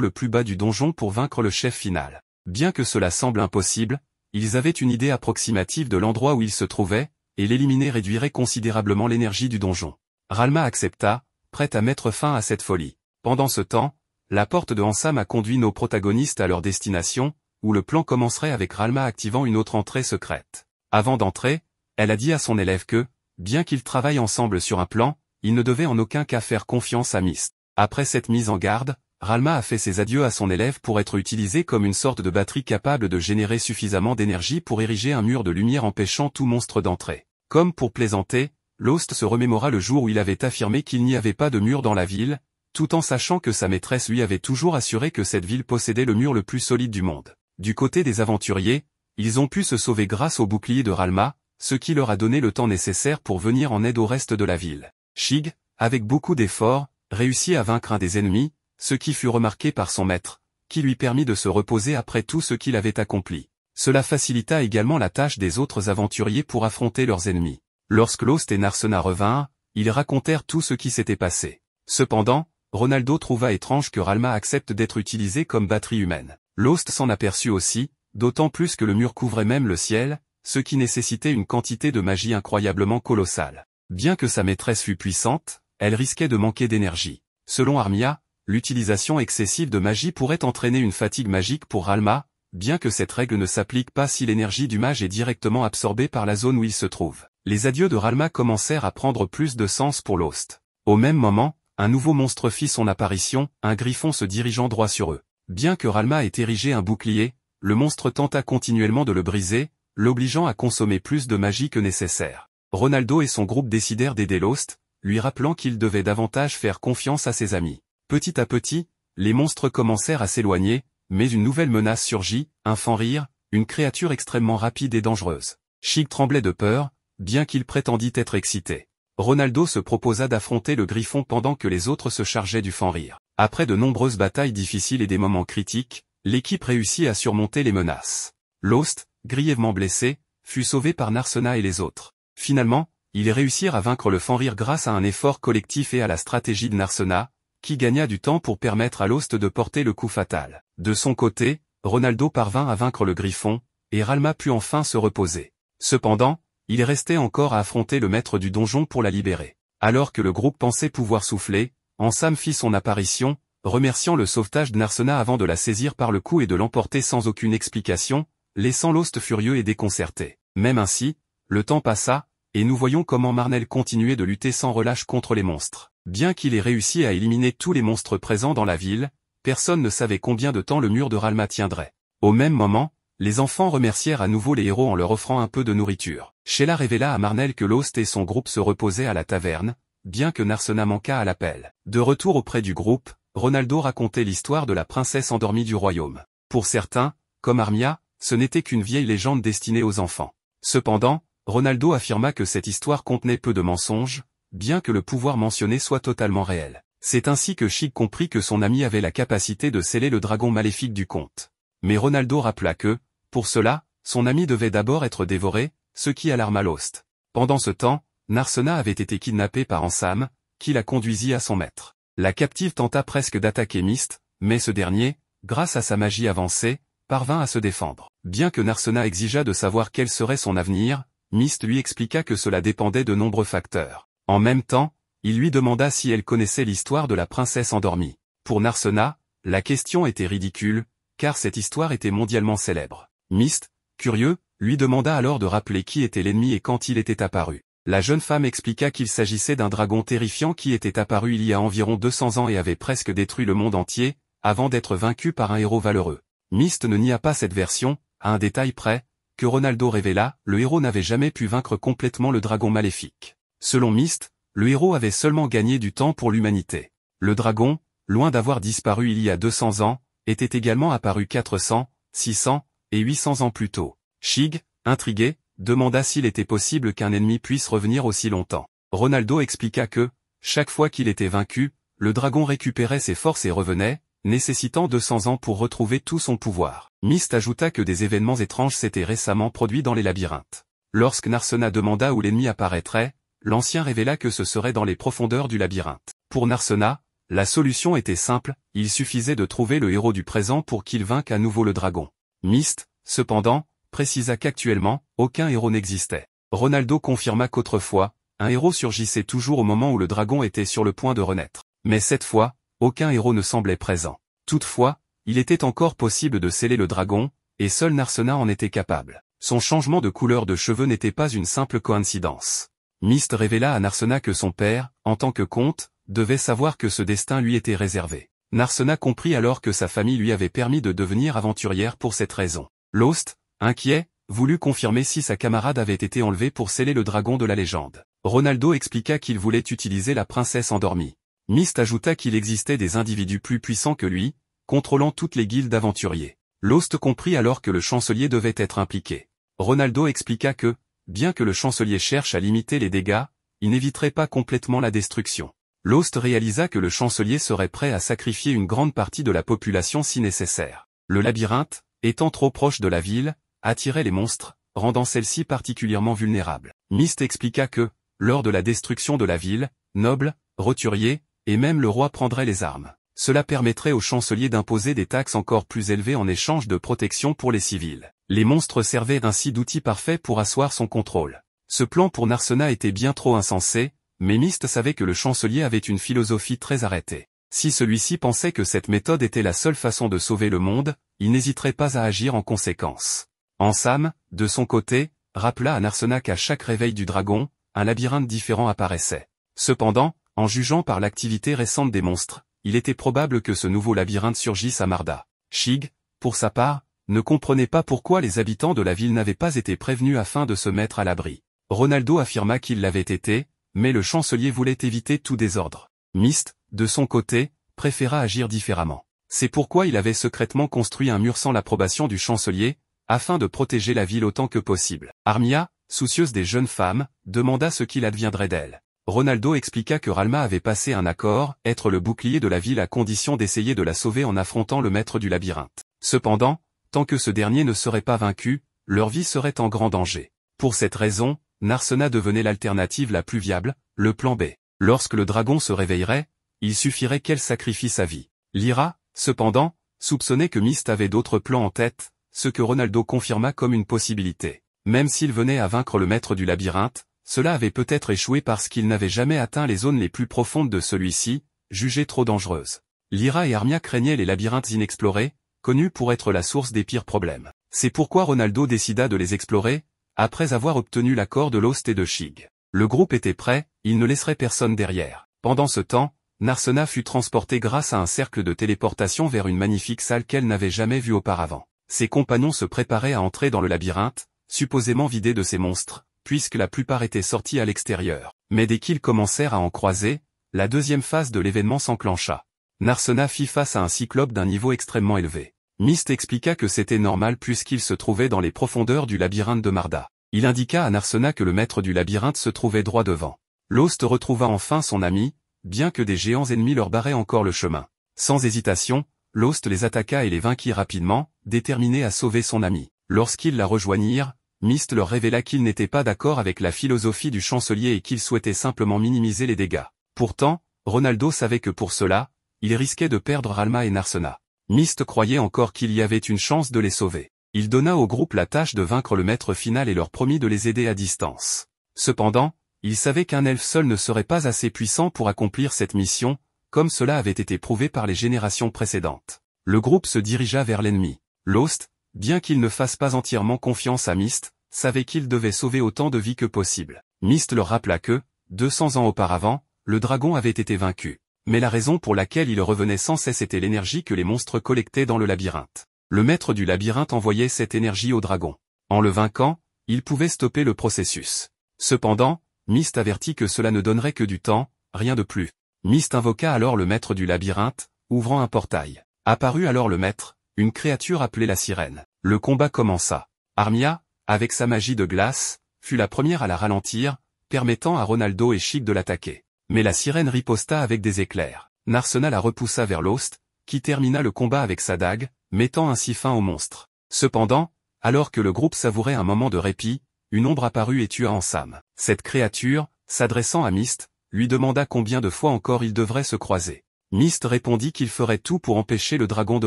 le plus bas du donjon pour vaincre le chef final. Bien que cela semble impossible, ils avaient une idée approximative de l'endroit où ils se trouvaient, et l'éliminer réduirait considérablement l'énergie du donjon. Ralma accepta, prête à mettre fin à cette folie. Pendant ce temps, la porte de Ansam a conduit nos protagonistes à leur destination, où le plan commencerait avec Ralma activant une autre entrée secrète. Avant d'entrer, elle a dit à son élève que, bien qu'ils travaillent ensemble sur un plan, ils ne devaient en aucun cas faire confiance à Myst. Après cette mise en garde, Ralma a fait ses adieux à son élève pour être utilisé comme une sorte de batterie capable de générer suffisamment d'énergie pour ériger un mur de lumière empêchant tout monstre d'entrer. Comme pour plaisanter, Lost se remémora le jour où il avait affirmé qu'il n'y avait pas de mur dans la ville, tout en sachant que sa maîtresse lui avait toujours assuré que cette ville possédait le mur le plus solide du monde. Du côté des aventuriers, ils ont pu se sauver grâce au bouclier de Ralma, ce qui leur a donné le temps nécessaire pour venir en aide au reste de la ville. Shig, avec beaucoup d'efforts, réussit à vaincre un des ennemis, ce qui fut remarqué par son maître, qui lui permit de se reposer après tout ce qu'il avait accompli. Cela facilita également la tâche des autres aventuriers pour affronter leurs ennemis. Lorsque Lost et Narsena revinrent, ils racontèrent tout ce qui s'était passé. Cependant, Ronaldo trouva étrange que Ralma accepte d'être utilisée comme batterie humaine. Lost s'en aperçut aussi, d'autant plus que le mur couvrait même le ciel, ce qui nécessitait une quantité de magie incroyablement colossale. Bien que sa maîtresse fût puissante, elle risquait de manquer d'énergie. Selon Armia, l'utilisation excessive de magie pourrait entraîner une fatigue magique pour Ralma, bien que cette règle ne s'applique pas si l'énergie du mage est directement absorbée par la zone où il se trouve. Les adieux de Ralma commencèrent à prendre plus de sens pour Lost. Au même moment, un nouveau monstre fit son apparition, un griffon se dirigeant droit sur eux. Bien que Ralma ait érigé un bouclier, le monstre tenta continuellement de le briser, l'obligeant à consommer plus de magie que nécessaire. Ronaldo et son groupe décidèrent d'aider Lost, lui rappelant qu'il devait davantage faire confiance à ses amis. Petit à petit, les monstres commencèrent à s'éloigner, mais une nouvelle menace surgit, un Fenrir, une créature extrêmement rapide et dangereuse. Shig tremblait de peur, bien qu'il prétendît être excité. Ronaldo se proposa d'affronter le griffon pendant que les autres se chargeaient du Fenrir. Après de nombreuses batailles difficiles et des moments critiques, l'équipe réussit à surmonter les menaces. Lost, grièvement blessé, fut sauvé par Narsena et les autres. Finalement, ils réussirent à vaincre le Fenrir grâce à un effort collectif et à la stratégie de Narsena, qui gagna du temps pour permettre à Lost de porter le coup fatal. De son côté, Ronaldo parvint à vaincre le griffon, et Ralma put enfin se reposer. Cependant, il restait encore à affronter le maître du donjon pour la libérer. Alors que le groupe pensait pouvoir souffler, Ansam fit son apparition, remerciant le sauvetage de Narsena avant de la saisir par le cou et de l'emporter sans aucune explication, laissant Lost furieux et déconcerté. Même ainsi, le temps passa, et nous voyons comment Marnell continuait de lutter sans relâche contre les monstres. Bien qu'il ait réussi à éliminer tous les monstres présents dans la ville, personne ne savait combien de temps le mur de Ralma tiendrait. Au même moment, les enfants remercièrent à nouveau les héros en leur offrant un peu de nourriture. Sheila révéla à Marnell que Lost et son groupe se reposaient à la taverne, bien que Narsena manqua à l'appel. De retour auprès du groupe, Ronaldo racontait l'histoire de la princesse endormie du royaume. Pour certains, comme Armia, ce n'était qu'une vieille légende destinée aux enfants. Cependant, Ronaldo affirma que cette histoire contenait peu de mensonges, bien que le pouvoir mentionné soit totalement réel. C'est ainsi que Shig comprit que son ami avait la capacité de sceller le dragon maléfique du conte. Mais Ronaldo rappela que, pour cela, son ami devait d'abord être dévoré, ce qui alarma Lost. Pendant ce temps, Narsena avait été kidnappée par Ansam, qui la conduisit à son maître. La captive tenta presque d'attaquer Myst, mais ce dernier, grâce à sa magie avancée, parvint à se défendre. Bien que Narsena exigea de savoir quel serait son avenir, Myst lui expliqua que cela dépendait de nombreux facteurs. En même temps, il lui demanda si elle connaissait l'histoire de la princesse endormie. Pour Narsena, la question était ridicule, car cette histoire était mondialement célèbre. Myst, curieux, lui demanda alors de rappeler qui était l'ennemi et quand il était apparu. La jeune femme expliqua qu'il s'agissait d'un dragon terrifiant qui était apparu il y a environ 200 ans et avait presque détruit le monde entier, avant d'être vaincu par un héros valeureux. Myst ne nia pas cette version, à un détail près, que Ronaldo révéla, le héros n'avait jamais pu vaincre complètement le dragon maléfique. Selon Myst, le héros avait seulement gagné du temps pour l'humanité. Le dragon, loin d'avoir disparu il y a 200 ans, était également apparu 400, 600 et 800 ans plus tôt. Shig, intrigué, demanda s'il était possible qu'un ennemi puisse revenir aussi longtemps. Ronaldo expliqua que, chaque fois qu'il était vaincu, le dragon récupérait ses forces et revenait, nécessitant 200 ans pour retrouver tout son pouvoir. Myst ajouta que des événements étranges s'étaient récemment produits dans les labyrinthes. Lorsque Narsena demanda où l'ennemi apparaîtrait, l'ancien révéla que ce serait dans les profondeurs du labyrinthe. Pour Narsena, la solution était simple, il suffisait de trouver le héros du présent pour qu'il vainque à nouveau le dragon. Myst, cependant, précisa qu'actuellement, aucun héros n'existait. Ronaldo confirma qu'autrefois, un héros surgissait toujours au moment où le dragon était sur le point de renaître. Mais cette fois, aucun héros ne semblait présent. Toutefois, il était encore possible de sceller le dragon, et seul Narsena en était capable. Son changement de couleur de cheveux n'était pas une simple coïncidence. Myst révéla à Narsena que son père, en tant que comte, devait savoir que ce destin lui était réservé. Narsena comprit alors que sa famille lui avait permis de devenir aventurière pour cette raison. Lost, inquiet, voulut confirmer si sa camarade avait été enlevée pour sceller le dragon de la légende. Ronaldo expliqua qu'il voulait utiliser la princesse endormie. Myst ajouta qu'il existait des individus plus puissants que lui, contrôlant toutes les guildes d'aventuriers. Lost comprit alors que le chancelier devait être impliqué. Ronaldo expliqua que, bien que le chancelier cherche à limiter les dégâts, il n'éviterait pas complètement la destruction. Lost réalisa que le chancelier serait prêt à sacrifier une grande partie de la population si nécessaire. Le labyrinthe, étant trop proche de la ville, attirait les monstres, rendant celle-ci particulièrement vulnérable. Myst expliqua que, lors de la destruction de la ville, nobles, roturiers, et même le roi prendraient les armes. Cela permettrait au chancelier d'imposer des taxes encore plus élevées en échange de protection pour les civils. Les monstres servaient ainsi d'outil parfait pour asseoir son contrôle. Ce plan pour Narsena était bien trop insensé, mais Myst savait que le chancelier avait une philosophie très arrêtée. Si celui-ci pensait que cette méthode était la seule façon de sauver le monde, il n'hésiterait pas à agir en conséquence. Ansam, de son côté, rappela à Narsena qu'à chaque réveil du dragon, un labyrinthe différent apparaissait. Cependant, en jugeant par l'activité récente des monstres, il était probable que ce nouveau labyrinthe surgisse à Marda. Shig, pour sa part, ne comprenait pas pourquoi les habitants de la ville n'avaient pas été prévenus afin de se mettre à l'abri. Ronaldo affirma qu'il l'avait été, mais le chancelier voulait éviter tout désordre. Myst, de son côté, préféra agir différemment. C'est pourquoi il avait secrètement construit un mur sans l'approbation du chancelier, afin de protéger la ville autant que possible. Armia, soucieuse des jeunes femmes, demanda ce qu'il adviendrait d'elle. Ronaldo expliqua que Ralma avait passé un accord, être le bouclier de la ville à condition d'essayer de la sauver en affrontant le maître du labyrinthe. Cependant, tant que ce dernier ne serait pas vaincu, leur vie serait en grand danger. Pour cette raison, Narsena devenait l'alternative la plus viable, le plan B. Lorsque le dragon se réveillerait, il suffirait qu'elle sacrifie sa vie. Lyra, cependant, soupçonnait que Myst avait d'autres plans en tête, ce que Ronaldo confirma comme une possibilité. Même s'il venait à vaincre le maître du labyrinthe, cela avait peut-être échoué parce qu'il n'avait jamais atteint les zones les plus profondes de celui-ci, jugées trop dangereuses. Lyra et Armia craignaient les labyrinthes inexplorés, connus pour être la source des pires problèmes. C'est pourquoi Ronaldo décida de les explorer, après avoir obtenu l'accord de Lost et de Shig. Le groupe était prêt, il ne laisserait personne derrière. Pendant ce temps, Narsena fut transporté grâce à un cercle de téléportation vers une magnifique salle qu'elle n'avait jamais vue auparavant. Ses compagnons se préparaient à entrer dans le labyrinthe, supposément vidé de ses monstres, puisque la plupart étaient sortis à l'extérieur. Mais dès qu'ils commencèrent à en croiser, la deuxième phase de l'événement s'enclencha. Narsena fit face à un cyclope d'un niveau extrêmement élevé. Myst expliqua que c'était normal puisqu'il se trouvait dans les profondeurs du labyrinthe de Marda. Il indiqua à Narsena que le maître du labyrinthe se trouvait droit devant. Lost retrouva enfin son ami, bien que des géants ennemis leur barraient encore le chemin. Sans hésitation, Lost les attaqua et les vainquit rapidement, déterminé à sauver son ami. Lorsqu'ils la rejoignirent, Myst leur révéla qu'il n'était pas d'accord avec la philosophie du chancelier et qu'il souhaitait simplement minimiser les dégâts. Pourtant, Ronaldo savait que pour cela, il risquait de perdre Ralma et Narsena. Myst croyait encore qu'il y avait une chance de les sauver. Il donna au groupe la tâche de vaincre le maître final et leur promit de les aider à distance. Cependant, il savait qu'un elfe seul ne serait pas assez puissant pour accomplir cette mission, comme cela avait été prouvé par les générations précédentes. Le groupe se dirigea vers l'ennemi. Lost, bien qu'il ne fasse pas entièrement confiance à Myst, savait qu'il devait sauver autant de vies que possible. Myst leur rappela que, 200 ans auparavant, le dragon avait été vaincu. Mais la raison pour laquelle il revenait sans cesse était l'énergie que les monstres collectaient dans le labyrinthe. Le maître du labyrinthe envoyait cette énergie au dragon. En le vainquant, il pouvait stopper le processus. Cependant, Myst avertit que cela ne donnerait que du temps, rien de plus. Myst invoqua alors le maître du labyrinthe, ouvrant un portail. Apparut alors le maître, une créature appelée la sirène. Le combat commença. Armia, avec sa magie de glace, fut la première à la ralentir, permettant à Ronaldo et Chic de l'attaquer. Mais la sirène riposta avec des éclairs. Narsena la repoussa vers Lost, qui termina le combat avec sa dague, mettant ainsi fin au monstre. Cependant, alors que le groupe savourait un moment de répit, une ombre apparut et tua Ansem. Cette créature, s'adressant à Mist, lui demanda combien de fois encore ils devraient se croiser. Mist répondit qu'il ferait tout pour empêcher le dragon de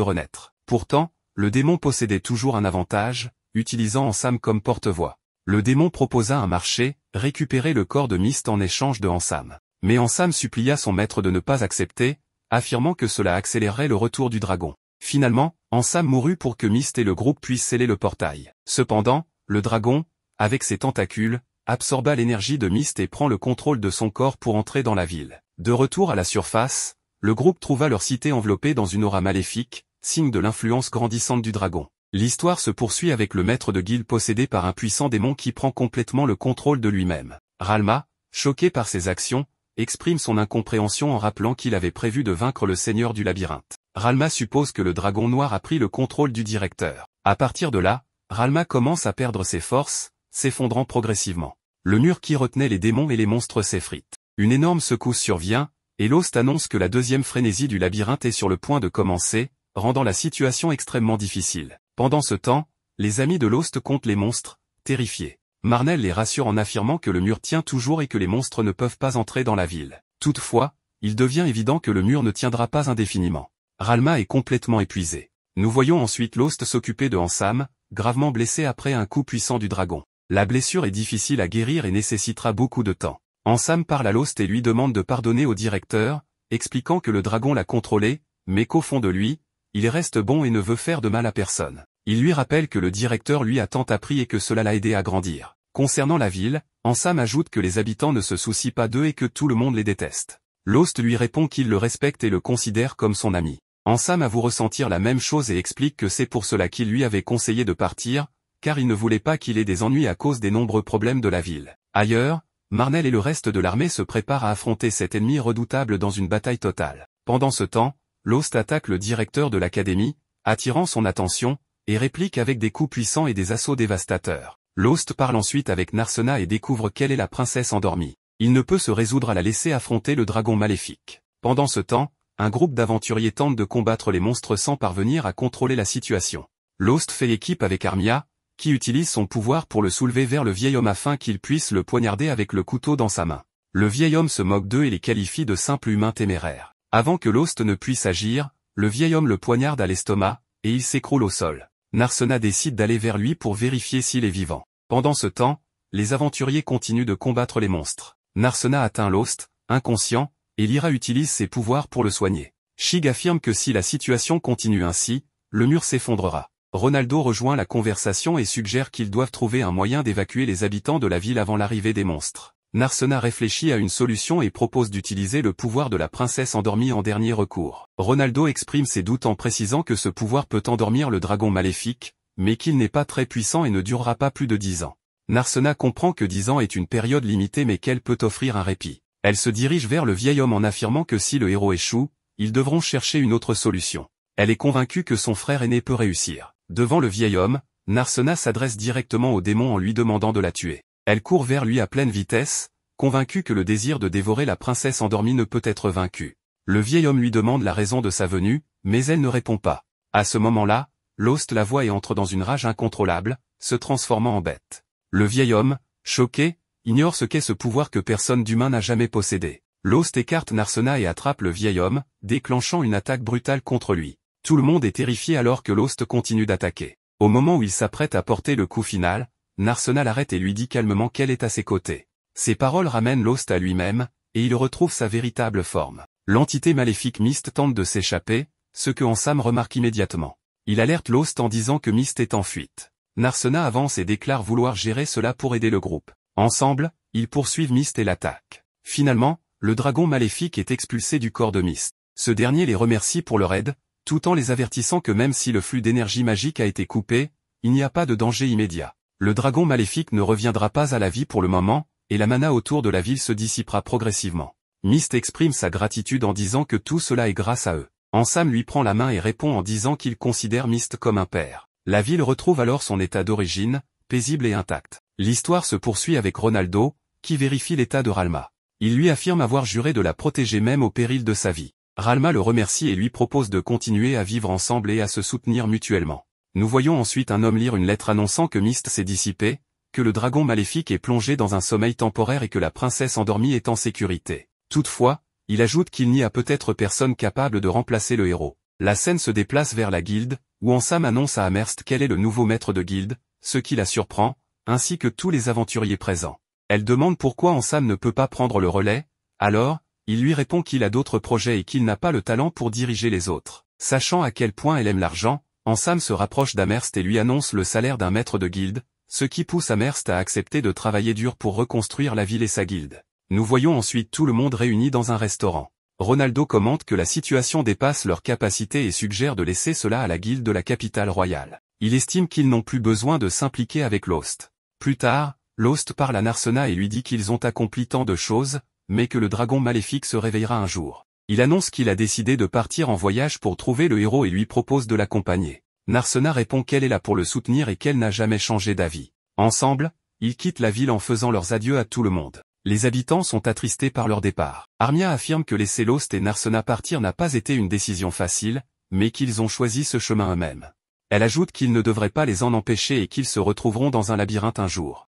renaître. Pourtant, le démon possédait toujours un avantage, utilisant Ansem comme porte-voix. Le démon proposa un marché, récupérer le corps de Mist en échange de Ansem. Mais Ansem supplia son maître de ne pas accepter, affirmant que cela accélérerait le retour du dragon. Finalement, Ansem mourut pour que Mist et le groupe puissent sceller le portail. Cependant, le dragon, avec ses tentacules, absorba l'énergie de Mist et prend le contrôle de son corps pour entrer dans la ville. De retour à la surface, le groupe trouva leur cité enveloppée dans une aura maléfique, signe de l'influence grandissante du dragon. L'histoire se poursuit avec le maître de guilde possédé par un puissant démon qui prend complètement le contrôle de lui-même. Ralma, choqué par ses actions, exprime son incompréhension en rappelant qu'il avait prévu de vaincre le seigneur du labyrinthe. Ralma suppose que le dragon noir a pris le contrôle du directeur. À partir de là, Ralma commence à perdre ses forces, s'effondrant progressivement. Le mur qui retenait les démons et les monstres s'effrite. Une énorme secousse survient, et Lost annonce que la deuxième frénésie du labyrinthe est sur le point de commencer, rendant la situation extrêmement difficile. Pendant ce temps, les amis de Lost comptent les monstres, terrifiés. Marnell les rassure en affirmant que le mur tient toujours et que les monstres ne peuvent pas entrer dans la ville. Toutefois, il devient évident que le mur ne tiendra pas indéfiniment. Ralma est complètement épuisé. Nous voyons ensuite Lost s'occuper de Ansem, gravement blessé après un coup puissant du dragon. La blessure est difficile à guérir et nécessitera beaucoup de temps. Ansem parle à Lost et lui demande de pardonner au directeur, expliquant que le dragon l'a contrôlé, mais qu'au fond de lui, il reste bon et ne veut faire de mal à personne. Il lui rappelle que le directeur lui a tant appris et que cela l'a aidé à grandir. Concernant la ville, Ansem ajoute que les habitants ne se soucient pas d'eux et que tout le monde les déteste. Lost lui répond qu'il le respecte et le considère comme son ami. Ansem avoue ressentir la même chose et explique que c'est pour cela qu'il lui avait conseillé de partir, car il ne voulait pas qu'il ait des ennuis à cause des nombreux problèmes de la ville. Ailleurs, Marnell et le reste de l'armée se préparent à affronter cet ennemi redoutable dans une bataille totale. Pendant ce temps, Lost attaque le directeur de l'académie, attirant son attention, et réplique avec des coups puissants et des assauts dévastateurs. Lost parle ensuite avec Narsena et découvre qu'elle est la princesse endormie. Il ne peut se résoudre à la laisser affronter le dragon maléfique. Pendant ce temps, un groupe d'aventuriers tente de combattre les monstres sans parvenir à contrôler la situation. Lost fait équipe avec Armia, qui utilise son pouvoir pour le soulever vers le vieil homme afin qu'il puisse le poignarder avec le couteau dans sa main. Le vieil homme se moque d'eux et les qualifie de simples humains téméraires. Avant que Lost ne puisse agir, le vieil homme le poignarde à l'estomac, et il s'écroule au sol. Narsena décide d'aller vers lui pour vérifier s'il est vivant. Pendant ce temps, les aventuriers continuent de combattre les monstres. Narsena atteint Lost, inconscient, et Lyra utilise ses pouvoirs pour le soigner. Shig affirme que si la situation continue ainsi, le mur s'effondrera. Ronaldo rejoint la conversation et suggère qu'ils doivent trouver un moyen d'évacuer les habitants de la ville avant l'arrivée des monstres. Narsena réfléchit à une solution et propose d'utiliser le pouvoir de la princesse endormie en dernier recours. Ronaldo exprime ses doutes en précisant que ce pouvoir peut endormir le dragon maléfique, mais qu'il n'est pas très puissant et ne durera pas plus de 10 ans. Narsena comprend que 10 ans est une période limitée mais qu'elle peut offrir un répit. Elle se dirige vers le vieil homme en affirmant que si le héros échoue, ils devront chercher une autre solution. Elle est convaincue que son frère aîné peut réussir. Devant le vieil homme, Narsena s'adresse directement au démon en lui demandant de la tuer. Elle court vers lui à pleine vitesse, convaincue que le désir de dévorer la princesse endormie ne peut être vaincu. Le vieil homme lui demande la raison de sa venue, mais elle ne répond pas. À ce moment-là, Lost la voit et entre dans une rage incontrôlable, se transformant en bête. Le vieil homme, choqué, ignore ce qu'est ce pouvoir que personne d'humain n'a jamais possédé. Lost écarte Narsena et attrape le vieil homme, déclenchant une attaque brutale contre lui. Tout le monde est terrifié alors que Lost continue d'attaquer. Au moment où il s'apprête à porter le coup final, Narsena l'arrête et lui dit calmement qu'elle est à ses côtés. Ces paroles ramènent Lost à lui-même, et il retrouve sa véritable forme. L'entité maléfique Mist tente de s'échapper, ce que Ansem remarque immédiatement. Il alerte Lost en disant que Mist est en fuite. Narsena avance et déclare vouloir gérer cela pour aider le groupe. Ensemble, ils poursuivent Mist et l'attaquent. Finalement, le dragon maléfique est expulsé du corps de Mist. Ce dernier les remercie pour leur aide, tout en les avertissant que même si le flux d'énergie magique a été coupé, il n'y a pas de danger immédiat. Le dragon maléfique ne reviendra pas à la vie pour le moment, et la mana autour de la ville se dissipera progressivement. Mist exprime sa gratitude en disant que tout cela est grâce à eux. Ansem lui prend la main et répond en disant qu'il considère Mist comme un père. La ville retrouve alors son état d'origine, paisible et intact. L'histoire se poursuit avec Ronaldo, qui vérifie l'état de Ralma. Il lui affirme avoir juré de la protéger même au péril de sa vie. Ralma le remercie et lui propose de continuer à vivre ensemble et à se soutenir mutuellement. Nous voyons ensuite un homme lire une lettre annonçant que Myst s'est dissipé, que le dragon maléfique est plongé dans un sommeil temporaire et que la princesse endormie est en sécurité. Toutefois, il ajoute qu'il n'y a peut-être personne capable de remplacer le héros. La scène se déplace vers la guilde, où Ansam annonce à Amherst qu'elle est le nouveau maître de guilde, ce qui la surprend, ainsi que tous les aventuriers présents. Elle demande pourquoi Ansam ne peut pas prendre le relais, alors, il lui répond qu'il a d'autres projets et qu'il n'a pas le talent pour diriger les autres. Sachant à quel point elle aime l'argent, Ansam se rapproche d'Amherst et lui annonce le salaire d'un maître de guilde, ce qui pousse Amherst à accepter de travailler dur pour reconstruire la ville et sa guilde. Nous voyons ensuite tout le monde réuni dans un restaurant. Ronaldo commente que la situation dépasse leurs capacités et suggère de laisser cela à la guilde de la capitale royale. Il estime qu'ils n'ont plus besoin de s'impliquer avec Lost. Plus tard, Lost parle à Narsena et lui dit qu'ils ont accompli tant de choses, mais que le dragon maléfique se réveillera un jour. Il annonce qu'il a décidé de partir en voyage pour trouver le héros et lui propose de l'accompagner. Narsena répond qu'elle est là pour le soutenir et qu'elle n'a jamais changé d'avis. Ensemble, ils quittent la ville en faisant leurs adieux à tout le monde. Les habitants sont attristés par leur départ. Armia affirme que laisser Lost et Narsena partir n'a pas été une décision facile, mais qu'ils ont choisi ce chemin eux-mêmes. Elle ajoute qu'ils ne devraient pas les en empêcher et qu'ils se retrouveront dans un labyrinthe un jour.